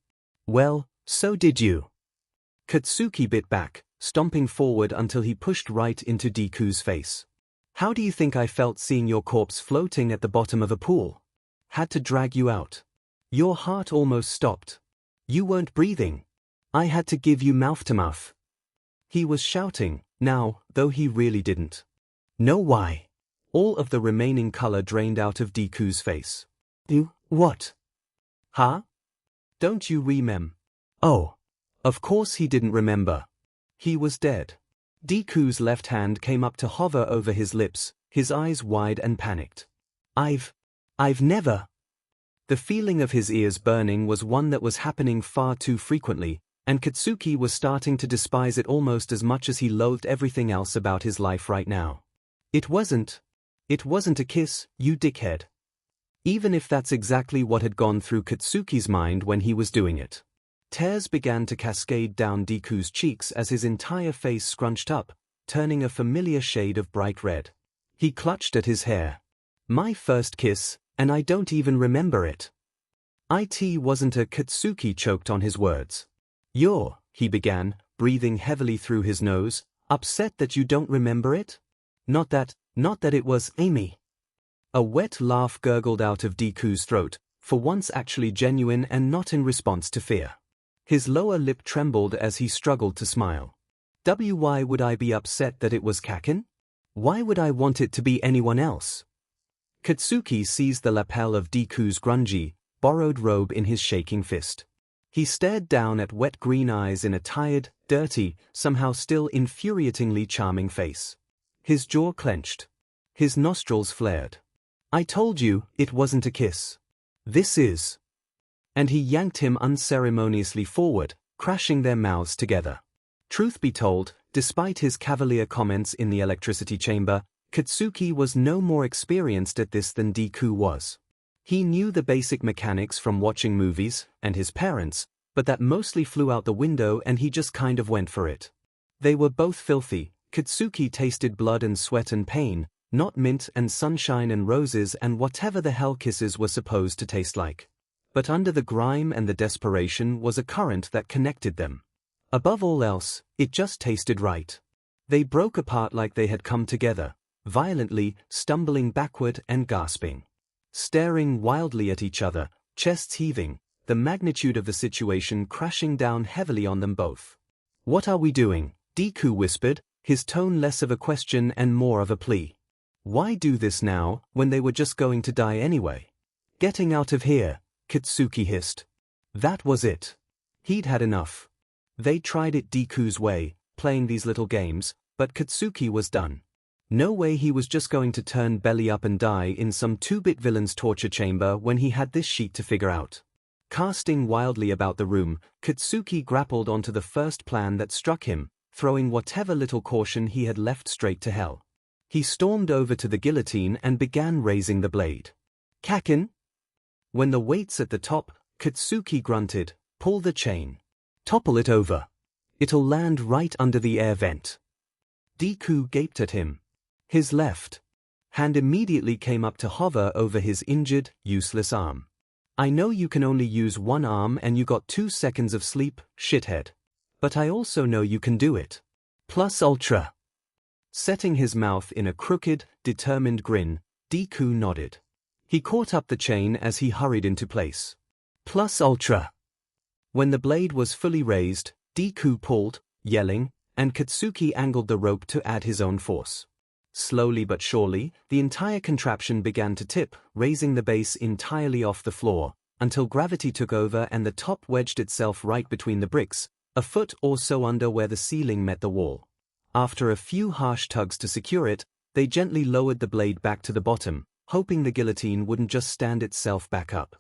Well, so did you. Katsuki bit back, stomping forward until he pushed right into Deku's face. How do you think I felt seeing your corpse floating at the bottom of a pool? Had to drag you out. Your heart almost stopped. You weren't breathing. I had to give you mouth-to-mouth. He was shouting, now, though he really didn't. Know why? All of the remaining color drained out of Deku's face. You, what? Huh? Don't you remem? Oh. Of course he didn't remember. He was dead. Deku's left hand came up to hover over his lips, his eyes wide and panicked. I've never. The feeling of his ears burning was one that was happening far too frequently, and Katsuki was starting to despise it almost as much as he loathed everything else about his life right now. It wasn't a kiss, you dickhead. Even if that's exactly what had gone through Katsuki's mind when he was doing it. Tears began to cascade down Deku's cheeks as his entire face scrunched up, turning a familiar shade of bright red. He clutched at his hair. My first kiss, and I don't even remember it. It wasn't a. Katsuki choked on his words. He began, breathing heavily through his nose, upset that you don't remember it? Not that it was Amy. A wet laugh gurgled out of Deku's throat, for once actually genuine and not in response to fear. His lower lip trembled as he struggled to smile. Why would I be upset that it was Kacchan? Why would I want it to be anyone else? Katsuki seized the lapel of Deku's grungy, borrowed robe in his shaking fist. He stared down at wet green eyes in a tired, dirty, somehow still infuriatingly charming face. His jaw clenched. His nostrils flared. I told you, it wasn't a kiss. This is. And he yanked him unceremoniously forward, crashing their mouths together. Truth be told, despite his cavalier comments in the electricity chamber, Katsuki was no more experienced at this than Deku was. He knew the basic mechanics from watching movies, and his parents, but that mostly flew out the window and he just kind of went for it. They were both filthy, Katsuki tasted blood and sweat and pain, not mint and sunshine and roses and whatever the hell kisses were supposed to taste like. But under the grime and the desperation was a current that connected them. Above all else, it just tasted right. They broke apart like they had come together, violently, stumbling backward and gasping. Staring wildly at each other, chests heaving, the magnitude of the situation crashing down heavily on them both. "What are we doing?" Deku whispered, his tone less of a question and more of a plea. Why do this now, when they were just going to die anyway? "Getting out of here," Katsuki hissed. That was it. He'd had enough. They tried it Deku's way, playing these little games, but Katsuki was done. No way he was just going to turn belly up and die in some 2-bit villain's torture chamber when he had this sheet to figure out. Casting wildly about the room, Katsuki grappled onto the first plan that struck him, throwing whatever little caution he had left straight to hell. He stormed over to the guillotine and began raising the blade. "Kacchan?" When the weight's at the top, Katsuki grunted, "Pull the chain. Topple it over. It'll land right under the air vent." Deku gaped at him. His left hand immediately came up to hover over his injured, useless arm. "I know you can only use one arm and you got 2 seconds of sleep, shithead. But I also know you can do it. Plus ultra." Setting his mouth in a crooked, determined grin, Deku nodded. He caught up the chain as he hurried into place. Plus ultra. When the blade was fully raised, Deku pulled, yelling, and Katsuki angled the rope to add his own force. Slowly but surely, the entire contraption began to tip, raising the base entirely off the floor, until gravity took over and the top wedged itself right between the bricks, a foot or so under where the ceiling met the wall. After a few harsh tugs to secure it, they gently lowered the blade back to the bottom, hoping the guillotine wouldn't just stand itself back up.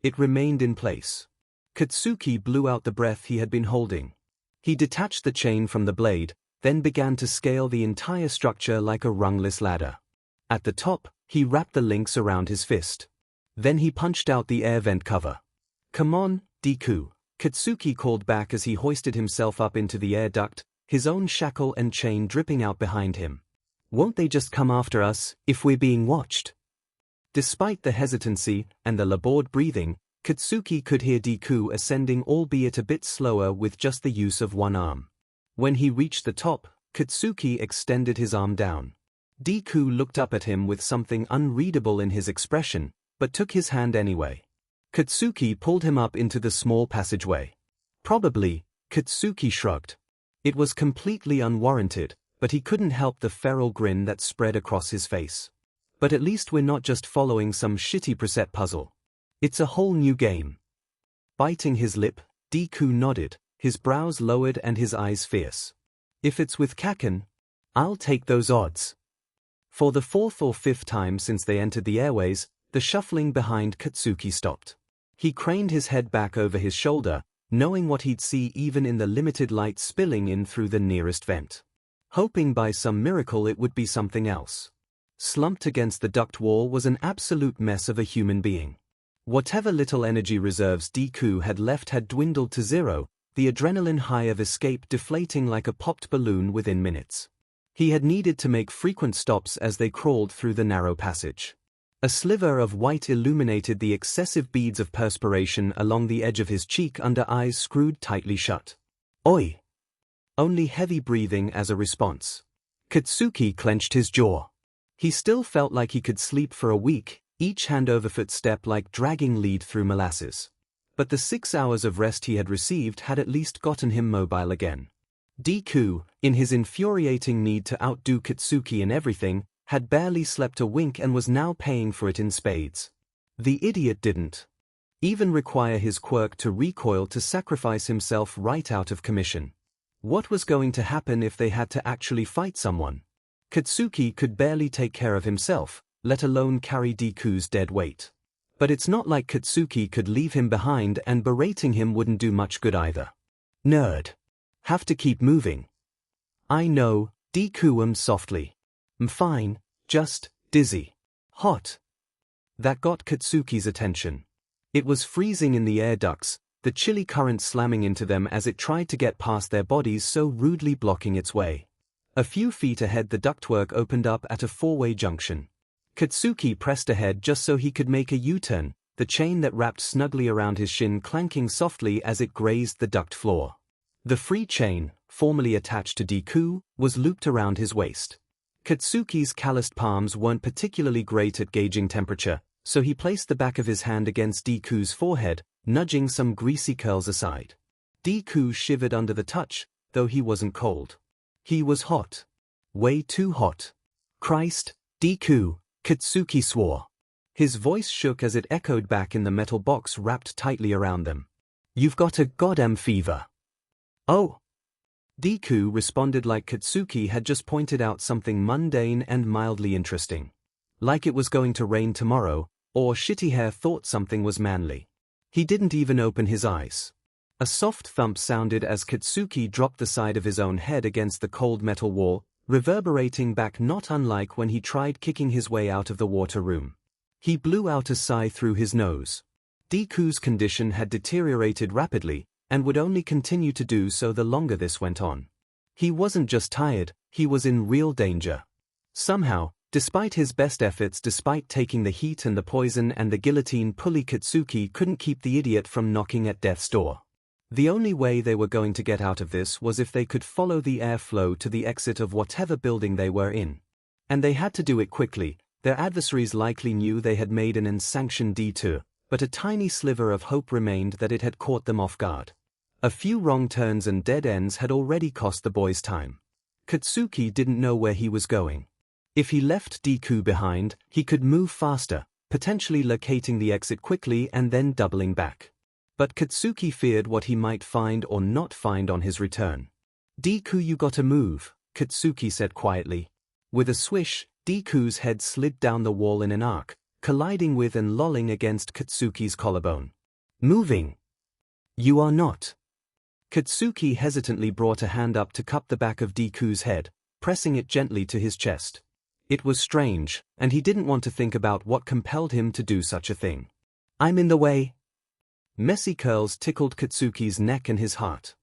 It remained in place. Katsuki blew out the breath he had been holding. He detached the chain from the blade, then began to scale the entire structure like a rungless ladder. At the top, he wrapped the links around his fist. Then he punched out the air vent cover. "Come on, Deku," Katsuki called back as he hoisted himself up into the air duct, his own shackle and chain dripping out behind him. "Won't they just come after us, if we're being watched?" Despite the hesitancy and the labored breathing, Katsuki could hear Deku ascending, albeit a bit slower with just the use of one arm. When he reached the top, Katsuki extended his arm down. Deku looked up at him with something unreadable in his expression, but took his hand anyway. Katsuki pulled him up into the small passageway. "Probably," Katsuki shrugged. It was completely unwarranted, but he couldn't help the feral grin that spread across his face. "But at least we're not just following some shitty preset puzzle. It's a whole new game." Biting his lip, Deku nodded, his brows lowered and his eyes fierce. "If it's with Kacchan, I'll take those odds." For the 4th or 5th time since they entered the airways, the shuffling behind Katsuki stopped. He craned his head back over his shoulder, knowing what he'd see even in the limited light spilling in through the nearest vent. Hoping by some miracle it would be something else. Slumped against the duct wall was an absolute mess of a human being. Whatever little energy reserves Deku had left had dwindled to zero, the adrenaline high of escape deflating like a popped balloon within minutes. He had needed to make frequent stops as they crawled through the narrow passage. A sliver of white illuminated the excessive beads of perspiration along the edge of his cheek under eyes screwed tightly shut. "Oi!" Only heavy breathing as a response. Katsuki clenched his jaw. He still felt like he could sleep for a week, each hand-over-foot step like dragging lead through molasses. But the 6 hours of rest he had received had at least gotten him mobile again. Deku, in his infuriating need to outdo Katsuki in everything, had barely slept a wink and was now paying for it in spades. The idiot didn't even require his quirk to recoil to sacrifice himself right out of commission. What was going to happen if they had to actually fight someone? Katsuki could barely take care of himself, let alone carry Deku's dead weight. But it's not like Katsuki could leave him behind, and berating him wouldn't do much good either. "Nerd. Have to keep moving." "I know," Deku ummed softly. "I'm fine, just dizzy. Hot." That got Katsuki's attention. It was freezing in the air ducts, the chilly current slamming into them as it tried to get past their bodies so rudely blocking its way. A few feet ahead the ductwork opened up at a four-way junction. Katsuki pressed ahead just so he could make a U-turn, the chain that wrapped snugly around his shin clanking softly as it grazed the duct floor. The free chain, formerly attached to Deku, was looped around his waist. Katsuki's calloused palms weren't particularly great at gauging temperature, so he placed the back of his hand against Deku's forehead, nudging some greasy curls aside. Deku shivered under the touch, though he wasn't cold. He was hot. Way too hot. Christ, Deku, Katsuki swore. His voice shook as it echoed back in the metal box wrapped tightly around them. You've got a goddamn fever. Oh. Deku responded like Katsuki had just pointed out something mundane and mildly interesting. Like it was going to rain tomorrow, or Shitty Hair thought something was manly. He didn't even open his eyes. A soft thump sounded as Katsuki dropped the side of his own head against the cold metal wall, reverberating back not unlike when he tried kicking his way out of the water room. He blew out a sigh through his nose. Deku's condition had deteriorated rapidly, and would only continue to do so the longer this went on. He wasn't just tired, he was in real danger. Somehow, despite his best efforts, despite taking the heat and the poison and the guillotine pulley, Katsuki couldn't keep the idiot from knocking at death's door. The only way they were going to get out of this was if they could follow the airflow to the exit of whatever building they were in. And they had to do it quickly. Their adversaries likely knew they had made an unsanctioned detour, but a tiny sliver of hope remained that it had caught them off guard. A few wrong turns and dead ends had already cost the boys time. Katsuki didn't know where he was going. If he left Deku behind, he could move faster, potentially locating the exit quickly and then doubling back. But Katsuki feared what he might find or not find on his return. Deku, you gotta move, Katsuki said quietly. With a swish, Deku's head slid down the wall in an arc, colliding with and lolling against Katsuki's collarbone. Moving. You are not. Katsuki hesitantly brought a hand up to cup the back of Deku's head, pressing it gently to his chest. It was strange, and he didn't want to think about what compelled him to do such a thing. I'm in the way. Messy curls tickled Katsuki's neck and his heart.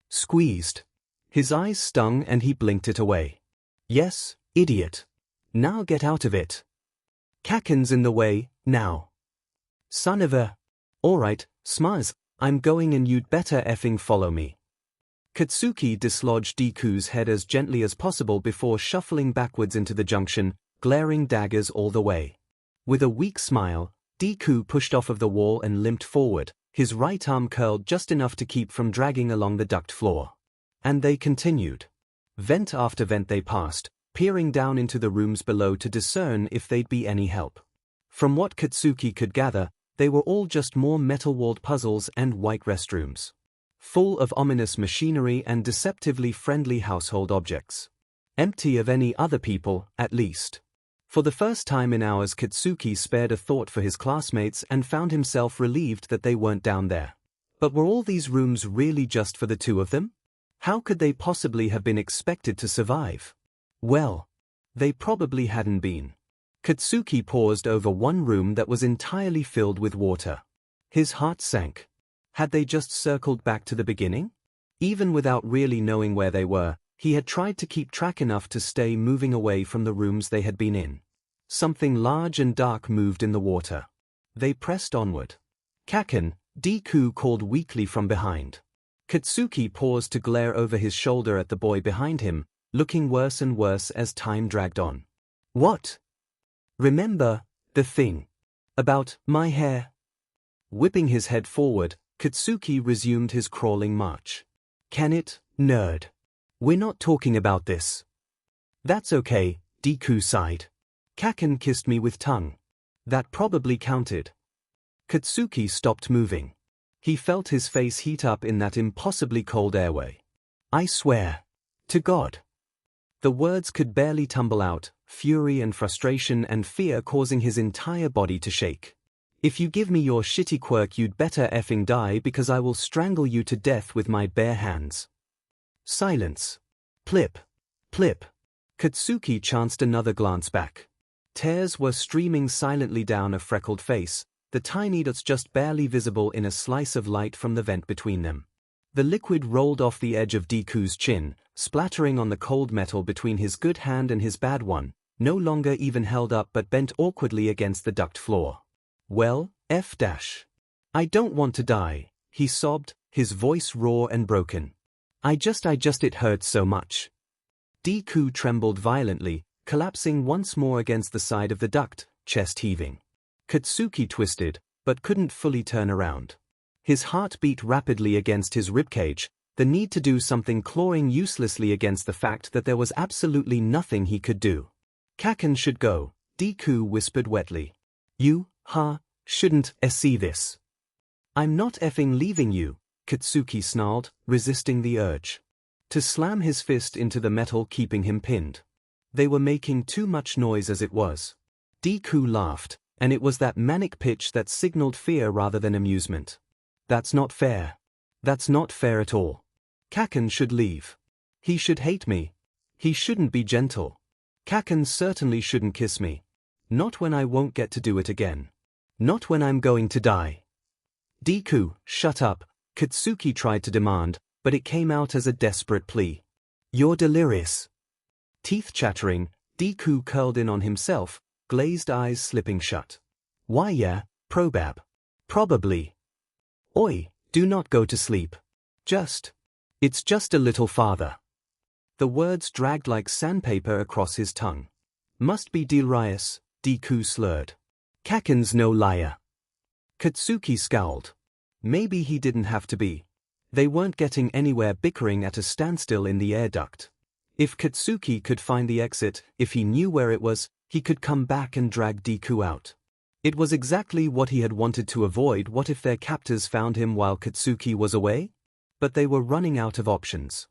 Squeezed. His eyes stung and he blinked it away. Yes, idiot. Now get out of it. Kacchan's in the way, now. Son of a... Alright, Smaz, I'm going and you'd better effing follow me. Katsuki dislodged Deku's head as gently as possible before shuffling backwards into the junction, glaring daggers all the way. With a weak smile, Deku pushed off of the wall and limped forward, his right arm curled just enough to keep from dragging along the duct floor. And they continued. Vent after vent they passed, peering down into the rooms below to discern if they'd be any help. From what Katsuki could gather, they were all just more metal-walled puzzles and white restrooms. Full of ominous machinery and deceptively friendly household objects. Empty of any other people, at least. For the first time in hours, Katsuki spared a thought for his classmates and found himself relieved that they weren't down there. But were all these rooms really just for the two of them? How could they possibly have been expected to survive? Well, they probably hadn't been. Katsuki paused over one room that was entirely filled with water. His heart sank. Had they just circled back to the beginning? Even without really knowing where they were, he had tried to keep track enough to stay moving away from the rooms they had been in. Something large and dark moved in the water. They pressed onward. Kacchan, Deku called weakly from behind. Katsuki paused to glare over his shoulder at the boy behind him, looking worse and worse as time dragged on. What? Remember, the thing. About my hair? Whipping his head forward, Katsuki resumed his crawling march. Can it, nerd? We're not talking about this. That's okay, Deku sighed. Kacchan kissed me with tongue. That probably counted. Katsuki stopped moving. He felt his face heat up in that impossibly cold airway. I swear. To God. The words could barely tumble out, fury and frustration and fear causing his entire body to shake. If you give me your shitty quirk, you'd better effing die, because I will strangle you to death with my bare hands. Silence. Plip. Plip. Katsuki chanced another glance back. Tears were streaming silently down a freckled face, the tiny dots just barely visible in a slice of light from the vent between them. The liquid rolled off the edge of Deku's chin, splattering on the cold metal between his good hand and his bad one, no longer even held up but bent awkwardly against the duct floor. Well, I don't want to die, he sobbed, his voice raw and broken. I just it hurts so much. Deku trembled violently, collapsing once more against the side of the duct, chest heaving. Katsuki twisted, but couldn't fully turn around. His heart beat rapidly against his ribcage, the need to do something clawing uselessly against the fact that there was absolutely nothing he could do. Kacchan should go, Deku whispered wetly. You, shouldn't see this. I'm not effing leaving you, Katsuki snarled, resisting the urge to slam his fist into the metal keeping him pinned. They were making too much noise as it was. Deku laughed, and it was that manic pitch that signaled fear rather than amusement. That's not fair. That's not fair at all. Kacchan should leave. He should hate me. He shouldn't be gentle. Kacchan certainly shouldn't kiss me. Not when I won't get to do it again. Not when I'm going to die. Deku, shut up, Katsuki tried to demand, but it came out as a desperate plea. You're delirious. Teeth chattering, Deku curled in on himself, glazed eyes slipping shut. Why yeah, probab. Probably. Oi, do not go to sleep. It's just a little farther. The words dragged like sandpaper across his tongue. Must be delirious, Deku slurred. Kacchan's no liar. Katsuki scowled. Maybe he didn't have to be. They weren't getting anywhere bickering at a standstill in the air duct. If Katsuki could find the exit, if he knew where it was, he could come back and drag Deku out. It was exactly what he had wanted to avoid. What if their captors found him while Katsuki was away? But they were running out of options.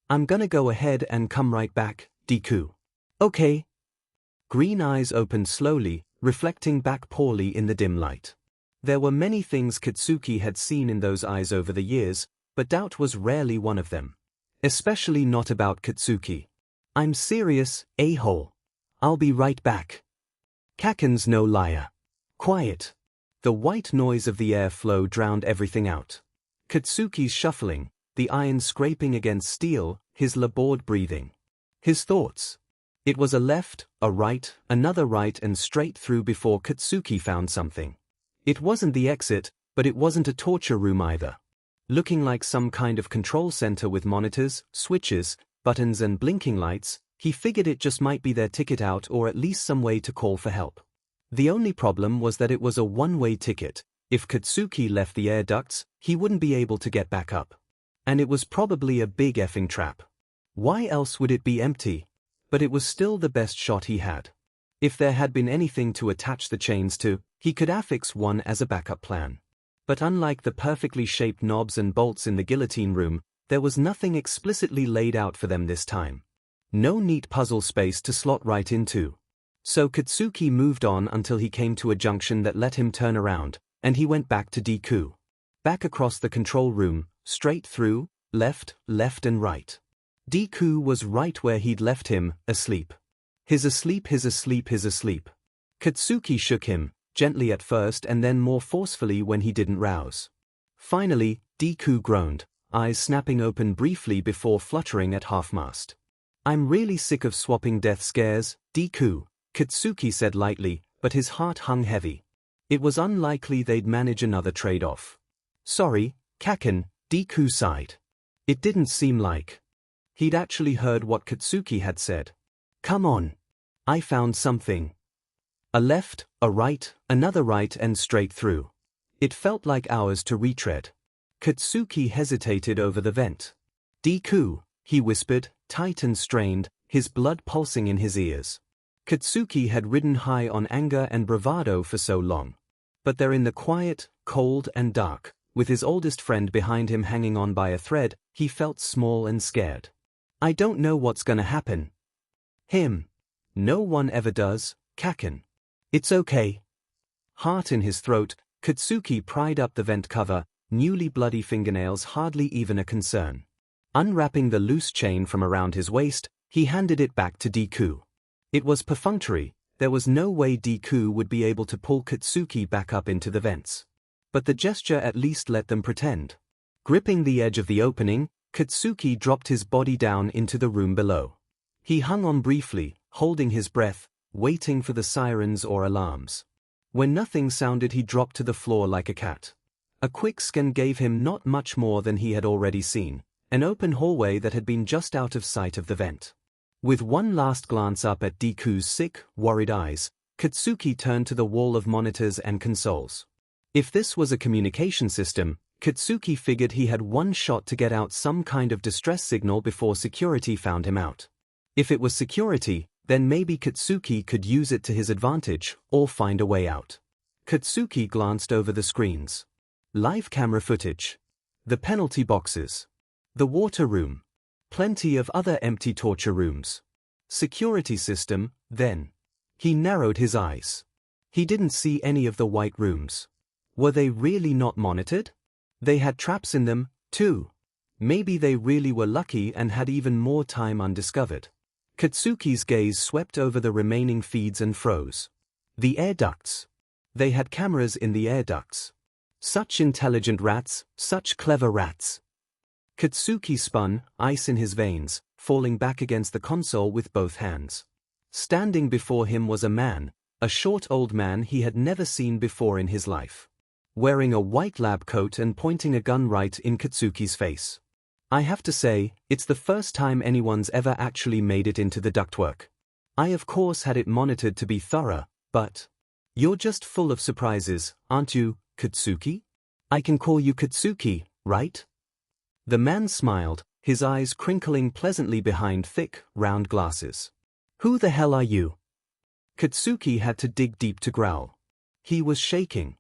I'm gonna go ahead and come right back, Deku. Okay. Green eyes opened slowly, reflecting back poorly in the dim light. There were many things Katsuki had seen in those eyes over the years, but doubt was rarely one of them. Especially not about Katsuki. I'm serious, a-hole. I'll be right back. Kacchan's no liar. Quiet. The white noise of the airflow drowned everything out. Katsuki's shuffling, the iron scraping against steel, his labored breathing. His thoughts. It was a left, a right, another right and straight through before Katsuki found something. It wasn't the exit, but it wasn't a torture room either. Looking like some kind of control center with monitors, switches, buttons and blinking lights, he figured it just might be their ticket out or at least some way to call for help. The only problem was that it was a one-way ticket. If Katsuki left the air ducts, he wouldn't be able to get back up. And it was probably a big effing trap. Why else would it be empty? But it was still the best shot he had. If there had been anything to attach the chains to, he could affix one as a backup plan. But unlike the perfectly shaped knobs and bolts in the guillotine room, there was nothing explicitly laid out for them this time. No neat puzzle space to slot right into. So Katsuki moved on until he came to a junction that let him turn around, and he went back to Deku. Back across the control room, straight through, left and right. Deku was right where he'd left him, asleep. His asleep. Katsuki shook him, gently at first and then more forcefully when he didn't rouse. Finally, Deku groaned, eyes snapping open briefly before fluttering at half-mast. I'm really sick of swapping death scares, Deku, Katsuki said lightly, but his heart hung heavy. It was unlikely they'd manage another trade-off. Sorry, Kacchan, Deku sighed. It didn't seem like he'd actually heard what Katsuki had said. Come on. I found something. A left, a right, another right and straight through. It felt like hours to retread. Katsuki hesitated over the vent. Deku, he whispered, tight and strained, his blood pulsing in his ears. Katsuki had ridden high on anger and bravado for so long. But there in the quiet, cold and dark, with his oldest friend behind him hanging on by a thread, he felt small and scared. I don't know what's gonna happen. Him. No one ever does, Kacchan. It's okay. Heart in his throat, Katsuki pried up the vent cover, newly bloody fingernails hardly even a concern. Unwrapping the loose chain from around his waist, he handed it back to Deku. It was perfunctory, there was no way Deku would be able to pull Katsuki back up into the vents. But the gesture at least let them pretend. Gripping the edge of the opening, Katsuki dropped his body down into the room below. He hung on briefly, holding his breath, waiting for the sirens or alarms. When nothing sounded, he dropped to the floor like a cat. A quick scan gave him not much more than he had already seen, an open hallway that had been just out of sight of the vent. With one last glance up at Deku's sick, worried eyes, Katsuki turned to the wall of monitors and consoles. If this was a communication system, Katsuki figured he had one shot to get out some kind of distress signal before security found him out. If it was security, then maybe Katsuki could use it to his advantage, or find a way out. Katsuki glanced over the screens. Live camera footage. The penalty boxes. The water room. Plenty of other empty torture rooms. Security system, then. He narrowed his eyes. He didn't see any of the white rooms. Were they really not monitored? They had traps in them, too. Maybe they really were lucky and had even more time undiscovered. Katsuki's gaze swept over the remaining feeds and froze. The air ducts. They had cameras in the air ducts. Such intelligent rats, such clever rats. Katsuki spun, ice in his veins, falling back against the console with both hands. Standing before him was a man, a short old man he had never seen before in his life. Wearing a white lab coat and pointing a gun right in Katsuki's face. I have to say, it's the first time anyone's ever actually made it into the ductwork. I of course had it monitored to be thorough, but... You're just full of surprises, aren't you, Katsuki? I can call you Katsuki, right? The man smiled, his eyes crinkling pleasantly behind thick, round glasses. Who the hell are you? Katsuki had to dig deep to growl. He was shaking.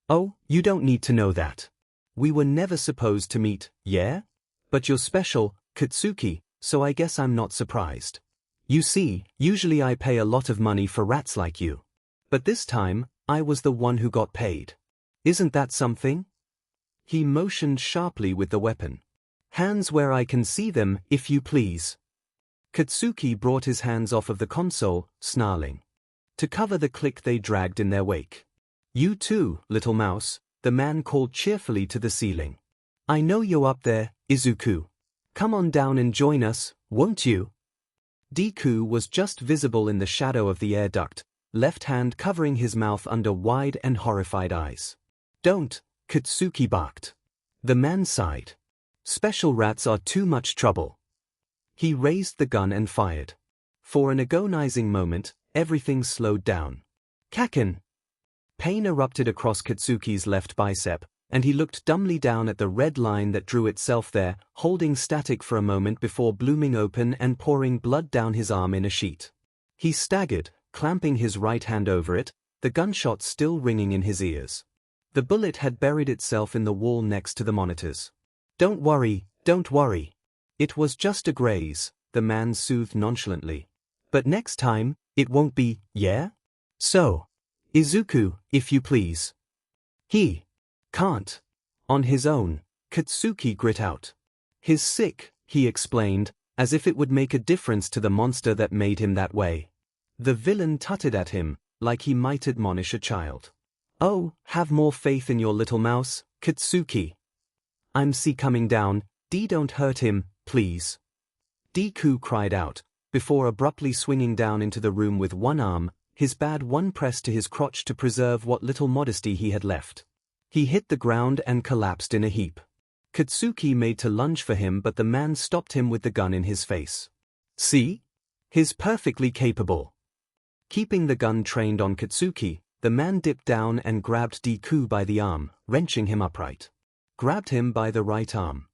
Oh, you don't need to know that. We were never supposed to meet, yeah? But you're special, Katsuki, so I guess I'm not surprised. You see, usually I pay a lot of money for rats like you. But this time, I was the one who got paid. Isn't that something? He motioned sharply with the weapon. Hands where I can see them, if you please. Katsuki brought his hands off of the console, snarling. To cover the click they dragged in their wake. You too, little mouse, the man called cheerfully to the ceiling. I know you're up there, Izuku. Come on down and join us, won't you? Deku was just visible in the shadow of the air duct, left hand covering his mouth under wide and horrified eyes. Don't, Katsuki barked. The man sighed. Special rats are too much trouble. He raised the gun and fired. For an agonizing moment, everything slowed down. Kacchan! Pain erupted across Katsuki's left bicep, and he looked dumbly down at the red line that drew itself there, holding static for a moment before blooming open and pouring blood down his arm in a sheet. He staggered, clamping his right hand over it, the gunshot still ringing in his ears. The bullet had buried itself in the wall next to the monitors. Don't worry, don't worry. It was just a graze, the man soothed nonchalantly. But next time, it won't be, yeah? So, Izuku, if you please. He can't. On his own, Katsuki grit out. He's sick, he explained, as if it would make a difference to the monster that made him that way. The villain tutted at him, like he might admonish a child. Oh, have more faith in your little mouse, Katsuki. I'm coming down, don't hurt him, please. Deku cried out, before abruptly swinging down into the room with one arm, his bad one pressed to his crotch to preserve what little modesty he had left. He hit the ground and collapsed in a heap. Katsuki made to lunge for him, but the man stopped him with the gun in his face. See? He's perfectly capable. Keeping the gun trained on Katsuki, the man dipped down and grabbed Deku by the arm, wrenching him upright. Grabbed him by the right arm.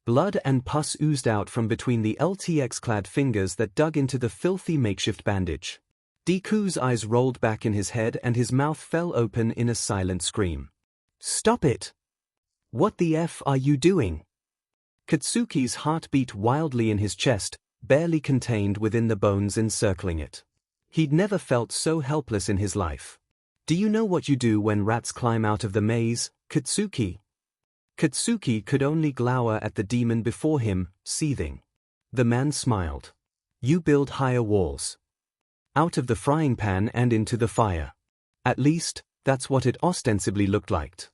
Blood and pus oozed out from between the LTX-clad fingers that dug into the filthy makeshift bandage. Deku's eyes rolled back in his head and his mouth fell open in a silent scream. Stop it! What the F are you doing? Katsuki's heart beat wildly in his chest, barely contained within the bones encircling it. He'd never felt so helpless in his life. Do you know what you do when rats climb out of the maze, Katsuki? Katsuki could only glower at the demon before him, seething. The man smiled. You build higher walls. Out of the frying pan and into the fire. At least, that's what it ostensibly looked like.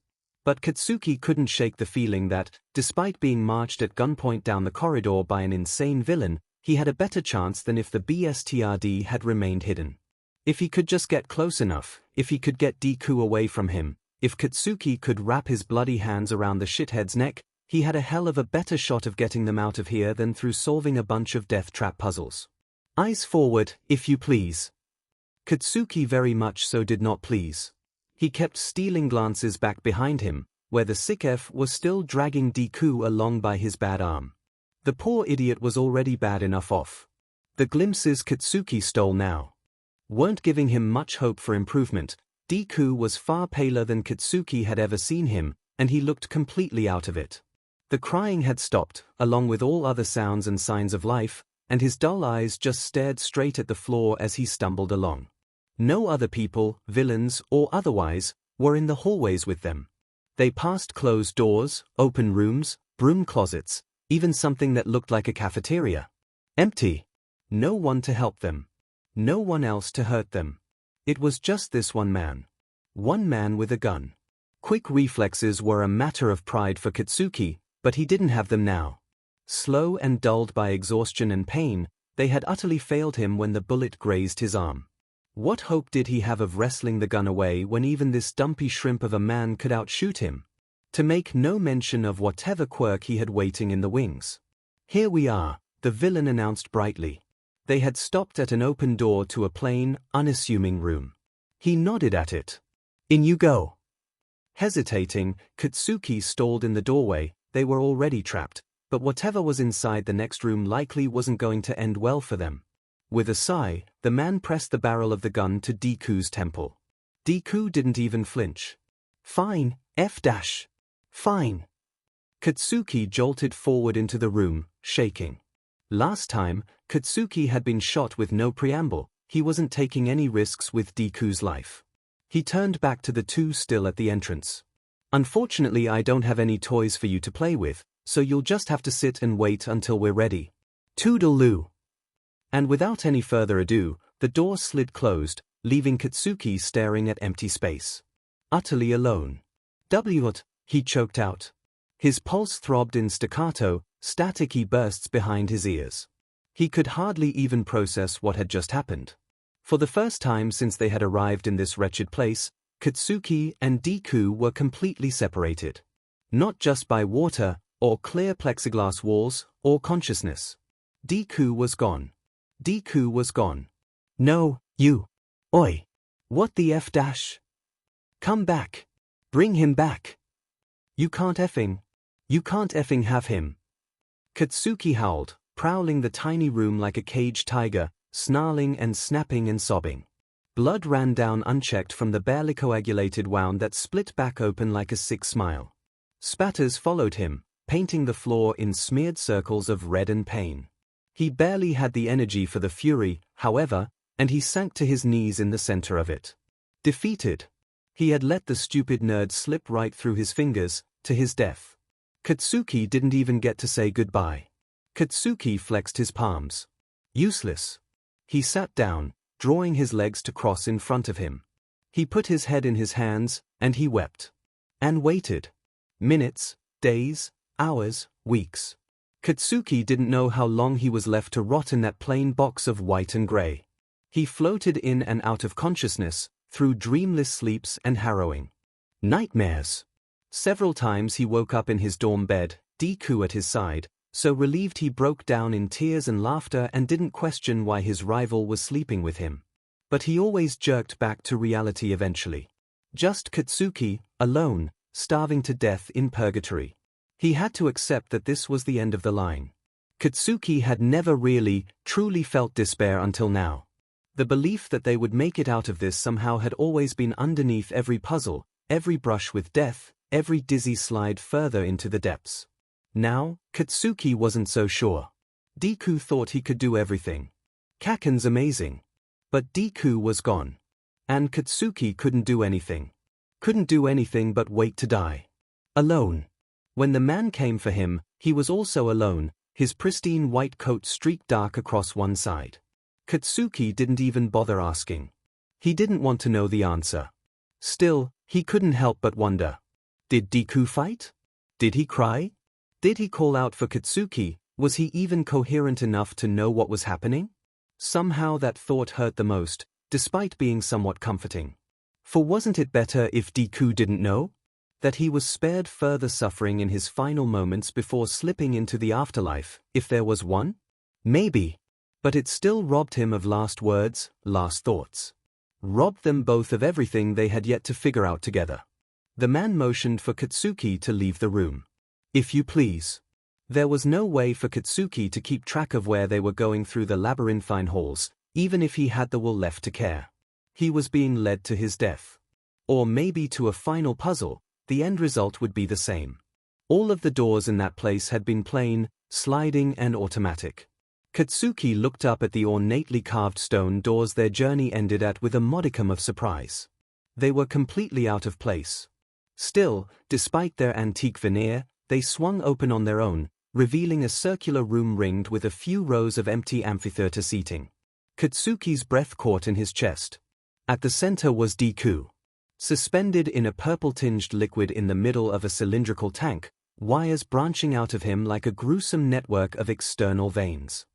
But Katsuki couldn't shake the feeling that, despite being marched at gunpoint down the corridor by an insane villain, he had a better chance than if the BSTRD had remained hidden. If he could just get close enough, if he could get Deku away from him, if Katsuki could wrap his bloody hands around the shithead's neck, he had a hell of a better shot of getting them out of here than through solving a bunch of death trap puzzles. Eyes forward, if you please. Katsuki very much so did not please. He kept stealing glances back behind him, where the sick F was still dragging Deku along by his bad arm. The poor idiot was already bad enough off. The glimpses Katsuki stole now weren't giving him much hope for improvement. Deku was far paler than Katsuki had ever seen him, and he looked completely out of it. The crying had stopped, along with all other sounds and signs of life, and his dull eyes just stared straight at the floor as he stumbled along. No other people, villains or otherwise, were in the hallways with them. They passed closed doors, open rooms, broom closets, even something that looked like a cafeteria. Empty. No one to help them. No one else to hurt them. It was just this one man. One man with a gun. Quick reflexes were a matter of pride for Katsuki, but he didn't have them now. Slow and dulled by exhaustion and pain, they had utterly failed him when the bullet grazed his arm. What hope did he have of wresting the gun away when even this dumpy shrimp of a man could outshoot him? To make no mention of whatever quirk he had waiting in the wings. Here we are, the villain announced brightly. They had stopped at an open door to a plain, unassuming room. He nodded at it. In you go. Hesitating, Katsuki stalled in the doorway. They were already trapped, but whatever was inside the next room likely wasn't going to end well for them. With a sigh, the man pressed the barrel of the gun to Deku's temple. Deku didn't even flinch. Fine, Fine. Katsuki jolted forward into the room, shaking. Last time, Katsuki had been shot with no preamble. He wasn't taking any risks with Deku's life. He turned back to the two still at the entrance. Unfortunately, I don't have any toys for you to play with, so you'll just have to sit and wait until we're ready. Toodaloo. And without any further ado, the door slid closed, leaving Katsuki staring at empty space. Utterly alone. What? He choked out. His pulse throbbed in staccato, staticky bursts behind his ears. He could hardly even process what had just happened. For the first time since they had arrived in this wretched place, Katsuki and Deku were completely separated. Not just by water, or clear plexiglass walls, or consciousness. Deku was gone. Deku was gone. No, you. Oi. What the F dash? Come back. Bring him back. You can't effing have him. Katsuki howled, prowling the tiny room like a caged tiger, snarling and snapping and sobbing. Blood ran down unchecked from the barely coagulated wound that split back open like a sick smile. Spatters followed him, painting the floor in smeared circles of red and pain. He barely had the energy for the fury, however, and he sank to his knees in the center of it. Defeated. He had let the stupid nerd slip right through his fingers, to his death. Katsuki didn't even get to say goodbye. Katsuki flexed his palms. Useless. He sat down, drawing his legs to cross in front of him. He put his head in his hands, and he wept. And waited. Minutes, days, hours, weeks. Katsuki didn't know how long he was left to rot in that plain box of white and gray. He floated in and out of consciousness, through dreamless sleeps and harrowing nightmares. Several times he woke up in his dorm bed, Deku at his side, so relieved he broke down in tears and laughter and didn't question why his rival was sleeping with him. But he always jerked back to reality eventually. Just Katsuki, alone, starving to death in purgatory. He had to accept that this was the end of the line. Katsuki had never really, truly felt despair until now. The belief that they would make it out of this somehow had always been underneath every puzzle, every brush with death, every dizzy slide further into the depths. Now, Katsuki wasn't so sure. Deku thought he could do everything. Kacchan's amazing. But Deku was gone. And Katsuki couldn't do anything. Couldn't do anything but wait to die. Alone. When the man came for him, he was also alone, his pristine white coat streaked dark across one side. Katsuki didn't even bother asking. He didn't want to know the answer. Still, he couldn't help but wonder. Did Deku fight? Did he cry? Did he call out for Katsuki? Was he even coherent enough to know what was happening? Somehow that thought hurt the most, despite being somewhat comforting. For wasn't it better if Deku didn't know? That he was spared further suffering in his final moments before slipping into the afterlife, if there was one? Maybe. But it still robbed him of last words, last thoughts. Robbed them both of everything they had yet to figure out together. The man motioned for Katsuki to leave the room. If you please. There was no way for Katsuki to keep track of where they were going through the labyrinthine halls, even if he had the will left to care. He was being led to his death. Or maybe to a final puzzle. The end result would be the same. All of the doors in that place had been plain, sliding and automatic. Katsuki looked up at the ornately carved stone doors their journey ended at with a modicum of surprise. They were completely out of place. Still, despite their antique veneer, they swung open on their own, revealing a circular room ringed with a few rows of empty amphitheater seating. Katsuki's breath caught in his chest. At the center was Deku. Suspended in a purple-tinged liquid in the middle of a cylindrical tank, wires branching out of him like a gruesome network of external veins.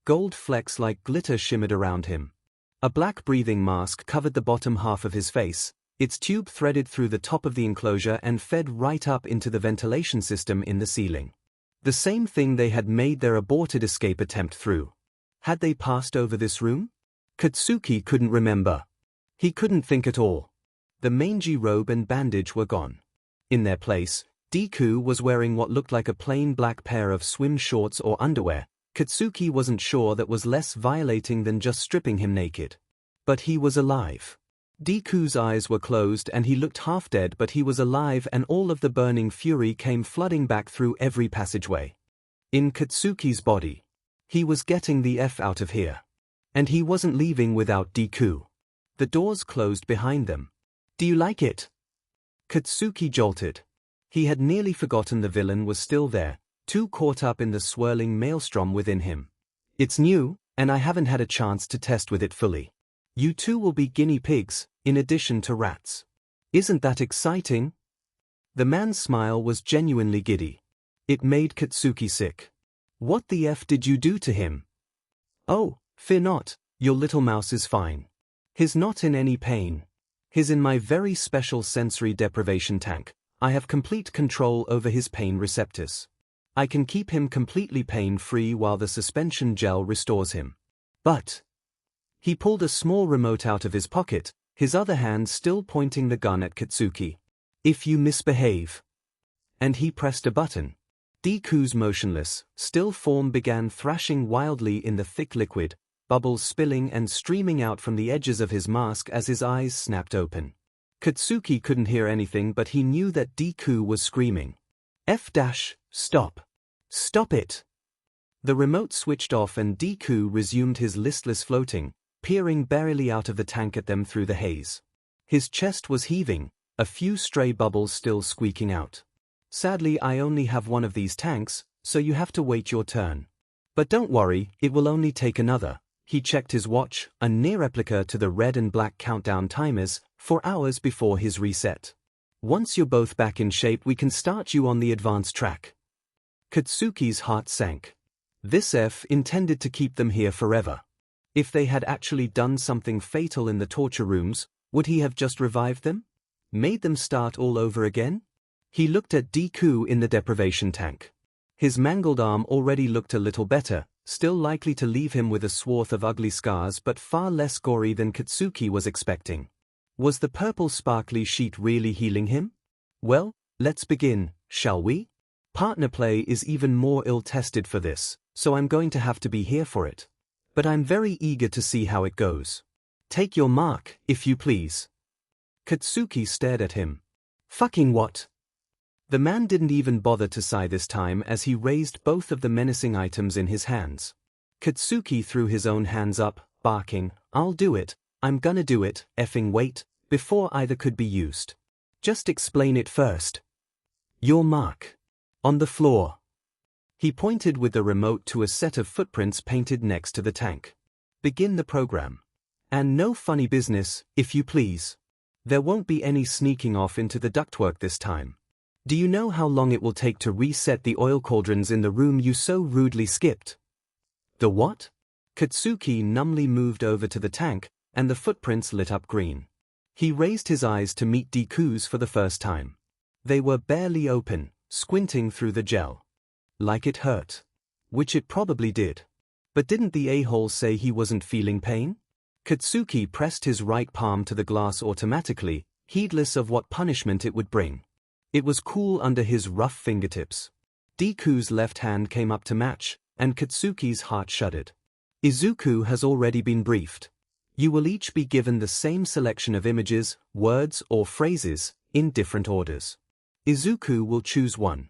Gold flecks like glitter shimmered around him. A black breathing mask covered the bottom half of his face, its tube threaded through the top of the enclosure and fed right up into the ventilation system in the ceiling. The same thing they had made their aborted escape attempt through. Had they passed over this room? Katsuki couldn't remember. He couldn't think at all. The mangy robe and bandage were gone. In their place, Deku was wearing what looked like a plain black pair of swim shorts or underwear. Katsuki wasn't sure that was less violating than just stripping him naked. But he was alive. Deku's eyes were closed and he looked half dead, but he was alive and all of the burning fury came flooding back through every passageway. In Katsuki's body. He was getting the F out of here. And he wasn't leaving without Deku. The doors closed behind them. Do you like it? Katsuki jolted. He had nearly forgotten the villain was still there, too caught up in the swirling maelstrom within him. It's new, and I haven't had a chance to test with it fully. You two will be guinea pigs, in addition to rats. Isn't that exciting? The man's smile was genuinely giddy. It made Katsuki sick. What the F did you do to him? Oh, fear not, your little mouse is fine. He's not in any pain. He's in my very special sensory deprivation tank. I have complete control over his pain receptors. I can keep him completely pain-free while the suspension gel restores him. But... He pulled a small remote out of his pocket, his other hand still pointing the gun at Katsuki. If you misbehave. And he pressed a button. Deku's motionless, still form began thrashing wildly in the thick liquid, bubbles spilling and streaming out from the edges of his mask as his eyes snapped open. Katsuki couldn't hear anything, but he knew that Deku was screaming. Stop. Stop it. The remote switched off and Deku resumed his listless floating, peering barely out of the tank at them through the haze. His chest was heaving, a few stray bubbles still squeaking out. Sadly, I only have one of these tanks, so you have to wait your turn. But don't worry, it will only take another. He checked his watch, a near replica to the red and black countdown timers, 4 hours before his reset. Once you're both back in shape, we can start you on the advanced track. Katsuki's heart sank. This F intended to keep them here forever. If they had actually done something fatal in the torture rooms, would he have just revived them? Made them start all over again? He looked at Deku in the deprivation tank. His mangled arm already looked a little better, still likely to leave him with a swath of ugly scars but far less gory than Katsuki was expecting. Was the purple sparkly sheet really healing him? Well, let's begin, shall we? Partner play is even more ill-tested for this, so I'm going to have to be here for it. But I'm very eager to see how it goes. Take your mark, if you please. Katsuki stared at him. Fucking what? The man didn't even bother to sigh this time as he raised both of the menacing items in his hands. Katsuki threw his own hands up, barking, I'll do it, I'm gonna do it, effing wait, before either could be used. Just explain it first. Your mark. On the floor. He pointed with the remote to a set of footprints painted next to the tank. Begin the program. And no funny business, if you please. There won't be any sneaking off into the ductwork this time. Do you know how long it will take to reset the oil cauldrons in the room you so rudely skipped? The what? Katsuki numbly moved over to the tank, and the footprints lit up green. He raised his eyes to meet Deku's for the first time. They were barely open, squinting through the gel. Like it hurt. Which it probably did. But didn't the a-hole say he wasn't feeling pain? Katsuki pressed his right palm to the glass automatically, heedless of what punishment it would bring. It was cool under his rough fingertips. Deku's left hand came up to match, and Katsuki's heart shuddered. Izuku has already been briefed. You will each be given the same selection of images, words or phrases, in different orders. Izuku will choose one.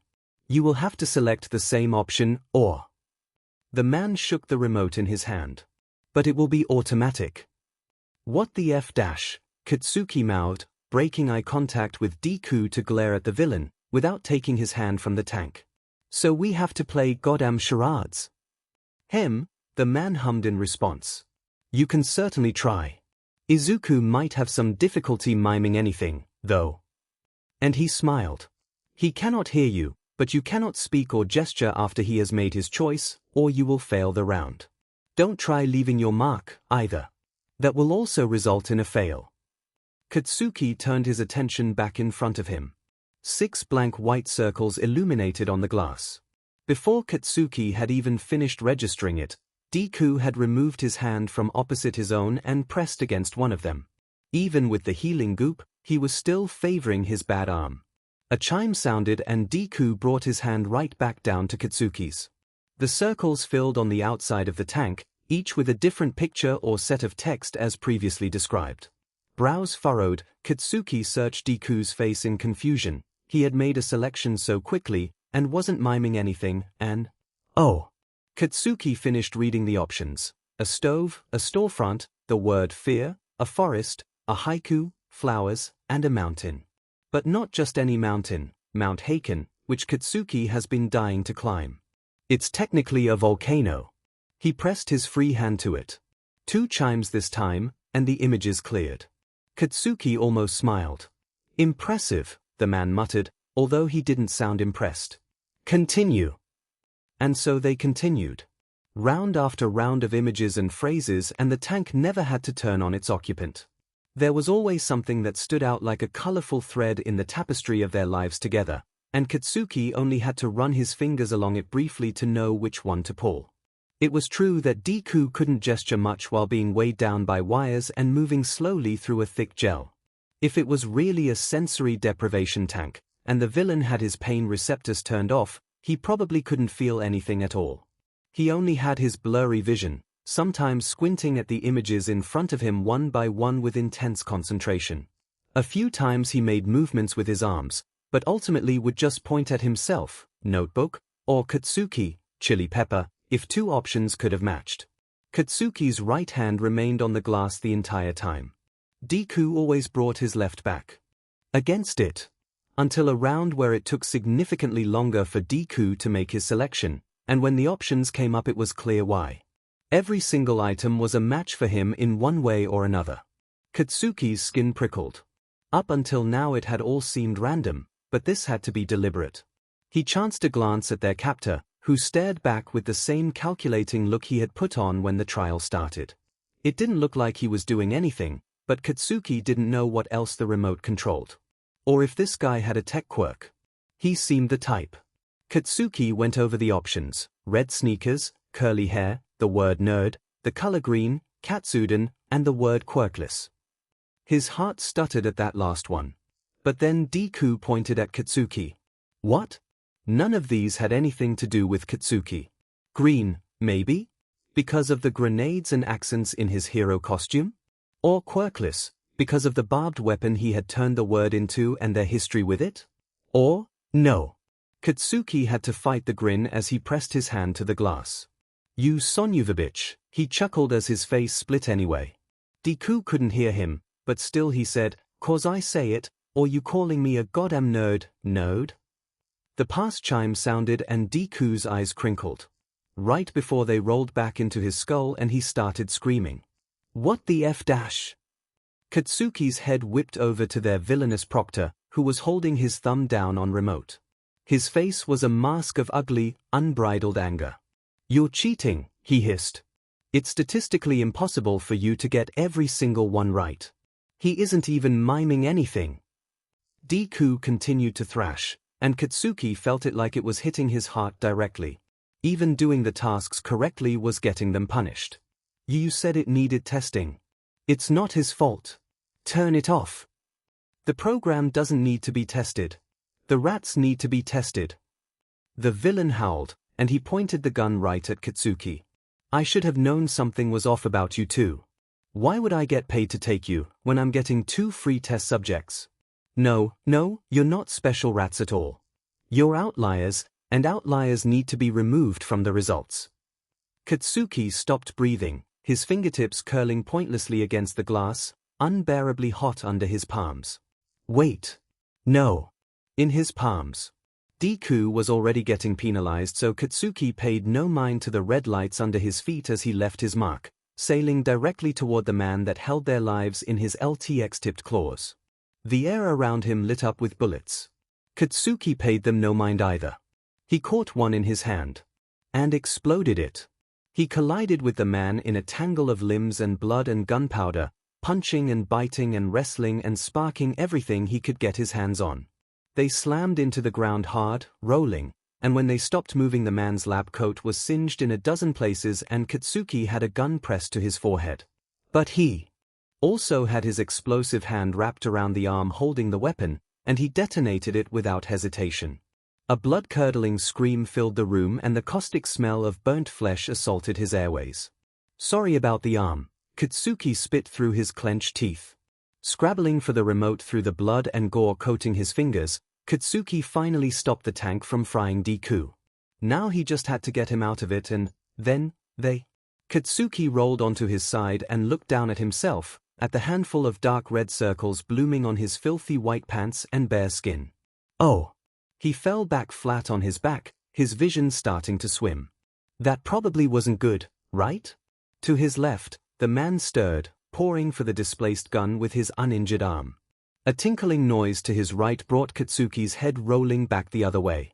You will have to select the same option, or... The man shook the remote in his hand. But it will be automatic. What the F-? Katsuki mouthed, breaking eye contact with Deku to glare at the villain, without taking his hand from the tank. So we have to play goddamn charades. The man hummed in response. You can certainly try. Izuku might have some difficulty miming anything, though. And he smiled. He cannot hear you, but you cannot speak or gesture after he has made his choice, or you will fail the round. Don't try leaving your mark, either. That will also result in a fail. Katsuki turned his attention back in front of him. 6 blank white circles illuminated on the glass. Before Katsuki had even finished registering it, Deku had removed his hand from opposite his own and pressed against one of them. Even with the healing goop, he was still favoring his bad arm. A chime sounded and Deku brought his hand right back down to Katsuki's. The circles filled on the outside of the tank, each with a different picture or set of text as previously described. Brows furrowed, Katsuki searched Deku's face in confusion. He had made a selection so quickly, and wasn't miming anything, and... Oh! Katsuki finished reading the options. A stove, a storefront, the word fear, a forest, a haiku, flowers, and a mountain. But not just any mountain, Mount Haken, which Katsuki has been dying to climb. It's technically a volcano. He pressed his free hand to it. 2 chimes this time, and the images cleared. Katsuki almost smiled. Impressive, the man muttered, although he didn't sound impressed. Continue. And so they continued. Round after round of images and phrases, and the tank never had to turn on its occupant. There was always something that stood out like a colorful thread in the tapestry of their lives together, and Katsuki only had to run his fingers along it briefly to know which one to pull. It was true that Deku couldn't gesture much while being weighed down by wires and moving slowly through a thick gel. If it was really a sensory deprivation tank, and the villain had his pain receptors turned off, he probably couldn't feel anything at all. He only had his blurry vision, sometimes squinting at the images in front of him one by one with intense concentration. A few times he made movements with his arms, but ultimately would just point at himself, notebook, or Katsuki, chili pepper, if 2 options could have matched. Katsuki's right hand remained on the glass the entire time. Deku always brought his left back against it, until a round where it took significantly longer for Deku to make his selection, and when the options came up it was clear why. Every single item was a match for him in one way or another. Katsuki's skin prickled. Up until now it had all seemed random, but this had to be deliberate. He chanced a glance at their captor, who stared back with the same calculating look he had put on when the trial started. It didn't look like he was doing anything, but Katsuki didn't know what else the remote controlled. Or if this guy had a tech quirk. He seemed the type. Katsuki went over the options: red sneakers, curly hair, the word nerd, the color green, katsuden, and the word quirkless. His heart stuttered at that last one. But then Deku pointed at Katsuki. What? None of these had anything to do with Katsuki. Green, maybe? Because of the grenades and accents in his hero costume? Or quirkless, because of the barbed weapon he had turned the word into and their history with it? Or, no. Katsuki had to fight the grin as he pressed his hand to the glass. You Sonyuvabitch, he chuckled as his face split anyway. Deku couldn't hear him, but still he said, "'Cause I say it, or you calling me a goddamn nerd?" The past chime sounded and Deku's eyes crinkled. Right before they rolled back into his skull and he started screaming. What the F-? Katsuki's head whipped over to their villainous proctor, who was holding his thumb down on remote. His face was a mask of ugly, unbridled anger. "You're cheating," he hissed. "It's statistically impossible for you to get every single one right. He isn't even miming anything." Deku continued to thrash, and Katsuki felt it like it was hitting his heart directly. Even doing the tasks correctly was getting them punished. "You said it needed testing. It's not his fault. Turn it off. The program doesn't need to be tested. The rats need to be tested." The villain howled, and he pointed the gun right at Katsuki. "I should have known something was off about you too. Why would I get paid to take you, when I'm getting 2 free test subjects? No, you're not special rats at all. You're outliers, and outliers need to be removed from the results." Katsuki stopped breathing, his fingertips curling pointlessly against the glass, unbearably hot under his palms. Wait. No. In his palms. Deku was already getting penalized, so Katsuki paid no mind to the red lights under his feet as he left his mark, sailing directly toward the man that held their lives in his LTX-tipped claws. The air around him lit up with bullets. Katsuki paid them no mind either. He caught one in his hand. And exploded it. He collided with the man in a tangle of limbs and blood and gunpowder, punching and biting and wrestling and sparking everything he could get his hands on. They slammed into the ground hard, rolling, and when they stopped moving, the man's lab coat was singed in a dozen places and Katsuki had a gun pressed to his forehead. But he also had his explosive hand wrapped around the arm holding the weapon, and he detonated it without hesitation. A blood-curdling scream filled the room and the caustic smell of burnt flesh assaulted his airways. "Sorry about the arm," Katsuki spit through his clenched teeth. Scrabbling for the remote through the blood and gore coating his fingers, Katsuki finally stopped the tank from frying Deku. Now he just had to get him out of it, and then Katsuki rolled onto his side and looked down at himself, at the handful of dark red circles blooming on his filthy white pants and bare skin. Oh! He fell back flat on his back, his vision starting to swim. That probably wasn't good, right? To his left, the man stirred, pouring for the displaced gun with his uninjured arm. A tinkling noise to his right brought Katsuki's head rolling back the other way.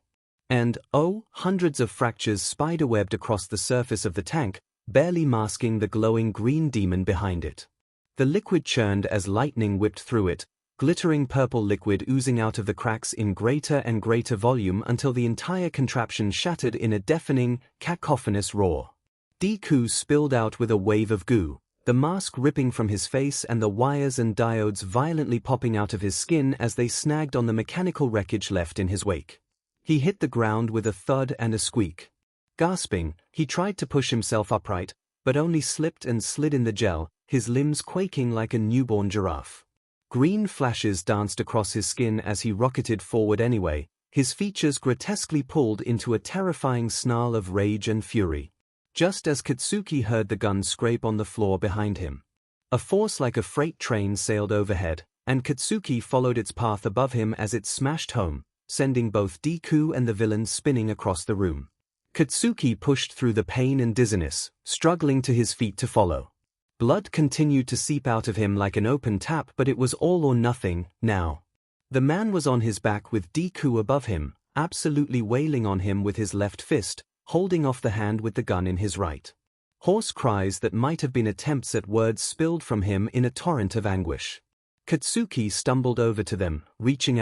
And, hundreds of fractures spiderwebbed across the surface of the tank, barely masking the glowing green demon behind it. The liquid churned as lightning whipped through it, glittering purple liquid oozing out of the cracks in greater and greater volume until the entire contraption shattered in a deafening, cacophonous roar. Deku spilled out with a wave of goo, the mask ripping from his face and the wires and diodes violently popping out of his skin as they snagged on the mechanical wreckage left in his wake. He hit the ground with a thud and a squeak. Gasping, he tried to push himself upright, but only slipped and slid in the gel, his limbs quaking like a newborn giraffe. Green flashes danced across his skin as he rocketed forward anyway, his features grotesquely pulled into a terrifying snarl of rage and fury. Just as Katsuki heard the gun scrape on the floor behind him. A force like a freight train sailed overhead, and Katsuki followed its path above him as it smashed home, sending both Deku and the villain spinning across the room. Katsuki pushed through the pain and dizziness, struggling to his feet to follow. Blood continued to seep out of him like an open tap, but it was all or nothing, now. The man was on his back with Deku above him, absolutely wailing on him with his left fist, holding off the hand with the gun in his right. Hoarse cries that might have been attempts at words spilled from him in a torrent of anguish. Katsuki stumbled over to them, reaching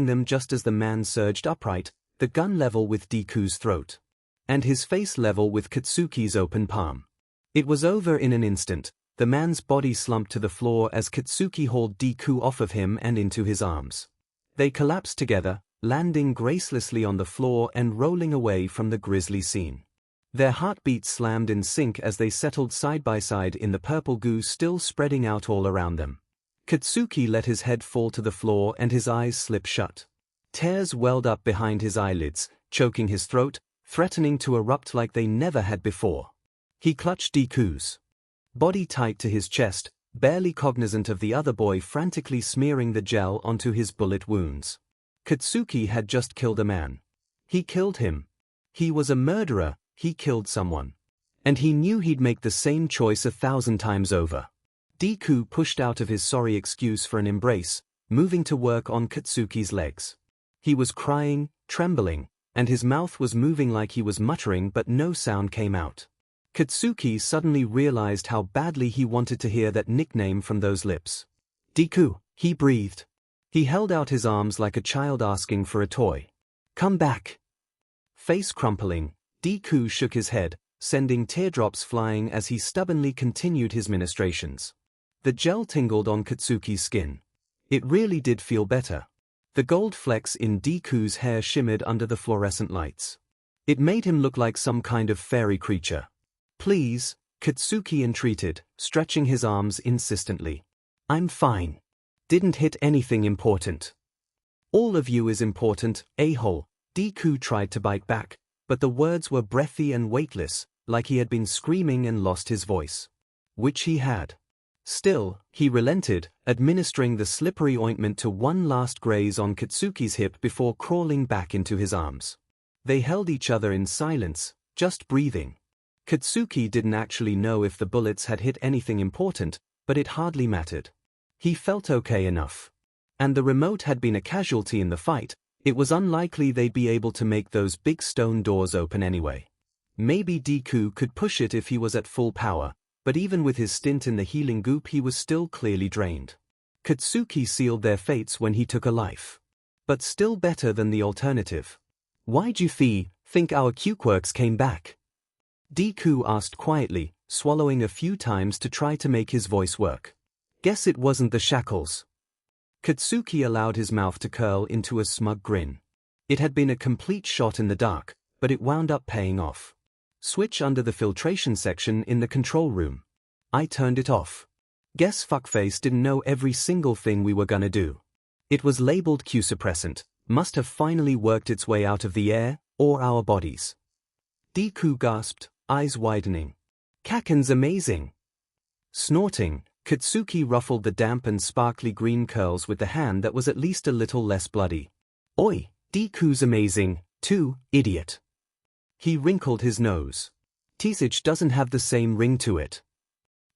them just as the man surged upright, the gun level with Deku's throat. And his face level with Katsuki's open palm. It was over in an instant. The man's body slumped to the floor as Katsuki hauled Deku off of him and into his arms. They collapsed together, landing gracelessly on the floor and rolling away from the grisly scene. Their heartbeats slammed in sync as they settled side by side in the purple goo still spreading out all around them. Katsuki let his head fall to the floor and his eyes slip shut. Tears welled up behind his eyelids, choking his throat, threatening to erupt like they never had before. He clutched Deku's body tight to his chest, barely cognizant of the other boy frantically smearing the gel onto his bullet wounds. Katsuki had just killed a man. He killed him. He was a murderer, he killed someone. And he knew he'd make the same choice 1,000 times over. Deku pushed out of his sorry excuse for an embrace, moving to work on Katsuki's legs. He was crying, trembling, and his mouth was moving like he was muttering, but no sound came out. Katsuki suddenly realized how badly he wanted to hear that nickname from those lips. Deku, he breathed. He held out his arms like a child asking for a toy. Come back. Face crumpling, Deku shook his head, sending teardrops flying as he stubbornly continued his ministrations. The gel tingled on Katsuki's skin. It really did feel better. The gold flecks in Deku's hair shimmered under the fluorescent lights. It made him look like some kind of fairy creature. Please, Katsuki entreated, stretching his arms insistently. I'm fine. Didn't hit anything important. All of you is important, a-hole. Deku tried to bite back, but the words were breathy and weightless, like he had been screaming and lost his voice. Which he had. Still, he relented, administering the slippery ointment to one last graze on Katsuki's hip before crawling back into his arms. They held each other in silence, just breathing. Katsuki didn't actually know if the bullets had hit anything important, but it hardly mattered. He felt okay enough. And the remote had been a casualty in the fight. It was unlikely they'd be able to make those big stone doors open anyway. Maybe Deku could push it if he was at full power, but even with his stint in the healing goop he was still clearly drained. Katsuki sealed their fates when he took a life. But still better than the alternative. Why'd you think our Q-quirks came back? Deku asked quietly, swallowing a few times to try to make his voice work. Guess it wasn't the shackles. Katsuki allowed his mouth to curl into a smug grin. It had been a complete shot in the dark, but it wound up paying off. Switch under the filtration section in the control room. I turned it off. Guess fuckface didn't know every single thing we were gonna do. It was labeled Q-suppressant, must have finally worked its way out of the air, or our bodies. Deku gasped, eyes widening. Kacchan's amazing. Snorting, Katsuki ruffled the damp and sparkly green curls with the hand that was at least a little less bloody. Oi, Deku's amazing, too, idiot. He wrinkled his nose. Teasage doesn't have the same ring to it.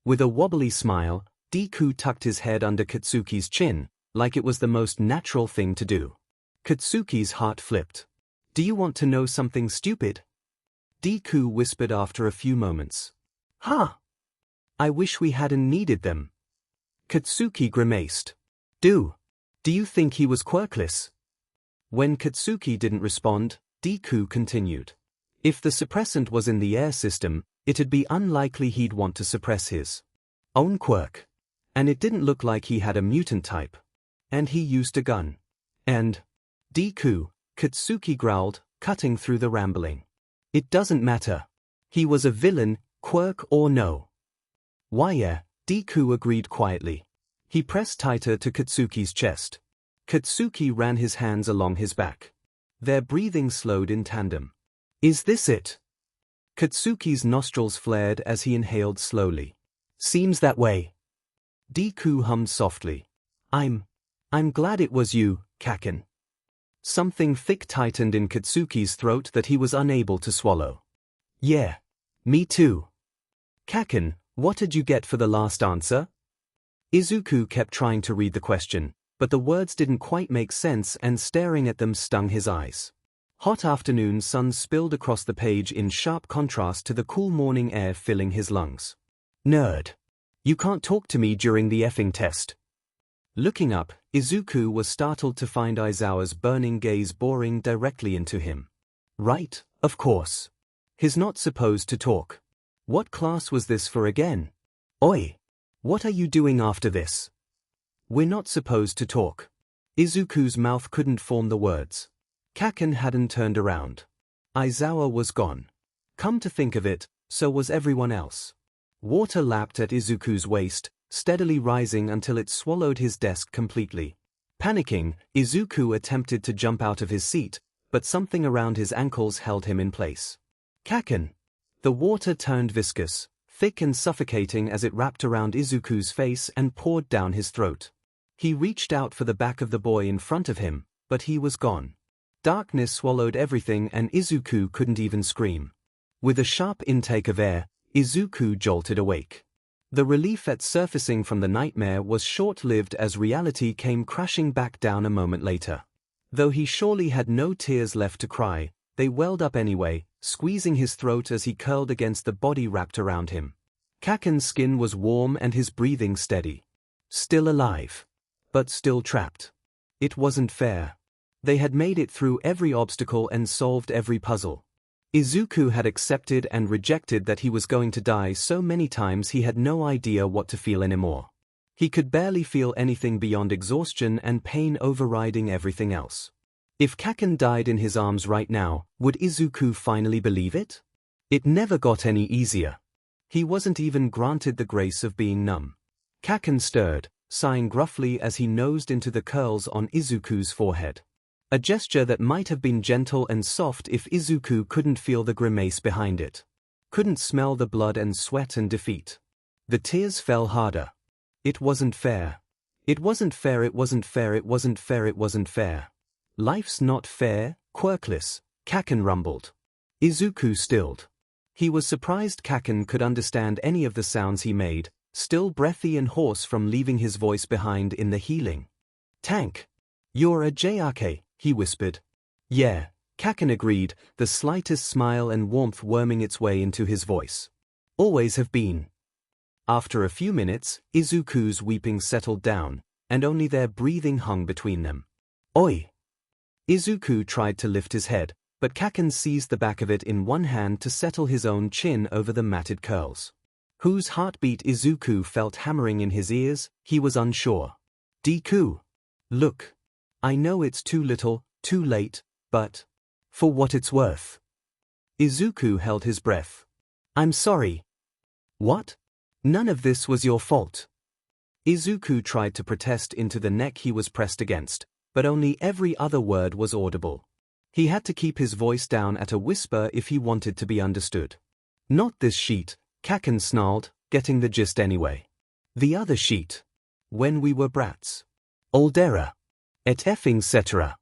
With a wobbly smile, Deku tucked his head under Katsuki's chin, like it was the most natural thing to do. Katsuki's heart flipped. Do you want to know something stupid? Deku whispered after a few moments. Huh. I wish we hadn't needed them. Katsuki grimaced. Do you think he was quirkless? When Katsuki didn't respond, Deku continued. If the suppressant was in the air system, it'd be unlikely he'd want to suppress his own quirk. And it didn't look like he had a mutant type. And he used a gun. And Deku, Katsuki growled, cutting through the rambling. It doesn't matter. He was a villain, quirk or no. Why yeah, Deku agreed quietly. He pressed tighter to Katsuki's chest. Katsuki ran his hands along his back. Their breathing slowed in tandem. Is this it? Katsuki's nostrils flared as he inhaled slowly. Seems that way. Deku hummed softly. I'm glad it was you, Kacchan. Something thick tightened in Katsuki's throat that he was unable to swallow. Yeah. Me too. Kacchan, what did you get for the last answer? Izuku kept trying to read the question, but the words didn't quite make sense and staring at them stung his eyes. Hot afternoon sun spilled across the page in sharp contrast to the cool morning air filling his lungs. Nerd. You can't talk to me during the effing test. Looking up, Izuku was startled to find Aizawa's burning gaze boring directly into him. Right, of course. He's not supposed to talk. What class was this for again? Oi! What are you doing after this? We're not supposed to talk. Izuku's mouth couldn't form the words. Kacchan hadn't turned around. Aizawa was gone. Come to think of it, so was everyone else. Water lapped at Izuku's waist, steadily rising until it swallowed his desk completely. Panicking, Izuku attempted to jump out of his seat, but something around his ankles held him in place. Kacchan! The water turned viscous, thick and suffocating as it wrapped around Izuku's face and poured down his throat. He reached out for the back of the boy in front of him, but he was gone. Darkness swallowed everything and Izuku couldn't even scream. With a sharp intake of air, Izuku jolted awake. The relief at surfacing from the nightmare was short-lived as reality came crashing back down a moment later. Though he surely had no tears left to cry, they welled up anyway, squeezing his throat as he curled against the body wrapped around him. Kacchan's skin was warm and his breathing steady. Still alive. But still trapped. It wasn't fair. They had made it through every obstacle and solved every puzzle. Izuku had accepted and rejected that he was going to die so many times he had no idea what to feel anymore. He could barely feel anything beyond exhaustion and pain overriding everything else. If Kacchan died in his arms right now, would Izuku finally believe it? It never got any easier. He wasn't even granted the grace of being numb. Kacchan stirred, sighing gruffly as he nosed into the curls on Izuku's forehead. A gesture that might have been gentle and soft if Izuku couldn't feel the grimace behind it. Couldn't smell the blood and sweat and defeat. The tears fell harder. It wasn't fair. It wasn't fair, it wasn't fair, it wasn't fair, it wasn't fair. Life's not fair, quirkless, Kacchan rumbled. Izuku stilled. He was surprised Kacchan could understand any of the sounds he made, still breathy and hoarse from leaving his voice behind in the healing. Tank. You're a JRK, he whispered. Yeah, Kacchan agreed, the slightest smile and warmth worming its way into his voice. Always have been. After a few minutes, Izuku's weeping settled down, and only their breathing hung between them. Oi! Izuku tried to lift his head, but Kacchan seized the back of it in one hand to settle his own chin over the matted curls. Whose heartbeat Izuku felt hammering in his ears, he was unsure. Deku. Look. I know it's too little, too late, but for what it's worth. Izuku held his breath. I'm sorry. What? None of this was your fault. Izuku tried to protest into the neck he was pressed against, but only every other word was audible. He had to keep his voice down at a whisper if he wanted to be understood. Not this sheet, Kacchan snarled, getting the gist anyway. The other sheet. When we were brats. Oldera. Et effing cetera.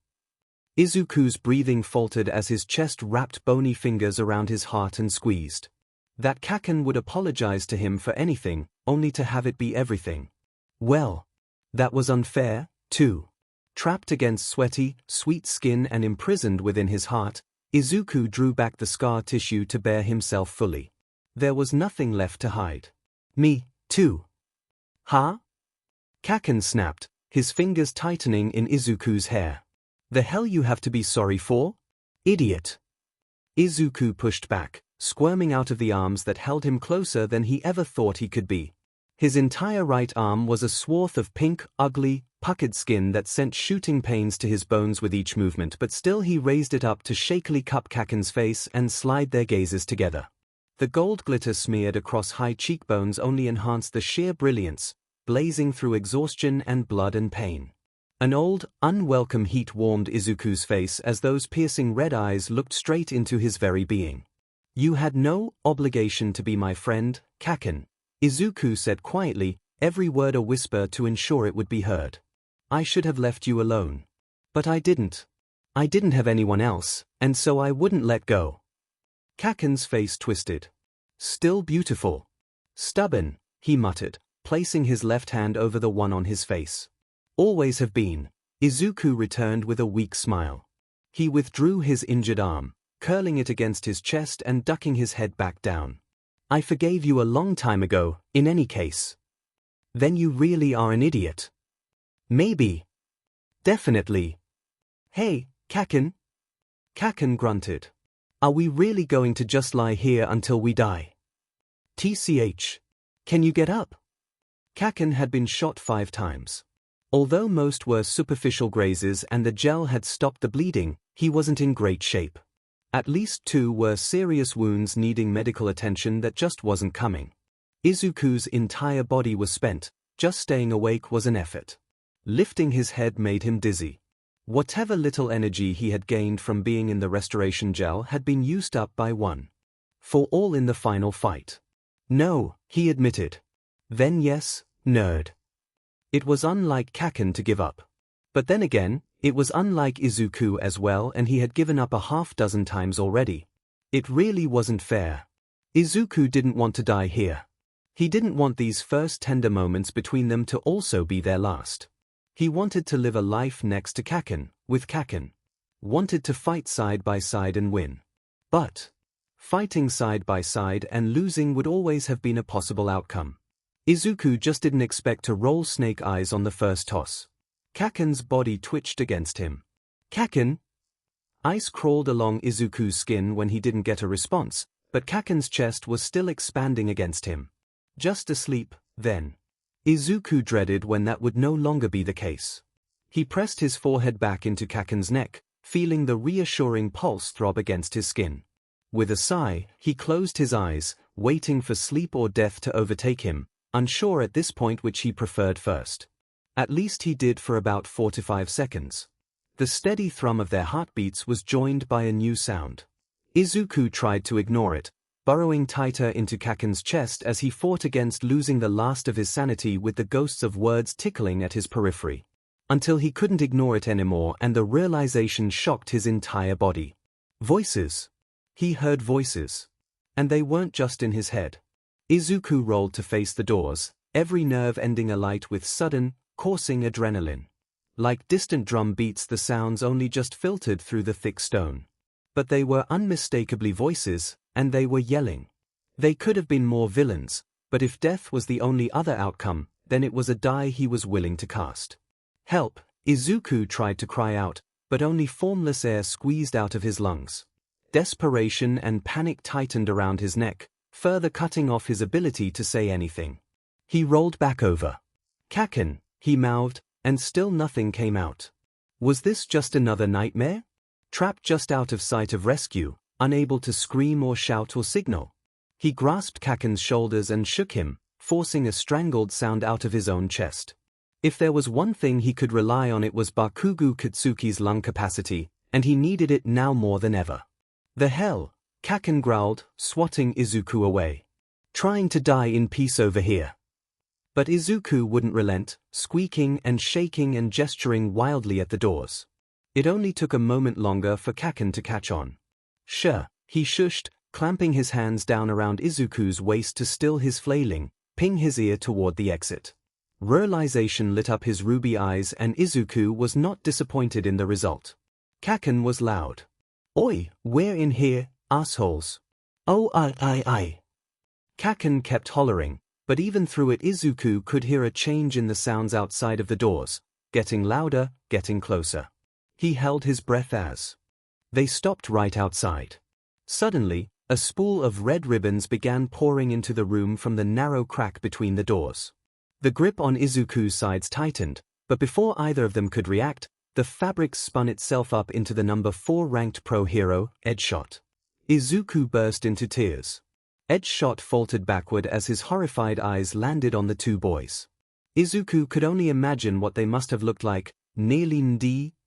Izuku's breathing faltered as his chest wrapped bony fingers around his heart and squeezed. That Kacchan would apologize to him for anything, only to have it be everything. Well, that was unfair, too. Trapped against sweaty, sweet skin and imprisoned within his heart, Izuku drew back the scar tissue to bare himself fully. There was nothing left to hide. Me, too. Huh? Kacchan snapped, his fingers tightening in Izuku's hair. The hell you have to be sorry for? Idiot. Izuku pushed back, squirming out of the arms that held him closer than he ever thought he could be. His entire right arm was a swath of pink, ugly, puckered skin that sent shooting pains to his bones with each movement, but still he raised it up to shakily cup Kacchan's face and slide their gazes together. The gold glitter smeared across high cheekbones only enhanced the sheer brilliance, blazing through exhaustion and blood and pain. An old, unwelcome heat warmed Izuku's face as those piercing red eyes looked straight into his very being. You had no obligation to be my friend, Kacchan, Izuku said quietly, every word a whisper to ensure it would be heard. I should have left you alone. But I didn't. I didn't have anyone else, and so I wouldn't let go. Kacchan's face twisted. Still beautiful. Stubborn, he muttered, placing his left hand over the one on his face. Always have been, Izuku returned with a weak smile. He withdrew his injured arm, curling it against his chest and ducking his head back down. I forgave you a long time ago, in any case. Then you really are an idiot. Maybe. Definitely. Hey, Kacchan. Kacchan grunted. Are we really going to just lie here until we die? TCH. Can you get up? Kacchan had been shot 5 times. Although most were superficial grazes and the gel had stopped the bleeding, he wasn't in great shape. At least 2 were serious wounds needing medical attention that just wasn't coming. Izuku's entire body was spent, just staying awake was an effort. Lifting his head made him dizzy. Whatever little energy he had gained from being in the restoration gel had been used up by 1. For all in the final fight. No, he admitted. Then yes, nerd. It was unlike Kacchan to give up. But then again, it was unlike Izuku as well, and he had given up a half-dozen times already. It really wasn't fair. Izuku didn't want to die here. He didn't want these first tender moments between them to also be their last. He wanted to live a life next to Kacchan, with Kacchan. Wanted to fight side by side and win. But fighting side by side and losing would always have been a possible outcome. Izuku just didn't expect to roll snake eyes on the first toss. Kacchan's body twitched against him. Kacchan! Ice crawled along Izuku's skin when he didn't get a response, but Kacchan's chest was still expanding against him. Just asleep, then. Izuku dreaded when that would no longer be the case. He pressed his forehead back into Kacchan's neck, feeling the reassuring pulse throb against his skin. With a sigh, he closed his eyes, waiting for sleep or death to overtake him, unsure at this point which he preferred first. At least he did for about 4 to 5 seconds. The steady thrum of their heartbeats was joined by a new sound. Izuku tried to ignore it, burrowing tighter into Kacchan's chest as he fought against losing the last of his sanity with the ghosts of words tickling at his periphery. Until he couldn't ignore it anymore and the realization shocked his entire body. Voices. He heard voices. And they weren't just in his head. Izuku rolled to face the doors, every nerve ending alight with sudden, coursing adrenaline. Like distant drum beats, the sounds only just filtered through the thick stone. But they were unmistakably voices, and they were yelling. They could have been more villains, but if death was the only other outcome, then it was a die he was willing to cast. Help! Izuku tried to cry out, but only formless air squeezed out of his lungs. Desperation and panic tightened around his neck, further cutting off his ability to say anything. He rolled back over. Kacchan, he mouthed, and still nothing came out. Was this just another nightmare? Trapped just out of sight of rescue, unable to scream or shout or signal. He grasped Kacchan's shoulders and shook him, forcing a strangled sound out of his own chest. If there was one thing he could rely on, it was Bakugo Katsuki's lung capacity, and he needed it now more than ever. The hell? Kacchan growled, swatting Izuku away. Trying to die in peace over here. But Izuku wouldn't relent, squeaking and shaking and gesturing wildly at the doors. It only took a moment longer for Kacchan to catch on. Sure, he shushed, clamping his hands down around Izuku's waist to still his flailing, ping his ear toward the exit. Realization lit up his ruby eyes and Izuku was not disappointed in the result. Kacchan was loud. Oi, we're in here, assholes. Oh I. Kacchan kept hollering, but even through it Izuku could hear a change in the sounds outside of the doors, getting louder, getting closer. He held his breath as they stopped right outside. Suddenly, a spool of red ribbons began pouring into the room from the narrow crack between the doors. The grip on Izuku's sides tightened, but before either of them could react, the fabric spun itself up into the number 4 ranked pro hero, Edgeshot. Izuku burst into tears. Edgeshot faltered backward as his horrified eyes landed on the two boys. Izuku could only imagine what they must have looked like, nearly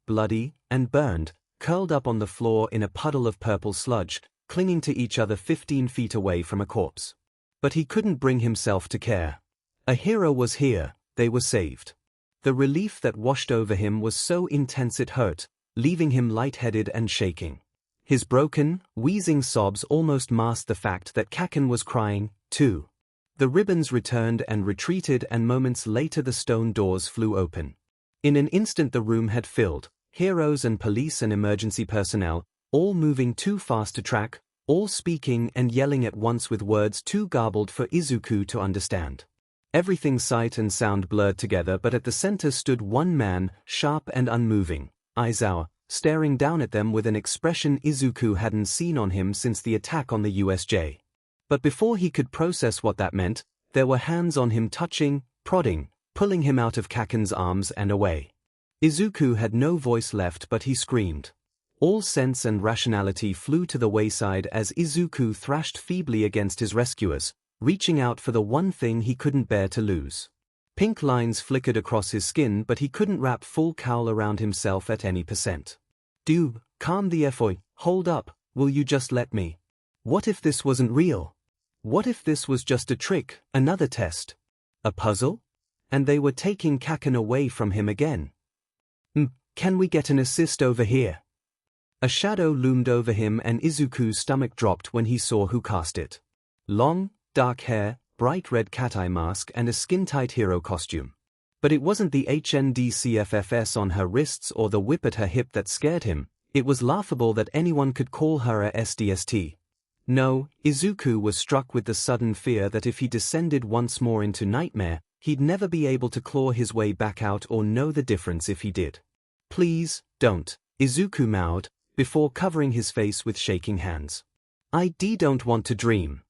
bloody, and burned, curled up on the floor in a puddle of purple sludge, clinging to each other 15 feet away from a corpse. But he couldn't bring himself to care. A hero was here, they were saved. The relief that washed over him was so intense it hurt, leaving him lightheaded and shaking. His broken, wheezing sobs almost masked the fact that Kacchan was crying, too. The ribbons returned and retreated, and moments later the stone doors flew open. In an instant the room had filled, heroes and police and emergency personnel, all moving too fast to track, all speaking and yelling at once with words too garbled for Izuku to understand. Everything sight and sound blurred together, but at the center stood one man, sharp and unmoving, Aizawa, staring down at them with an expression Izuku hadn't seen on him since the attack on the USJ. But before he could process what that meant, there were hands on him touching, prodding, pulling him out of Kacchan's arms and away. Izuku had no voice left, but he screamed. All sense and rationality flew to the wayside as Izuku thrashed feebly against his rescuers, reaching out for the one thing he couldn't bear to lose. Pink lines flickered across his skin, but he couldn't wrap full cowl around himself at any percent. Dude, calm the F.O. Hold up, will you just let me? What if this wasn't real? What if this was just a trick, another test? A puzzle? And they were taking Kacchan away from him again. Can we get an assist over here? A shadow loomed over him and Izuku's stomach dropped when he saw who cast it. Long, dark hair, bright red cat eye mask and a skin-tight hero costume. But it wasn't the HNDCFFS on her wrists or the whip at her hip that scared him. It was laughable that anyone could call her a SDST. No, Izuku was struck with the sudden fear that if he descended once more into nightmare, he'd never be able to claw his way back out or know the difference if he did. Please, don't, Izuku mowed, before covering his face with shaking hands. I don't want to dream.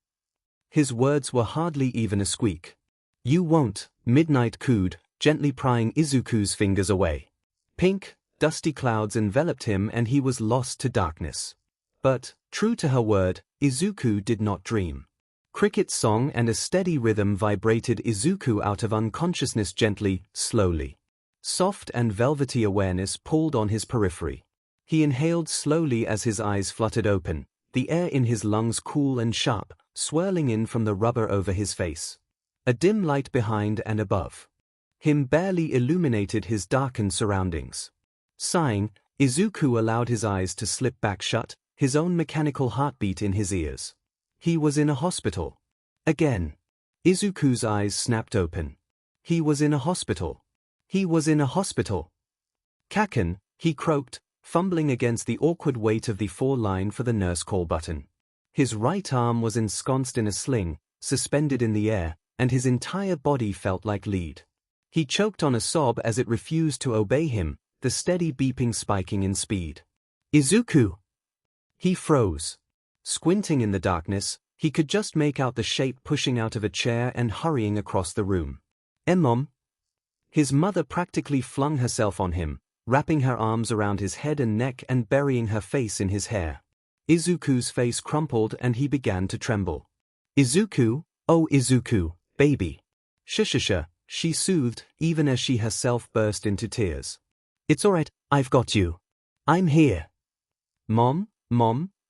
His words were hardly even a squeak. You won't, Midnight cooed, gently prying Izuku's fingers away. Pink, dusty clouds enveloped him and he was lost to darkness. But, true to her word, Izuku did not dream. Cricket's song and a steady rhythm vibrated Izuku out of unconsciousness gently, slowly. Soft and velvety awareness pulled on his periphery. He inhaled slowly as his eyes fluttered open, the air in his lungs cool and sharp, swirling in from the rubber over his face. A dim light behind and above him barely illuminated his darkened surroundings. Sighing, Izuku allowed his eyes to slip back shut, his own mechanical heartbeat in his ears. He was in a hospital. Again. Izuku's eyes snapped open. He was in a hospital. He was in a hospital. Kacchan, he croaked, fumbling against the awkward weight of the 4-line for the nurse call button. His right arm was ensconced in a sling, suspended in the air, and his entire body felt like lead. He choked on a sob as it refused to obey him, the steady beeping spiking in speed. Izuku! He froze. Squinting in the darkness, he could just make out the shape pushing out of a chair and hurrying across the room. Mom? His mother practically flung herself on him, wrapping her arms around his head and neck and burying her face in his hair. Izuku's face crumpled and he began to tremble. Izuku, oh Izuku, baby. Shh, she soothed, even as she herself burst into tears. It's alright, I've got you. I'm here. Mom,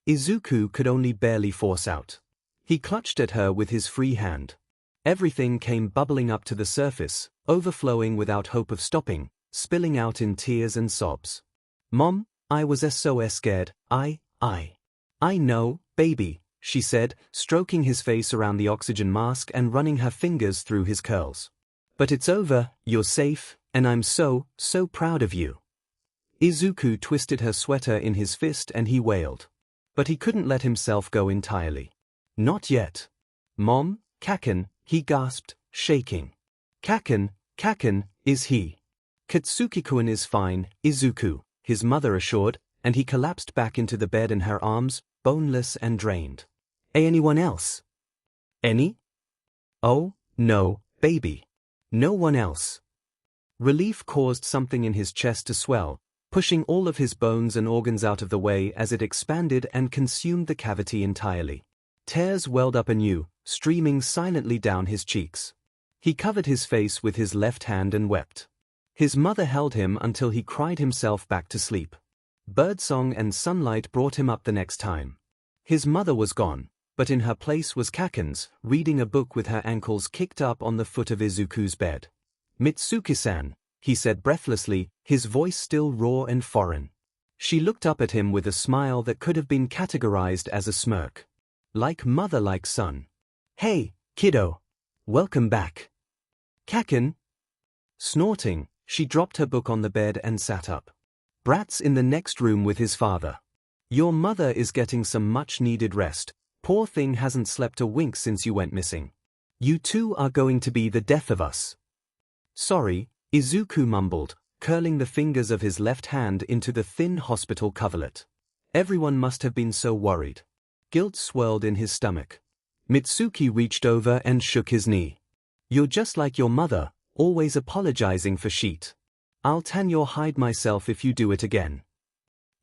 Izuku could only barely force out. He clutched at her with his free hand. Everything came bubbling up to the surface, overflowing without hope of stopping, spilling out in tears and sobs. Mom, I was so scared, I know, baby, she said, stroking his face around the oxygen mask and running her fingers through his curls. But it's over, you're safe, and I'm so proud of you. Izuku twisted her sweater in his fist and he wailed. But he couldn't let himself go entirely. Not yet. Mom, Kacchan, he gasped, shaking. Kacchan, is he? Katsuki-kun is fine, Izuku, his mother assured, and he collapsed back into the bed in her arms, boneless and drained. Anyone else? Any? Oh, no, baby. No one else. Relief caused something in his chest to swell, pushing all of his bones and organs out of the way as it expanded and consumed the cavity entirely. Tears welled up anew, streaming silently down his cheeks. He covered his face with his left hand and wept. His mother held him until he cried himself back to sleep. Birdsong and sunlight brought him up the next time. His mother was gone, but in her place was Kacchan's, reading a book with her ankles kicked up on the foot of Izuku's bed. Mitsuki-san, he said breathlessly, his voice still raw and foreign. She looked up at him with a smile that could have been categorized as a smirk. Like mother like son. Hey, kiddo. Welcome back. Kacchan. Snorting, she dropped her book on the bed and sat up. Brat's in the next room with his father. Your mother is getting some much-needed rest. Poor thing hasn't slept a wink since you went missing. You two are going to be the death of us. Sorry, Izuku mumbled, curling the fingers of his left hand into the thin hospital coverlet. Everyone must have been so worried. Guilt swirled in his stomach. Mitsuki reached over and shook his knee. You're just like your mother, always apologizing for shit. I'll tan your hide myself if you do it again.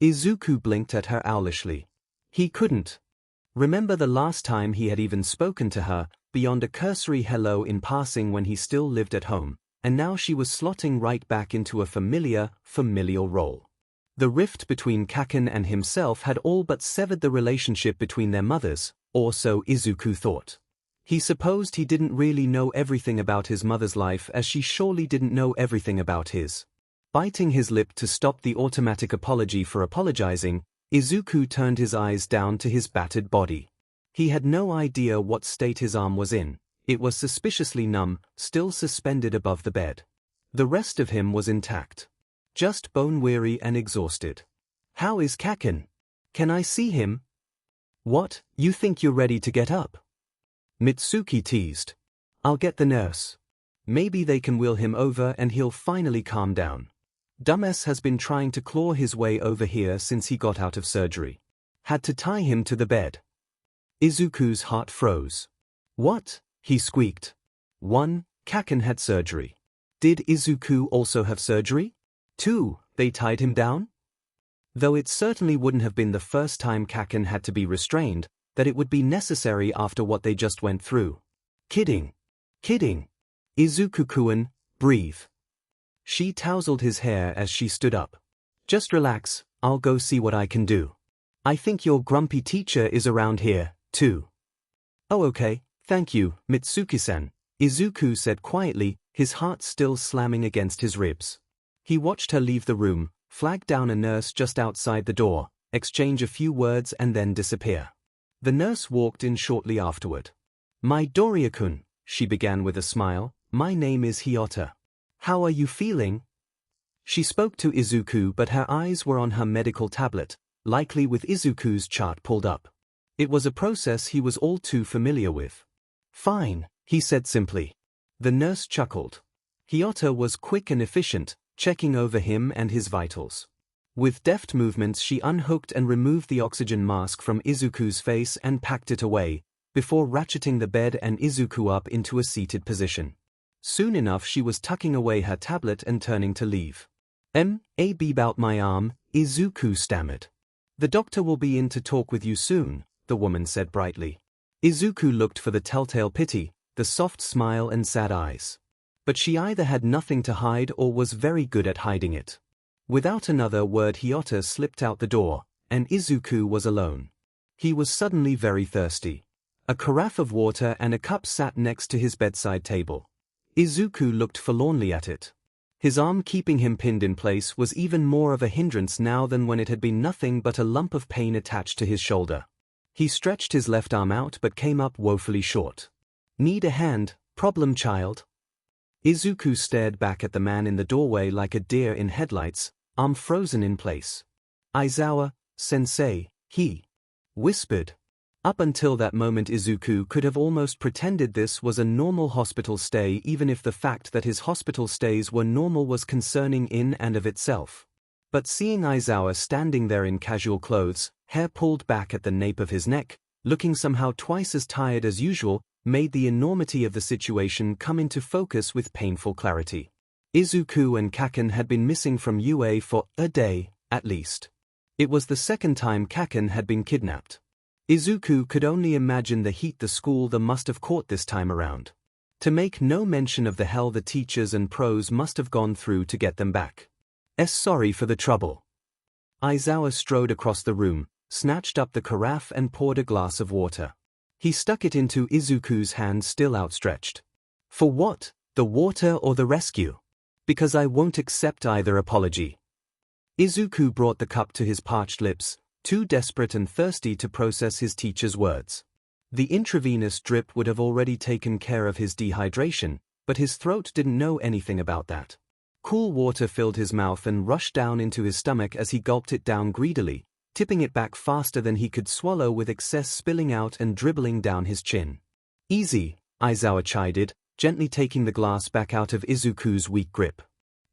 Izuku blinked at her owlishly. He couldn't remember the last time he had even spoken to her, beyond a cursory hello in passing when he still lived at home, and now she was slotting right back into a familial role. The rift between Kacchan and himself had all but severed the relationship between their mothers, or so Izuku thought. He supposed he didn't really know everything about his mother's life, as she surely didn't know everything about his. Biting his lip to stop the automatic apology for apologizing, Izuku turned his eyes down to his battered body. He had no idea what state his arm was in. It was suspiciously numb, still suspended above the bed. The rest of him was intact. Just bone-weary and exhausted. How is Kacchan? Can I see him? What, you think you're ready to get up? Mitsuki teased. I'll get the nurse. Maybe they can wheel him over and he'll finally calm down. Dumbass has been trying to claw his way over here since he got out of surgery. Had to tie him to the bed. Izuku's heart froze. What? He squeaked. 1. Kacchan had surgery. Did Izuku also have surgery? 2. They tied him down? Though it certainly wouldn't have been the first time Kacchan had to be restrained, that it would be necessary after what they just went through. Kidding. Kidding. Izuku-kun, breathe. She tousled his hair as she stood up. Just relax, I'll go see what I can do. I think your grumpy teacher is around here, too. Oh okay, thank you, Mitsuki-san, Izuku said quietly, his heart still slamming against his ribs. He watched her leave the room, flag down a nurse just outside the door, exchange a few words and then disappear. The nurse walked in shortly afterward. My Doria-kun, she began with a smile, my name is Hyota. How are you feeling? She spoke to Izuku but her eyes were on her medical tablet, likely with Izuku's chart pulled up. It was a process he was all too familiar with. Fine, he said simply. The nurse chuckled. Hyota was quick and efficient, checking over him and his vitals. With deft movements she unhooked and removed the oxygen mask from Izuku's face and packed it away, before ratcheting the bed and Izuku up into a seated position. Soon enough she was tucking away her tablet and turning to leave. A beep out my arm, Izuku stammered. The doctor will be in to talk with you soon, the woman said brightly. Izuku looked for the telltale pity, the soft smile and sad eyes. But she either had nothing to hide or was very good at hiding it. Without another word Hyota slipped out the door, and Izuku was alone. He was suddenly very thirsty. A carafe of water and a cup sat next to his bedside table. Izuku looked forlornly at it. His arm keeping him pinned in place was even more of a hindrance now than when it had been nothing but a lump of pain attached to his shoulder. He stretched his left arm out but came up woefully short. Need a hand, problem child? Izuku stared back at the man in the doorway like a deer in headlights, arm frozen in place. Aizawa, sensei, he whispered. Up until that moment Izuku could have almost pretended this was a normal hospital stay even if the fact that his hospital stays were normal was concerning in and of itself. But seeing Aizawa standing there in casual clothes, hair pulled back at the nape of his neck, looking somehow twice as tired as usual, made the enormity of the situation come into focus with painful clarity. Izuku and Kacchan had been missing from UA for a day, at least. It was the second time Kacchan had been kidnapped. Izuku could only imagine the heat the school must have caught this time around. To make no mention of the hell the teachers and pros must have gone through to get them back. Sorry for the trouble. Aizawa strode across the room, snatched up the carafe and poured a glass of water. He stuck it into Izuku's hand still outstretched. For what, the water or the rescue? Because I won't accept either apology. Izuku brought the cup to his parched lips, too desperate and thirsty to process his teacher's words. The intravenous drip would have already taken care of his dehydration, but his throat didn't know anything about that. Cool water filled his mouth and rushed down into his stomach as he gulped it down greedily, tipping it back faster than he could swallow with excess spilling out and dribbling down his chin. Easy, Aizawa chided, gently taking the glass back out of Izuku's weak grip.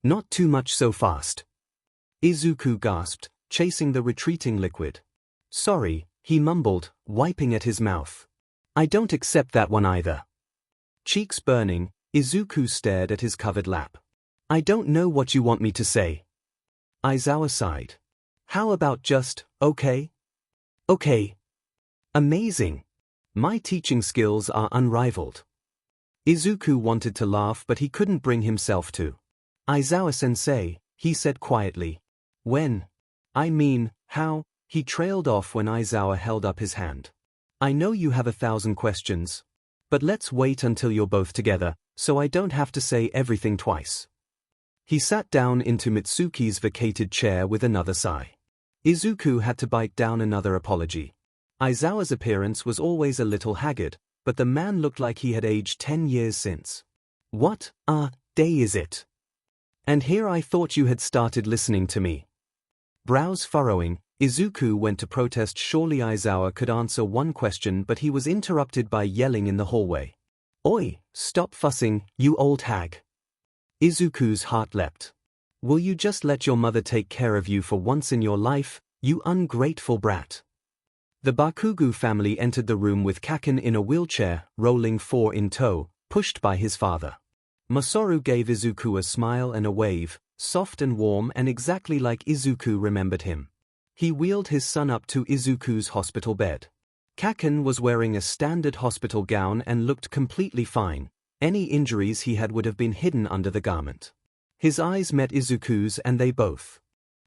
Not too much so fast. Izuku gasped, chasing the retreating liquid. Sorry, he mumbled, wiping at his mouth. I don't accept that one either. Cheeks burning, Izuku stared at his covered lap. I don't know what you want me to say. Aizawa sighed. How about just, okay? Okay. Amazing. My teaching skills are unrivaled. Izuku wanted to laugh but he couldn't bring himself to. Aizawa-sensei, he said quietly. When? I mean, how? He trailed off when Aizawa held up his hand. I know you have 1,000 questions. But let's wait until you're both together, so I don't have to say everything twice. He sat down into Mitsuki's vacated chair with another sigh. Izuku had to bite down another apology. Aizawa's appearance was always a little haggard, but the man looked like he had aged 10 years since. What day is it? And here I thought you had started listening to me. Brows furrowing, Izuku went to protest. Surely Aizawa could answer one question, but he was interrupted by yelling in the hallway. Oi, stop fussing, you old hag. Izuku's heart leapt. Will you just let your mother take care of you for once in your life, you ungrateful brat? The Bakugo family entered the room with Kacchan in a wheelchair, rolling 4 in tow, pushed by his father. Masaru gave Izuku a smile and a wave, soft and warm and exactly like Izuku remembered him. He wheeled his son up to Izuku's hospital bed. Kacchan was wearing a standard hospital gown and looked completely fine. Any injuries he had would have been hidden under the garment. His eyes met Izuku's and they both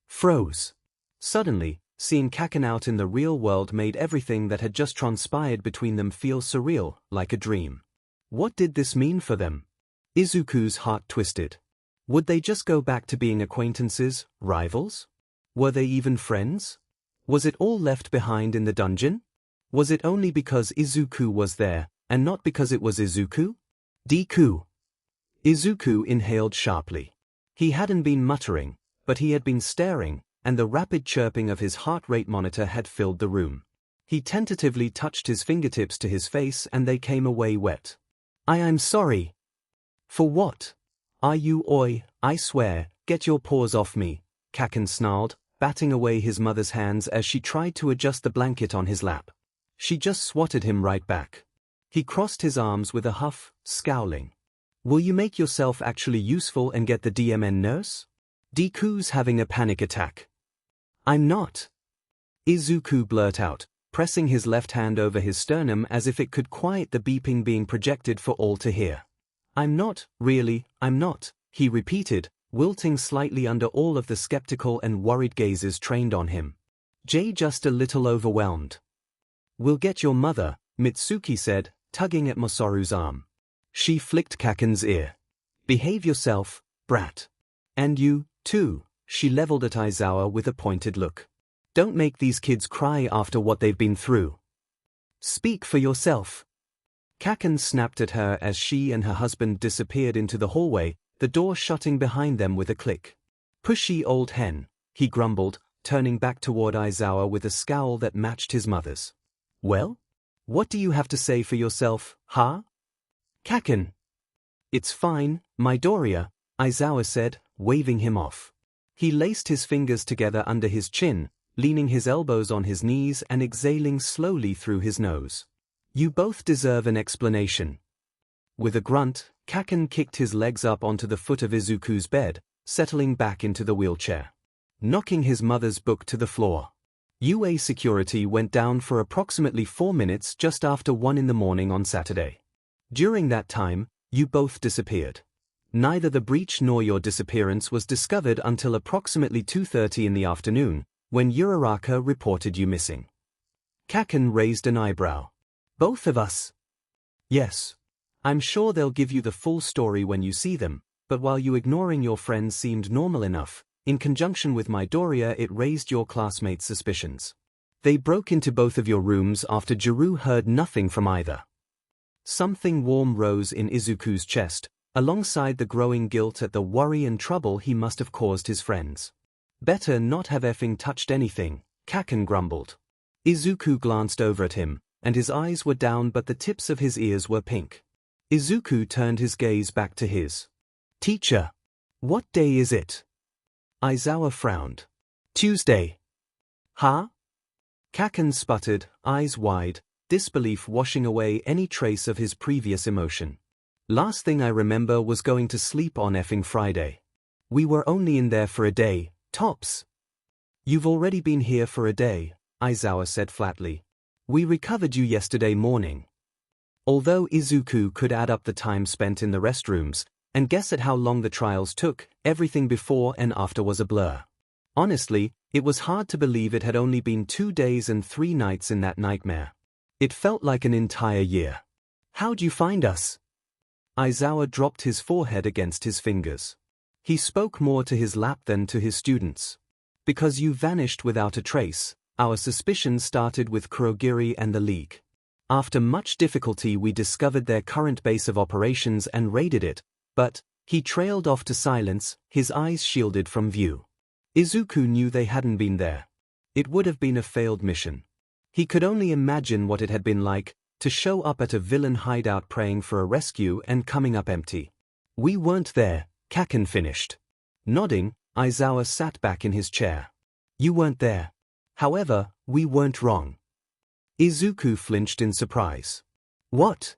froze. Suddenly, seeing Kacchan out in the real world made everything that had just transpired between them feel surreal, like a dream. What did this mean for them? Izuku's heart twisted. Would they just go back to being acquaintances, rivals? Were they even friends? Was it all left behind in the dungeon? Was it only because Izuku was there, and not because it was Izuku? Deku. Izuku inhaled sharply. He hadn't been muttering, but he had been staring, and the rapid chirping of his heart rate monitor had filled the room. He tentatively touched his fingertips to his face and they came away wet. I'm sorry. For what? Are you oi, I swear, get your paws off me, Kacchan snarled, batting away his mother's hands as she tried to adjust the blanket on his lap. She just swatted him right back. He crossed his arms with a huff, scowling. Will you make yourself actually useful and get the DMN nurse? Deku's having a panic attack. I'm not. Izuku blurted out, pressing his left hand over his sternum as if it could quiet the beeping being projected for all to hear. I'm not, really, I'm not, he repeated, wilting slightly under all of the skeptical and worried gazes trained on him. Jay just a little overwhelmed. We'll get your mother, Mitsuki said, tugging at Masaru's arm. She flicked Kacchan's ear. Behave yourself, brat. And you, too, she leveled at Aizawa with a pointed look. Don't make these kids cry after what they've been through. Speak for yourself. Kacchan snapped at her as she and her husband disappeared into the hallway, the door shutting behind them with a click. Pushy old hen, he grumbled, turning back toward Aizawa with a scowl that matched his mother's. Well? What do you have to say for yourself, huh? Kacchan. It's fine, Midoriya, Aizawa said, waving him off. He laced his fingers together under his chin, leaning his elbows on his knees and exhaling slowly through his nose. You both deserve an explanation. With a grunt, Kacchan kicked his legs up onto the foot of Izuku's bed, settling back into the wheelchair. Knocking his mother's book to the floor. UA security went down for approximately 4 minutes just after 1 in the morning on Saturday. During that time, you both disappeared. Neither the breach nor your disappearance was discovered until approximately 2:30 in the afternoon, when Uraraka reported you missing. Kacchan raised an eyebrow. Both of us? Yes. I'm sure they'll give you the full story when you see them, but while you ignoring your friends seemed normal enough, in conjunction with Midoriya it raised your classmates' suspicions. They broke into both of your rooms after Jiru heard nothing from either. Something warm rose in Izuku's chest, alongside the growing guilt at the worry and trouble he must have caused his friends. Better not have effing touched anything, Kacchan grumbled. Izuku glanced over at him, and his eyes were down but the tips of his ears were pink. Izuku turned his gaze back to his teacher. What day is it? Aizawa frowned. Tuesday. Huh? Kacchan sputtered, eyes wide, disbelief washing away any trace of his previous emotion. Last thing I remember was going to sleep on effing Friday. We were only in there for a day, tops. You've already been here for a day, Aizawa said flatly. We recovered you yesterday morning. Although Izuku could add up the time spent in the restrooms, and guess at how long the trials took, everything before and after was a blur. Honestly, it was hard to believe it had only been 2 days and 3 nights in that nightmare. It felt like an entire year. How'd you find us? Aizawa dropped his forehead against his fingers. He spoke more to his lap than to his students. Because you vanished without a trace, our suspicions started with Kurogiri and the League. After much difficulty we discovered their current base of operations and raided it, but, he trailed off to silence, his eyes shielded from view. Izuku knew they hadn't been there. It would have been a failed mission. He could only imagine what it had been like, to show up at a villain hideout praying for a rescue and coming up empty. We weren't there, Kacchan finished. Nodding, Aizawa sat back in his chair. You weren't there. However, we weren't wrong. Izuku flinched in surprise. What?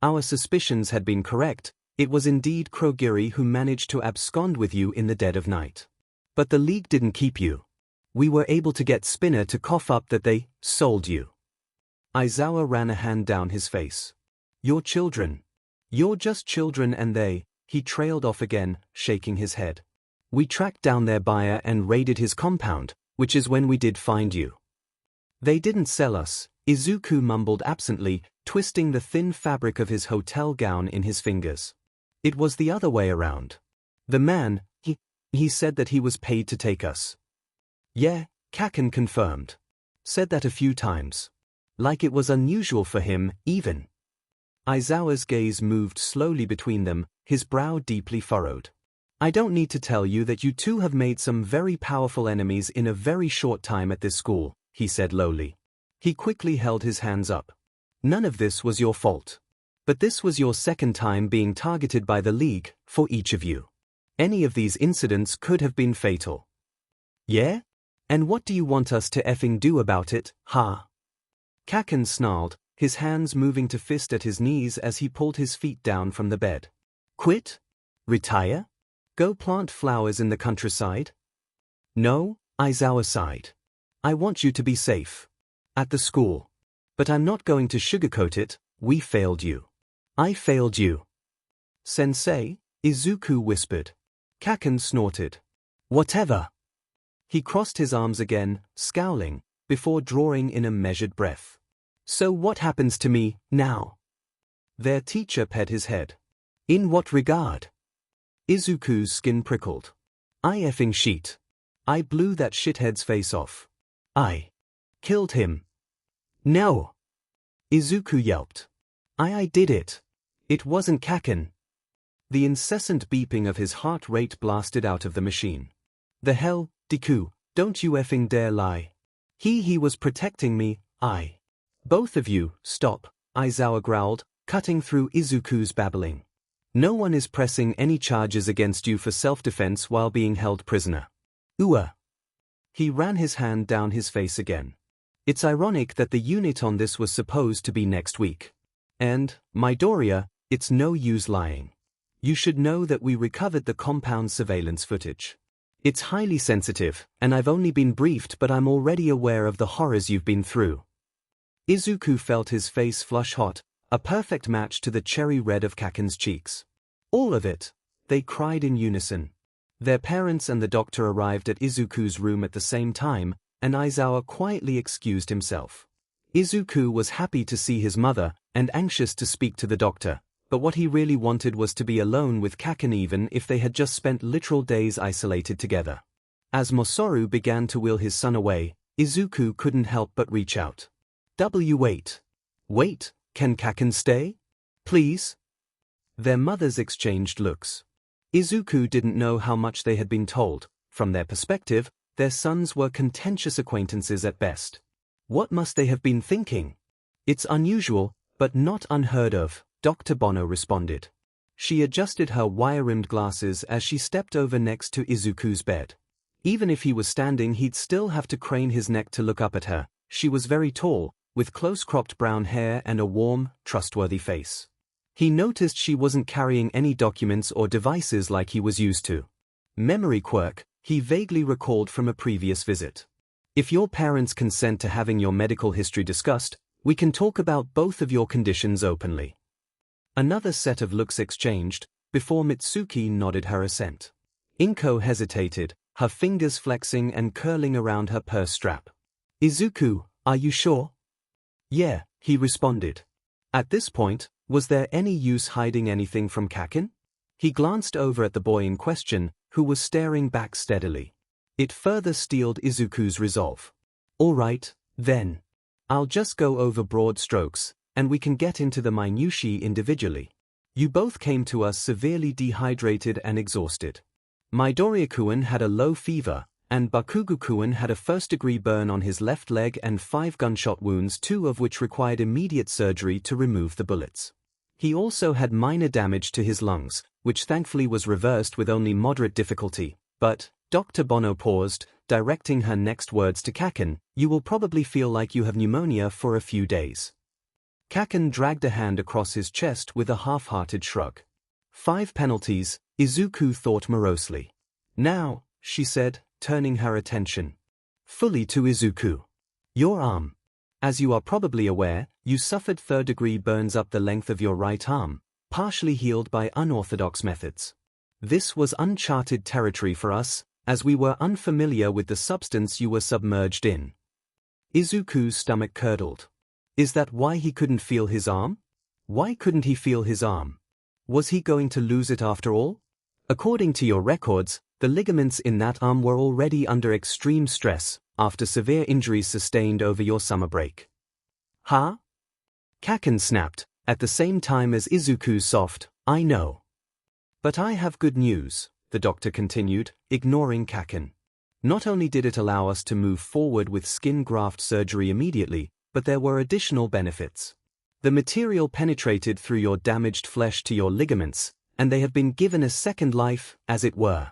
Our suspicions had been correct, it was indeed Krogiri who managed to abscond with you in the dead of night. But the League didn't keep you. We were able to get Spinner to cough up that they sold you. Aizawa ran a hand down his face. You're children. You're just children and they, he trailed off again, shaking his head. We tracked down their buyer and raided his compound, which is when we did find you. They didn't sell us, Izuku mumbled absently, twisting the thin fabric of his hotel gown in his fingers. It was the other way around. The man, he said that he was paid to take us. Yeah, Kacchan confirmed. Said that a few times. Like it was unusual for him, even. Aizawa's gaze moved slowly between them, his brow deeply furrowed. I don't need to tell you that you two have made some very powerful enemies in a very short time at this school, he said lowly. He quickly held his hands up. None of this was your fault. But this was your second time being targeted by the League, for each of you. Any of these incidents could have been fatal. Yeah? And what do you want us to effing do about it, huh? Kacchan snarled, his hands moving to fist at his knees as he pulled his feet down from the bed. Quit? Retire? Go plant flowers in the countryside? No, Aizawa sighed. I want you to be safe. At the school. But I'm not going to sugarcoat it, we failed you. I failed you. Sensei, Izuku whispered. Kacchan snorted. Whatever. He crossed his arms again, scowling, before drawing in a measured breath. So what happens to me, now? Their teacher pet his head. In what regard? Izuku's skin prickled. I effing shit. I blew that shithead's face off. I killed him. No. Izuku yelped. I did it. It wasn't Kacchan. The incessant beeping of his heart rate blasted out of the machine. The hell, Deku, don't you effing dare lie. He was protecting me, I. Both of you, stop, Aizawa growled, cutting through Izuku's babbling. No one is pressing any charges against you for self-defense while being held prisoner. Ua. He ran his hand down his face again. It's ironic that the unit on this was supposed to be next week. And, Midoriya, it's no use lying. You should know that we recovered the compound surveillance footage. It's highly sensitive, and I've only been briefed but I'm already aware of the horrors you've been through. Izuku felt his face flush hot, a perfect match to the cherry red of Kacchan's cheeks. All of it, they cried in unison. Their parents and the doctor arrived at Izuku's room at the same time, and Aizawa quietly excused himself. Izuku was happy to see his mother, and anxious to speak to the doctor, but what he really wanted was to be alone with Kacchan even if they had just spent literal days isolated together. As Mosoru began to wheel his son away, Izuku couldn't help but reach out. Wait. Wait, can Kacchan stay? Please? Their mothers exchanged looks. Izuku didn't know how much they had been told. From their perspective, their sons were contentious acquaintances at best. What must they have been thinking? It's unusual, but not unheard of, Dr. Bono responded. She adjusted her wire-rimmed glasses as she stepped over next to Izuku's bed. Even if he was standing he'd still have to crane his neck to look up at her. She was very tall, with close-cropped brown hair and a warm, trustworthy face. He noticed she wasn't carrying any documents or devices like he was used to. Memory quirk, he vaguely recalled from a previous visit. If your parents consent to having your medical history discussed, we can talk about both of your conditions openly. Another set of looks exchanged, before Mitsuki nodded her assent. Inko hesitated, her fingers flexing and curling around her purse strap. Izuku, are you sure? Yeah, he responded. At this point, was there any use hiding anything from Kacchan? He glanced over at the boy in question, who was staring back steadily. It further steeled Izuku's resolve. All right, then. I'll just go over broad strokes, and we can get into the minutiae individually. You both came to us severely dehydrated and exhausted. Midoriya-kun had a low fever, and Bakugo-kun had a first-degree burn on his left leg and 5 gunshot wounds, 2 of which required immediate surgery to remove the bullets. He also had minor damage to his lungs, which thankfully was reversed with only moderate difficulty, but, Dr. Bono paused, directing her next words to Kacchan, you will probably feel like you have pneumonia for a few days. Kacchan dragged a hand across his chest with a half-hearted shrug. 5 penalties, Izuku thought morosely. Now, she said, turning her attention fully to Izuku. Your arm. As you are probably aware, you suffered third-degree burns up the length of your right arm, partially healed by unorthodox methods. This was uncharted territory for us, as we were unfamiliar with the substance you were submerged in. Izuku's stomach curdled. Is that why he couldn't feel his arm? Why couldn't he feel his arm? Was he going to lose it after all? According to your records, the ligaments in that arm were already under extreme stress after severe injuries sustained over your summer break. Huh? Kacchan snapped, at the same time as Izuku's soft, I know. But I have good news, the doctor continued, ignoring Kacchan. Not only did it allow us to move forward with skin graft surgery immediately, but there were additional benefits. The material penetrated through your damaged flesh to your ligaments, and they have been given a second life, as it were.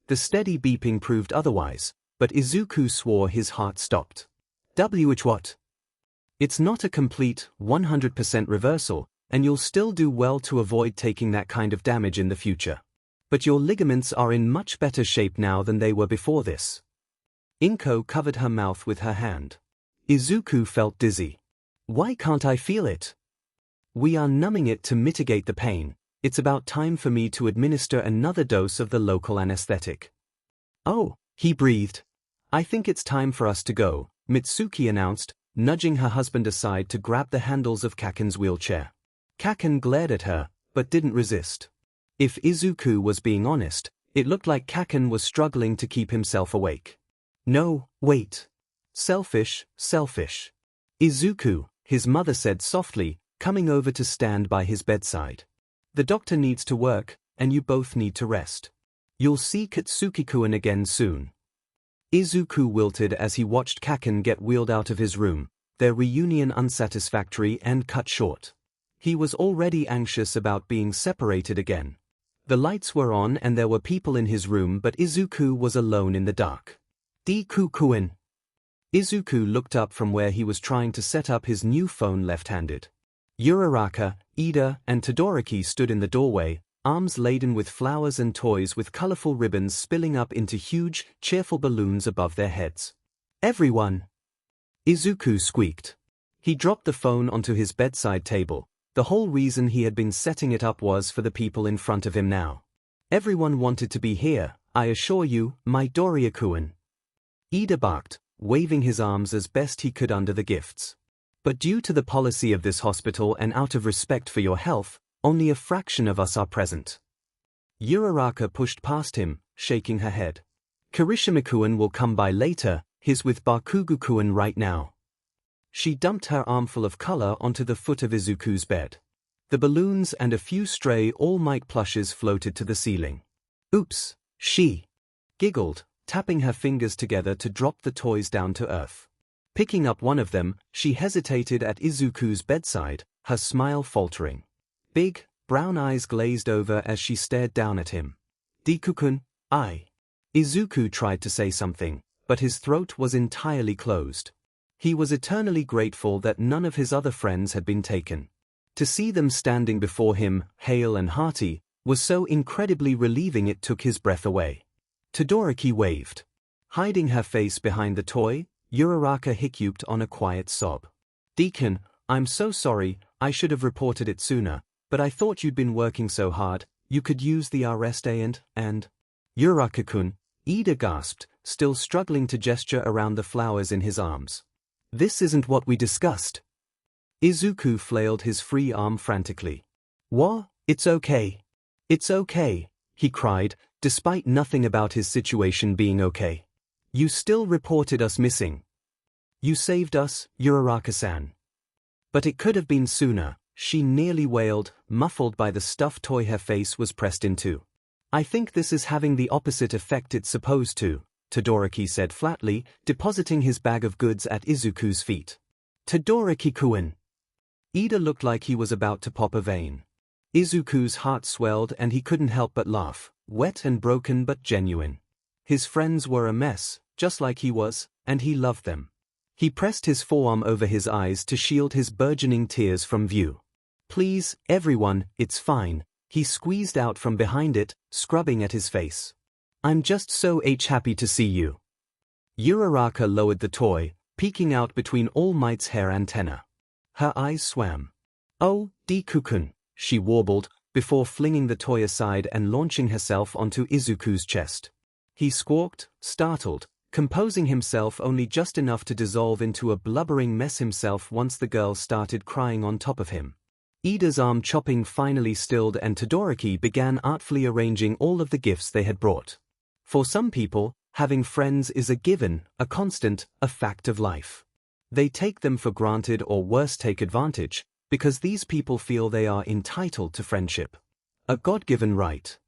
The steady beeping proved otherwise, but Izuku swore his heart stopped. What? It's not a complete, 100% reversal, and you'll still do well to avoid taking that kind of damage in the future. But your ligaments are in much better shape now than they were before this. Inko covered her mouth with her hand. Izuku felt dizzy. Why can't I feel it? We are numbing it to mitigate the pain. It's about time for me to administer another dose of the local anesthetic. Oh, he breathed. I think it's time for us to go, Mitsuki announced, nudging her husband aside to grab the handles of Kacchan's wheelchair. Kacchan glared at her, but didn't resist. If Izuku was being honest, it looked like Kacchan was struggling to keep himself awake. No, wait. Selfish. Izuku, his mother said softly, coming over to stand by his bedside. The doctor needs to work, and you both need to rest. You'll see Katsuki-kun again soon. Izuku wilted as he watched Kacchan get wheeled out of his room, their reunion unsatisfactory and cut short. He was already anxious about being separated again. The lights were on and there were people in his room, but Izuku was alone in the dark. Deku-kun. Izuku looked up from where he was trying to set up his new phone left-handed. Uraraka, Ida, and Todoroki stood in the doorway, arms laden with flowers and toys with colorful ribbons spilling up into huge, cheerful balloons above their heads. Everyone! Izuku squeaked. He dropped the phone onto his bedside table. The whole reason he had been setting it up was for the people in front of him now. Everyone wanted to be here, I assure you, Midoriya-kun. Ida barked, waving his arms as best he could under the gifts. But due to the policy of this hospital and out of respect for your health, only a fraction of us are present. Uraraka pushed past him, shaking her head. Kirishima-kun will come by later, he's with Bakugo-kun right now. She dumped her armful of color onto the foot of Izuku's bed. The balloons and a few stray All Might plushes floated to the ceiling. Oops, she giggled, tapping her fingers together to drop the toys down to earth. Picking up one of them, she hesitated at Izuku's bedside, her smile faltering. Big, brown eyes glazed over as she stared down at him. Deku-kun, Izuku tried to say something, but his throat was entirely closed. He was eternally grateful that none of his other friends had been taken. To see them standing before him, hale and hearty, was so incredibly relieving it took his breath away. Todoroki waved. Hiding her face behind the toy, Uraraka hiccuped on a quiet sob. Deacon, I'm so sorry, I should have reported it sooner, but I thought you'd been working so hard, you could use the rest day and… Uraraka-kun, Ida gasped, still struggling to gesture around the flowers in his arms. This isn't what we discussed. Izuku flailed his free arm frantically. What? It's okay. It's okay, he cried, despite nothing about his situation being okay. You still reported us missing. You saved us, Uraraka-san. But it could have been sooner, she nearly wailed, muffled by the stuffed toy her face was pressed into. I think this is having the opposite effect it's supposed to, Todoroki said flatly, depositing his bag of goods at Izuku's feet. Todoroki-kun. Ida looked like he was about to pop a vein. Izuku's heart swelled and he couldn't help but laugh, wet and broken but genuine. His friends were a mess, just like he was, and he loved them. He pressed his forearm over his eyes to shield his burgeoning tears from view. Please, everyone, it's fine, he squeezed out from behind it, scrubbing at his face. I'm just so happy to see you. Uraraka lowered the toy, peeking out between All Might's hair antenna. Her eyes swam. Oh, Deku-kun, she warbled, before flinging the toy aside and launching herself onto Izuku's chest. He squawked, startled, composing himself only just enough to dissolve into a blubbering mess himself once the girl started crying on top of him. Ida's arm chopping finally stilled and Todoroki began artfully arranging all of the gifts they had brought. For some people, having friends is a given, a constant, a fact of life. They take them for granted or worse take advantage, because these people feel they are entitled to friendship. A God-given right.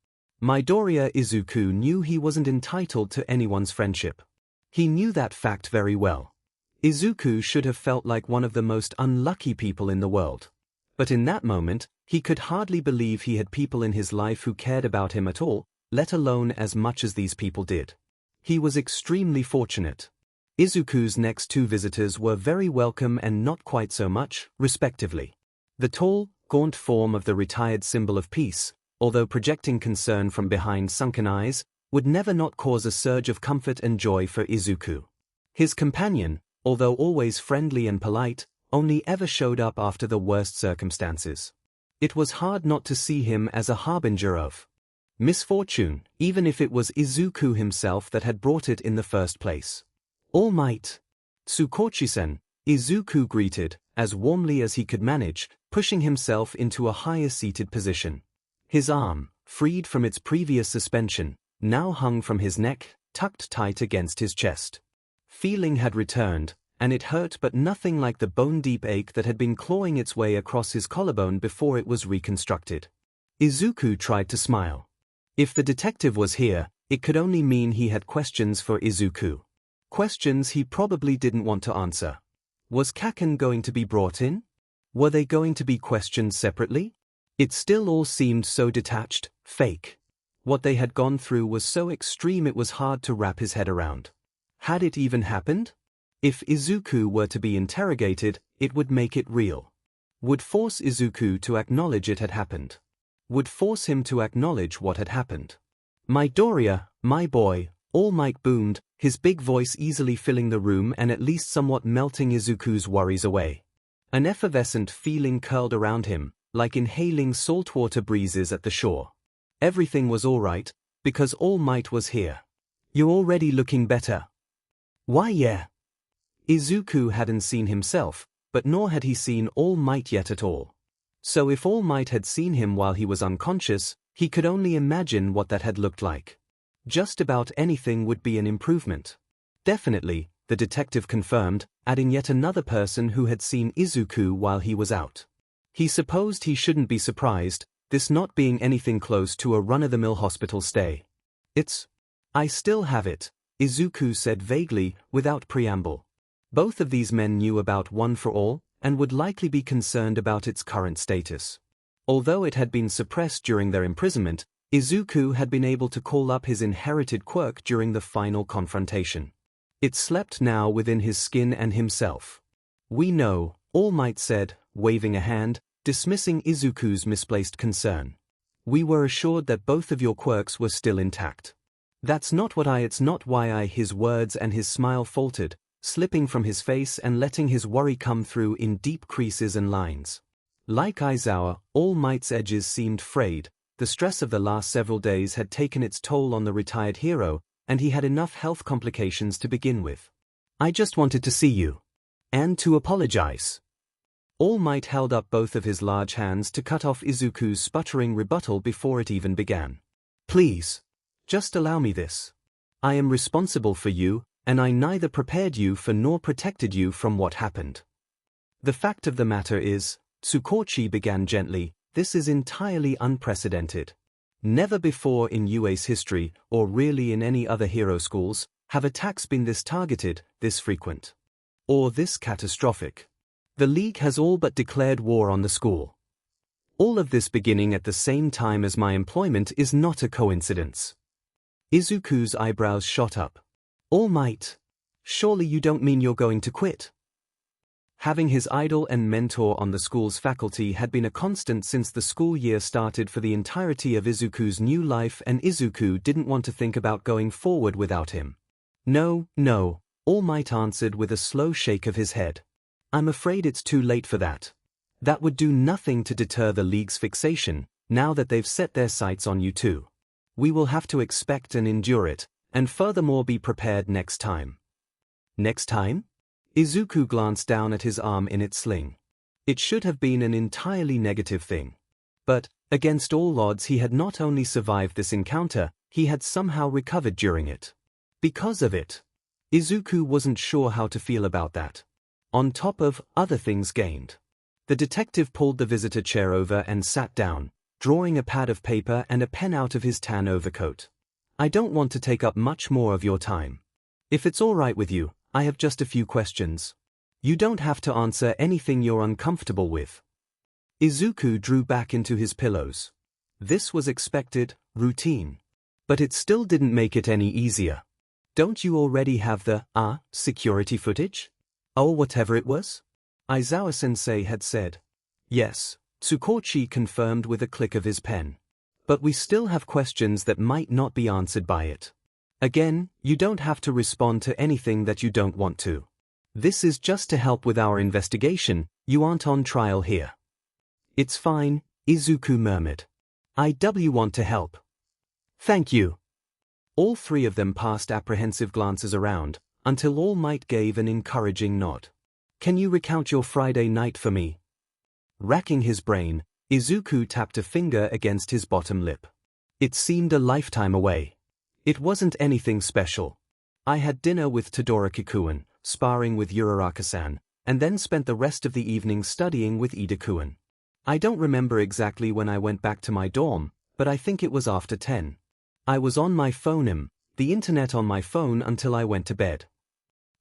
Midoriya Izuku knew he wasn't entitled to anyone's friendship. He knew that fact very well. Izuku should have felt like one of the most unlucky people in the world. But in that moment, he could hardly believe he had people in his life who cared about him at all, let alone as much as these people did. He was extremely fortunate. Izuku's next two visitors were very welcome and not quite so much, respectively. The tall, gaunt form of the retired symbol of peace, although projecting concern from behind sunken eyes, would never not cause a surge of comfort and joy for Izuku. His companion, although always friendly and polite, only ever showed up after the worst circumstances. It was hard not to see him as a harbinger of misfortune, even if it was Izuku himself that had brought it in the first place. All Might. Tsukochi-sen, Izuku greeted, as warmly as he could manage, pushing himself into a higher-seated position. His arm, freed from its previous suspension, now hung from his neck, tucked tight against his chest. Feeling had returned, and it hurt but nothing like the bone-deep ache that had been clawing its way across his collarbone before it was reconstructed. Izuku tried to smile. If the detective was here, it could only mean he had questions for Izuku. Questions he probably didn't want to answer. Was Kacchan going to be brought in? Were they going to be questioned separately? It still all seemed so detached, fake. What they had gone through was so extreme it was hard to wrap his head around. Had it even happened? If Izuku were to be interrogated, it would make it real. Would force Izuku to acknowledge it had happened. Would force him to acknowledge what had happened. Midoriya, my boy, All Might boomed, his big voice easily filling the room and at least somewhat melting Izuku's worries away. An effervescent feeling curled around him, like inhaling saltwater breezes at the shore. Everything was all right, because All Might was here. You're already looking better. Why yeah. Izuku hadn't seen himself, but nor had he seen All Might yet at all. So if All Might had seen him while he was unconscious, he could only imagine what that had looked like. Just about anything would be an improvement. Definitely, the detective confirmed, adding yet another person who had seen Izuku while he was out. He supposed he shouldn't be surprised, this not being anything close to a run-of-the-mill hospital stay. I still have it, Izuku said vaguely, without preamble. Both of these men knew about One for All, and would likely be concerned about its current status. Although it had been suppressed during their imprisonment, Izuku had been able to call up his inherited quirk during the final confrontation. It slept now within his skin and himself. We know, All Might said, waving a hand, dismissing Izuku's misplaced concern. We were assured that both of your quirks were still intact. It's not why his words and his smile faltered, slipping from his face and letting his worry come through in deep creases and lines. Like Aizawa, All Might's edges seemed frayed. The stress of the last several days had taken its toll on the retired hero, and he had enough health complications to begin with. I just wanted to see you. And to apologize. All Might held up both of his large hands to cut off Izuku's sputtering rebuttal before it even began. Please. Just allow me this. I am responsible for you, and I neither prepared you for nor protected you from what happened. The fact of the matter is, Tsukochi began gently, this is entirely unprecedented. Never before in UA's history, or really in any other hero schools, have attacks been this targeted, this frequent, or this catastrophic. The League has all but declared war on the school. All of this beginning at the same time as my employment is not a coincidence. Izuku's eyebrows shot up. All Might. Surely you don't mean you're going to quit? Having his idol and mentor on the school's faculty had been a constant since the school year started for the entirety of Izuku's new life, and Izuku didn't want to think about going forward without him. No, no, All Might answered with a slow shake of his head. I'm afraid it's too late for that. That would do nothing to deter the League's fixation, now that they've set their sights on you too. We will have to expect and endure it, and furthermore be prepared next time. Next time? Izuku glanced down at his arm in its sling. It should have been an entirely negative thing. But, against all odds, he had not only survived this encounter, he had somehow recovered during it. Because of it. Izuku wasn't sure how to feel about that. On top of other things gained. The detective pulled the visitor chair over and sat down, drawing a pad of paper and a pen out of his tan overcoat. I don't want to take up much more of your time. If it's all right with you, I have just a few questions. You don't have to answer anything you're uncomfortable with. Izuku drew back into his pillows. This was expected, routine. But it still didn't make it any easier. Don't you already have the, security footage? Or whatever it was? Aizawa-sensei had said. Yes, Tsukochi confirmed with a click of his pen. But we still have questions that might not be answered by it. Again, you don't have to respond to anything that you don't want to. This is just to help with our investigation, you aren't on trial here. It's fine, Izuku murmured. I want to help. Thank you. All three of them passed apprehensive glances around, until All Might gave an encouraging nod. Can you recount your Friday night for me? Racking his brain, Izuku tapped a finger against his bottom lip. It seemed a lifetime away. It wasn't anything special. I had dinner with Todoroki-kun, sparring with Uraraka-san, and then spent the rest of the evening studying with Ida-kun. I don't remember exactly when I went back to my dorm, but I think it was after 10. I was on my phone, the internet on my phone until I went to bed.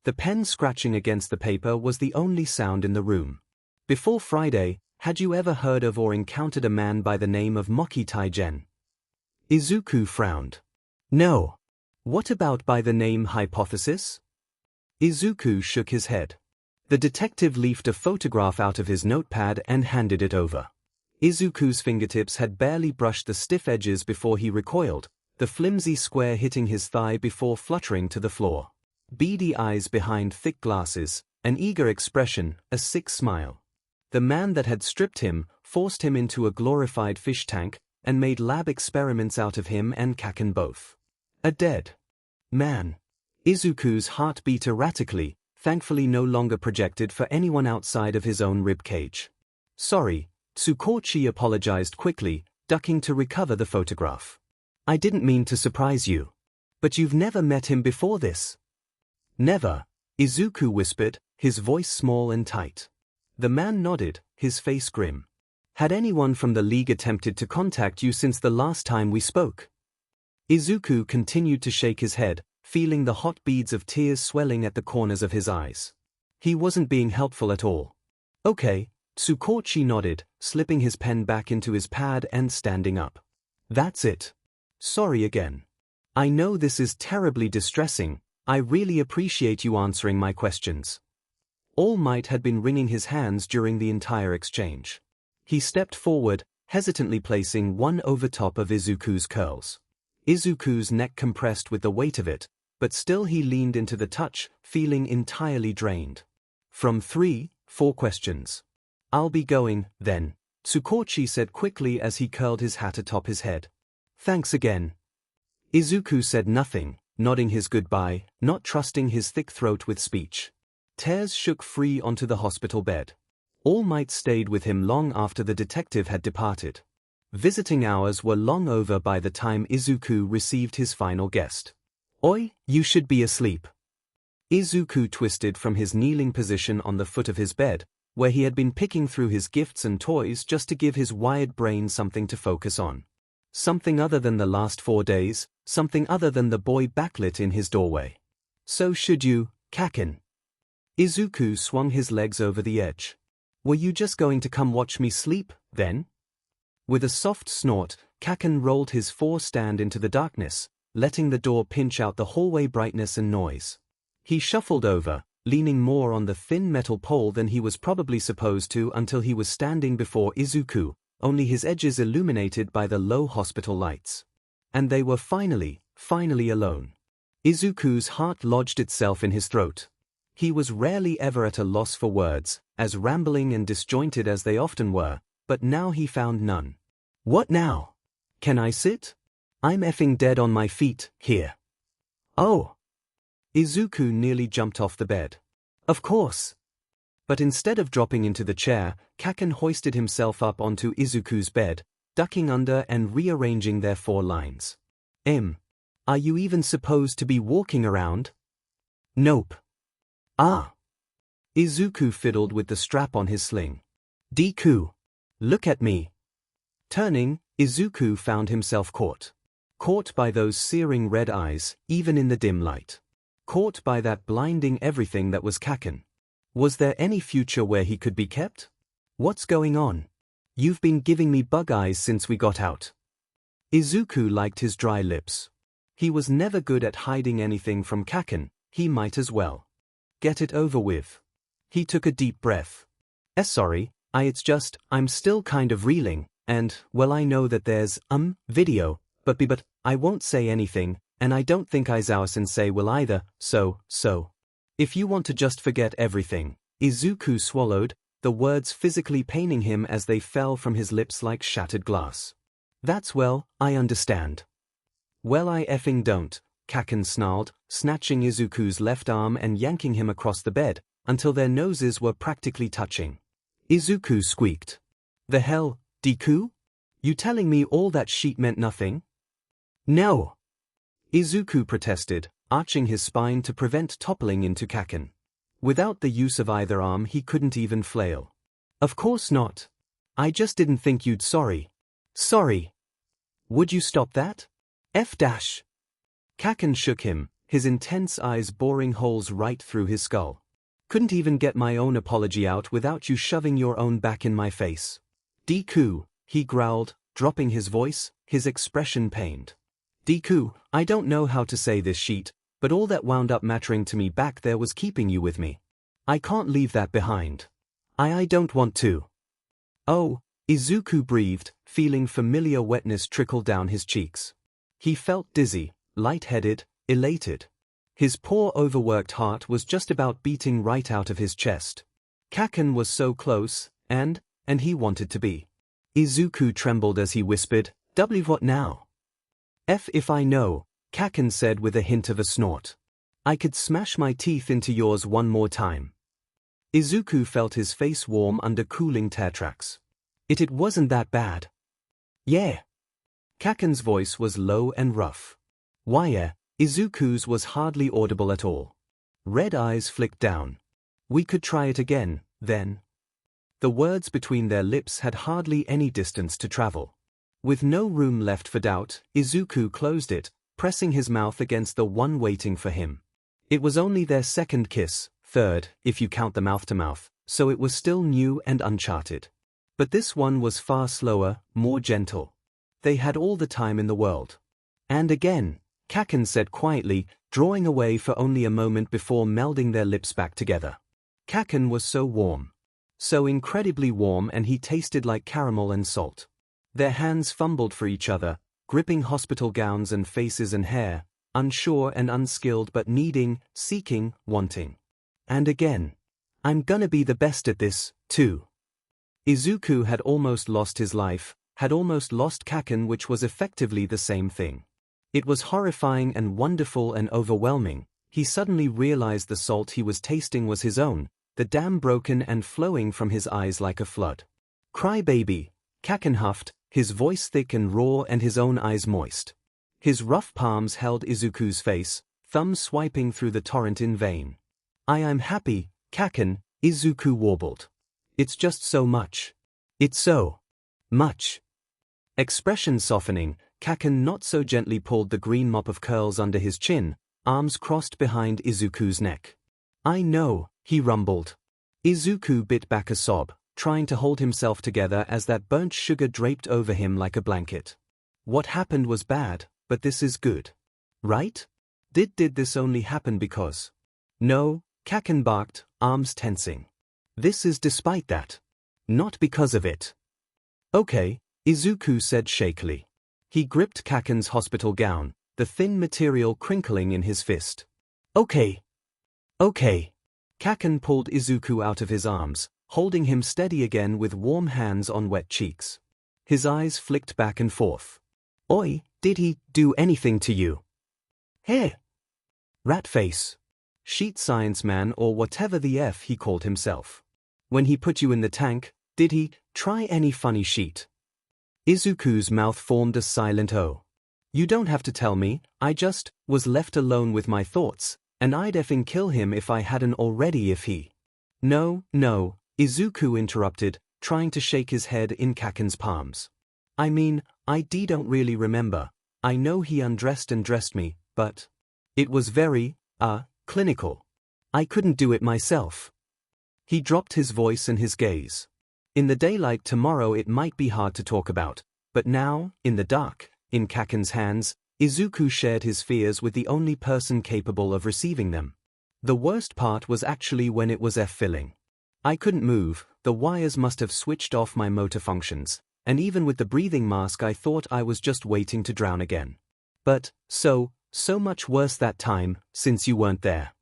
The pen scratching against the paper was the only sound in the room. Before Friday, had you ever heard of or encountered a man by the name of Moki Taigen? Izuku frowned. No. What about by the name Hypothesis? Izuku shook his head. The detective leafed a photograph out of his notepad and handed it over. Izuku's fingertips had barely brushed the stiff edges before he recoiled, the flimsy square hitting his thigh before fluttering to the floor. Beady eyes behind thick glasses, an eager expression, a sick smile. The man that had stripped him, forced him into a glorified fish tank, and made lab experiments out of him and Kacchan both. A dead man. Izuku's heart beat erratically, thankfully no longer projected for anyone outside of his own ribcage. Sorry, Tsukochi apologized quickly, ducking to recover the photograph. I didn't mean to surprise you. But you've never met him before this? Never, Izuku whispered, his voice small and tight. The man nodded, his face grim. Had anyone from the League attempted to contact you since the last time we spoke? Izuku continued to shake his head, feeling the hot beads of tears swelling at the corners of his eyes. He wasn't being helpful at all. Okay, Tsukochi nodded, slipping his pen back into his pad and standing up. That's it. Sorry again. I know this is terribly distressing. I really appreciate you answering my questions. All Might had been wringing his hands during the entire exchange. He stepped forward, hesitantly placing one over top of Izuku's curls. Izuku's neck compressed with the weight of it, but still he leaned into the touch, feeling entirely drained. From 4 questions. I'll be going, then, Tsukochi said quickly as he curled his hat atop his head. Thanks again. Izuku said nothing, nodding his goodbye, not trusting his thick throat with speech. Tears shook free onto the hospital bed. All Might stayed with him long after the detective had departed. Visiting hours were long over by the time Izuku received his final guest. Oi, you should be asleep. Izuku twisted from his kneeling position on the foot of his bed, where he had been picking through his gifts and toys just to give his wired brain something to focus on. Something other than the last 4 days, something other than the boy backlit in his doorway. So should you, Kacchan. Izuku swung his legs over the edge. Were you just going to come watch me sleep, then? With a soft snort, Kacchan rolled his forestand into the darkness, letting the door pinch out the hallway brightness and noise. He shuffled over, leaning more on the thin metal pole than he was probably supposed to until he was standing before Izuku, only his edges illuminated by the low hospital lights. And they were finally alone. Izuku's heart lodged itself in his throat. He was rarely ever at a loss for words, as rambling and disjointed as they often were, but now he found none. What now? Can I sit? I'm effing dead on my feet, here. Oh! Izuku nearly jumped off the bed. Of course. But instead of dropping into the chair, Kacchan hoisted himself up onto Izuku's bed, ducking under and rearranging their 4 lines. Are you even supposed to be walking around? Nope. Ah. Izuku fiddled with the strap on his sling. Deku. Look at me. Turning, Izuku found himself caught. Caught by those searing red eyes, even in the dim light. Caught by that blinding everything that was Kacchan. Was there any future where he could be kept? What's going on? You've been giving me bug eyes since we got out. Izuku liked his dry lips. He was never good at hiding anything from Kacchan, he might as well. Get it over with. He took a deep breath. Sorry, I'm still kind of reeling, and, well, I know that there's, video, but I won't say anything, and I don't think Aizawa-sensei will either, so. If you want to just forget everything. Izuku swallowed, the words physically paining him as they fell from his lips like shattered glass. That's well, I understand. Well, I effing don't, Kacchan snarled, snatching Izuku's left arm and yanking him across the bed, until their noses were practically touching. Izuku squeaked. The hell, Deku? You telling me all that shit meant nothing? No. Izuku protested, arching his spine to prevent toppling into Kacchan. Without the use of either arm he couldn't even flail. Of course not. I just didn't think you'd sorry. Sorry. Would you stop that? F-dash. Kacchan shook him, his intense eyes boring holes right through his skull. Couldn't even get my own apology out without you shoving your own back in my face. Deku, he growled, dropping his voice, his expression pained. Deku, I don't know how to say this shit, but all that wound up mattering to me back there was keeping you with me. I can't leave that behind. I don't want to. Oh, Izuku breathed, feeling familiar wetness trickle down his cheeks. He felt dizzy, lightheaded, elated. His poor overworked heart was just about beating right out of his chest. Kacchan was so close, and he wanted to be. Izuku trembled as he whispered, "W what now?" F if I know, Kacchan said with a hint of a snort. I could smash my teeth into yours one more time. Izuku felt his face warm under cooling tear tracks. It wasn't that bad. Yeah. Kacchan's voice was low and rough. Why, Izuku's was hardly audible at all. Red eyes flicked down. We could try it again, then. The words between their lips had hardly any distance to travel. With no room left for doubt, Izuku closed it, pressing his mouth against the one waiting for him. It was only their second kiss, third, if you count the mouth-to-mouth, so it was still new and uncharted. But this one was far slower, more gentle. They had all the time in the world. And again, Kacchan said quietly, drawing away for only a moment before melding their lips back together. Kacchan was so warm. So incredibly warm, and he tasted like caramel and salt. Their hands fumbled for each other, gripping hospital gowns and faces and hair, unsure and unskilled but needing, seeking, wanting. And again. I'm gonna be the best at this, too. Izuku had almost lost his life, had almost lost Kacchan, which was effectively the same thing. It was horrifying and wonderful and overwhelming. He suddenly realized the salt he was tasting was his own, the dam broken and flowing from his eyes like a flood. Cry baby, Kacchan huffed, his voice thick and raw and his own eyes moist. His rough palms held Izuku's face, thumbs swiping through the torrent in vain. I am happy, Kacchan, Izuku warbled. It's just so much. It's so much. Expression softening, Kacchan not so gently pulled the green mop of curls under his chin, arms crossed behind Izuku's neck. I know, he rumbled. Izuku bit back a sob, trying to hold himself together as that burnt sugar draped over him like a blanket. What happened was bad, but this is good. Right? Did this only happen because? No, Kacchan barked, arms tensing. This is despite that. Not because of it. Okay, Izuku said shakily. He gripped Kacchan's hospital gown, the thin material crinkling in his fist. Okay. Okay. Kacchan pulled Izuku out of his arms, holding him steady again with warm hands on wet cheeks. His eyes flicked back and forth. Oi, did he do anything to you? Hey. Rat face. Sheet science man or whatever the F he called himself. When he put you in the tank, did he try any funny sheet? Izuku's mouth formed a silent O. You don't have to tell me, I just was left alone with my thoughts, and I'd effing kill him if I hadn't already if he. No, Izuku interrupted, trying to shake his head in Kacchan's palms. I mean, I don't really remember. I know he undressed and dressed me, but it was very, clinical. I couldn't do it myself. He dropped his voice and his gaze. In the daylight tomorrow it might be hard to talk about, but now, in the dark, in Kacchan's hands, Izuku shared his fears with the only person capable of receiving them. The worst part was actually when it was F-filling. I couldn't move, the wires must have switched off my motor functions, and even with the breathing mask I thought I was just waiting to drown again. But, so much worse that time, since you weren't there.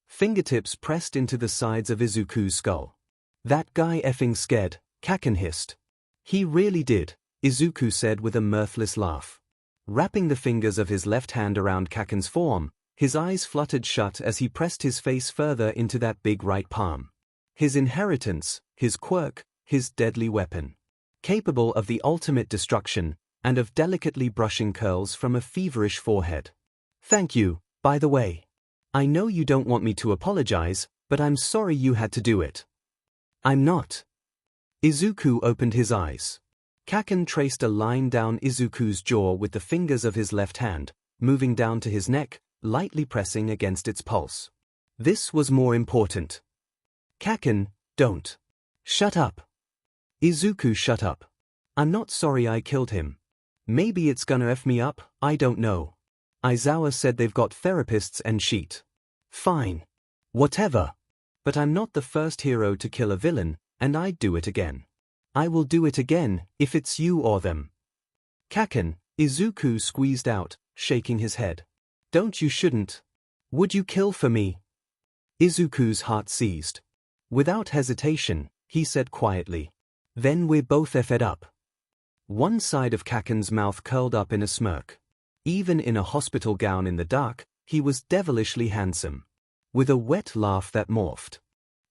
Fingertips pressed into the sides of Izuku's skull. That guy effing scared, Kacchan hissed. He really did, Izuku said with a mirthless laugh. Wrapping the fingers of his left hand around Kacchan's forearm, his eyes fluttered shut as he pressed his face further into that big right palm. His inheritance, his quirk, his deadly weapon. Capable of the ultimate destruction, and of delicately brushing curls from a feverish forehead. Thank you, by the way. I know you don't want me to apologize, but I'm sorry you had to do it. I'm not. Izuku opened his eyes. Kacchan traced a line down Izuku's jaw with the fingers of his left hand, moving down to his neck, lightly pressing against its pulse. This was more important. Kacchan, don't. Shut up. Izuku shut up. I'm not sorry I killed him. Maybe it's gonna F me up, I don't know. Aizawa said they've got therapists and sheet. Fine. Whatever. But I'm not the first hero to kill a villain, and I'd do it again. I will do it again, if it's you or them. Kacchan, Izuku squeezed out, shaking his head. Don't you shouldn't. Would you kill for me? Izuku's heart seized. Without hesitation, he said quietly. Then we're both effed up. One side of Kacchan's mouth curled up in a smirk. Even in a hospital gown in the dark, he was devilishly handsome. With a wet laugh that morphed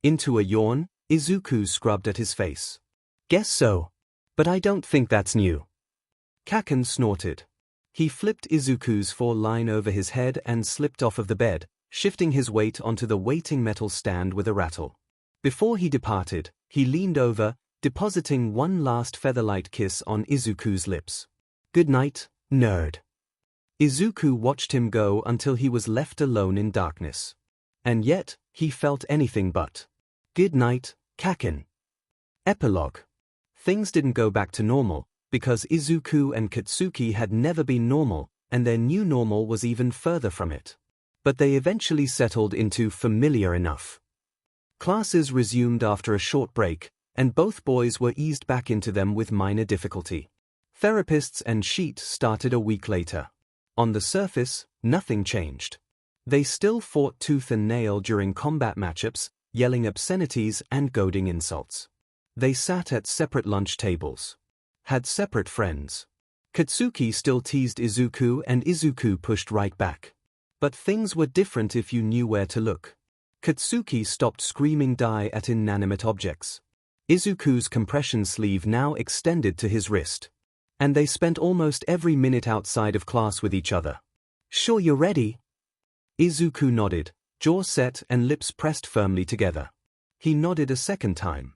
into a yawn, Izuku scrubbed at his face. Guess so. But I don't think that's new. Kacchan snorted. He flipped Izuku's foreline over his head and slipped off of the bed, shifting his weight onto the waiting metal stand with a rattle. Before he departed, he leaned over, depositing one last featherlight kiss on Izuku's lips. Good night, nerd. Izuku watched him go until he was left alone in darkness. And yet, he felt anything but. Good night, Kacchan. Epilogue. Things didn't go back to normal, because Izuku and Katsuki had never been normal, and their new normal was even further from it. But they eventually settled into familiar enough. Classes resumed after a short break, and both boys were eased back into them with minor difficulty. Therapists and sheet started a week later. On the surface, nothing changed. They still fought tooth and nail during combat matchups, yelling obscenities and goading insults. They sat at separate lunch tables. Had separate friends. Katsuki still teased Izuku and Izuku pushed right back. But things were different if you knew where to look. Katsuki stopped screaming die at inanimate objects. Izuku's compression sleeve now extended to his wrist. And they spent almost every minute outside of class with each other. Sure you're ready? Izuku nodded, jaw set and lips pressed firmly together. He nodded a second time.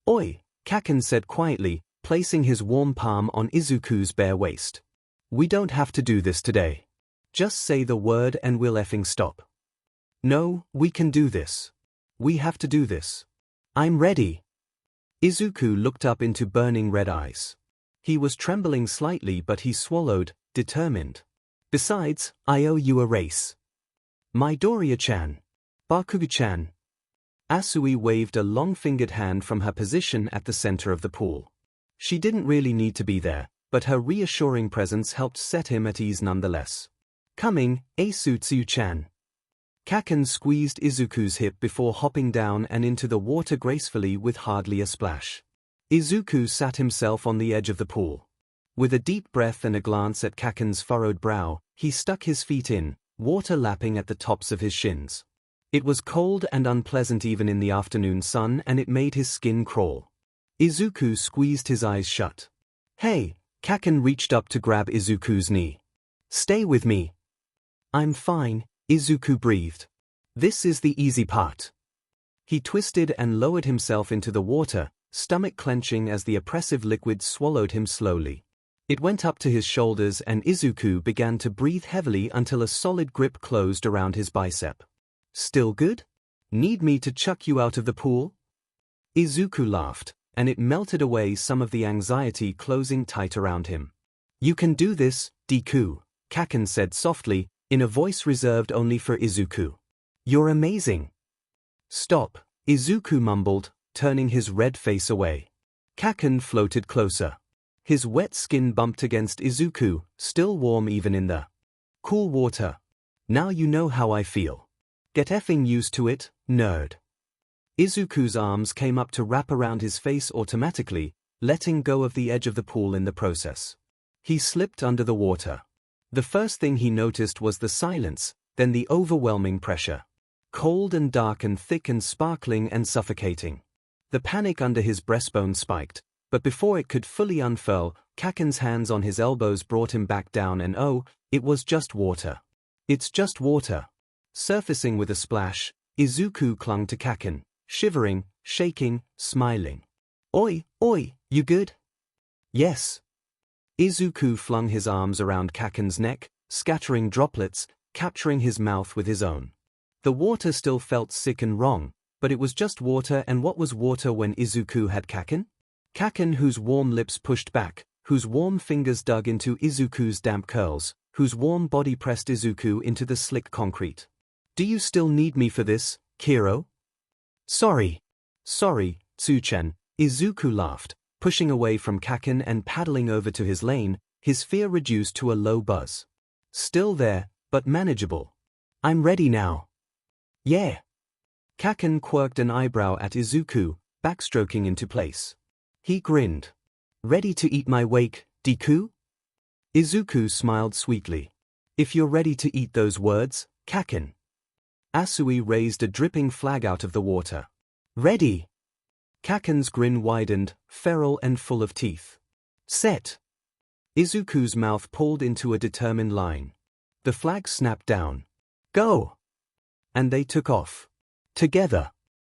Oi, Kacchan said quietly, placing his warm palm on Izuku's bare waist. We don't have to do this today. Just say the word and we'll effing stop. No, we can do this. We have to do this. I'm ready. Izuku looked up into burning red eyes. He was trembling slightly but he swallowed, determined. Besides, I owe you a race. Midoriya-chan. Bakugo-chan. Asui waved a long-fingered hand from her position at the center of the pool. She didn't really need to be there, but her reassuring presence helped set him at ease nonetheless. Coming, Asutsu-chan. Kacchan squeezed Izuku's hip before hopping down and into the water gracefully with hardly a splash. Izuku sat himself on the edge of the pool. With a deep breath and a glance at Kacchan's furrowed brow, he stuck his feet in, water lapping at the tops of his shins. It was cold and unpleasant even in the afternoon sun and it made his skin crawl. Izuku squeezed his eyes shut. Hey, Kacchan reached up to grab Izuku's knee. Stay with me. I'm fine, Izuku breathed. This is the easy part. He twisted and lowered himself into the water, stomach clenching as the oppressive liquid swallowed him slowly. It went up to his shoulders and Izuku began to breathe heavily until a solid grip closed around his bicep. Still good? Need me to chuck you out of the pool? Izuku laughed, and it melted away some of the anxiety closing tight around him. You can do this, Deku, Kacchan said softly, in a voice reserved only for Izuku. You're amazing. Stop, Izuku mumbled, turning his red face away. Kacchan floated closer. His wet skin bumped against Izuku, still warm even in the cool water. Now you know how I feel. Get effing used to it, nerd. Izuku's arms came up to wrap around his face automatically, letting go of the edge of the pool in the process. He slipped under the water. The first thing he noticed was the silence, then the overwhelming pressure. Cold and dark and thick and sparkling and suffocating. The panic under his breastbone spiked, but before it could fully unfurl, Kacchan's hands on his elbows brought him back down and oh, it was just water. It's just water. Surfacing with a splash, Izuku clung to Kacchan, shivering, shaking, smiling. Oi, you good? Yes. Izuku flung his arms around Kacchan's neck, scattering droplets, capturing his mouth with his own. The water still felt sick and wrong, but it was just water, and what was water when Izuku had Kacchan? Kacchan, whose warm lips pushed back, whose warm fingers dug into Izuku's damp curls, whose warm body pressed Izuku into the slick concrete. Do you still need me for this, Kiro? Sorry, Tsuchan, Izuku laughed, pushing away from Kacchan and paddling over to his lane, his fear reduced to a low buzz. Still there, but manageable. I'm ready now. Yeah. Kacchan quirked an eyebrow at Izuku, backstroking into place. He grinned. Ready to eat my wake, Deku? Izuku smiled sweetly. If you're ready to eat those words, Kacchan. Asui raised a dripping flag out of the water. Ready. Kacchan's grin widened, feral and full of teeth. Set. Izuku's mouth pulled into a determined line. The flag snapped down. Go. And they took off. Together.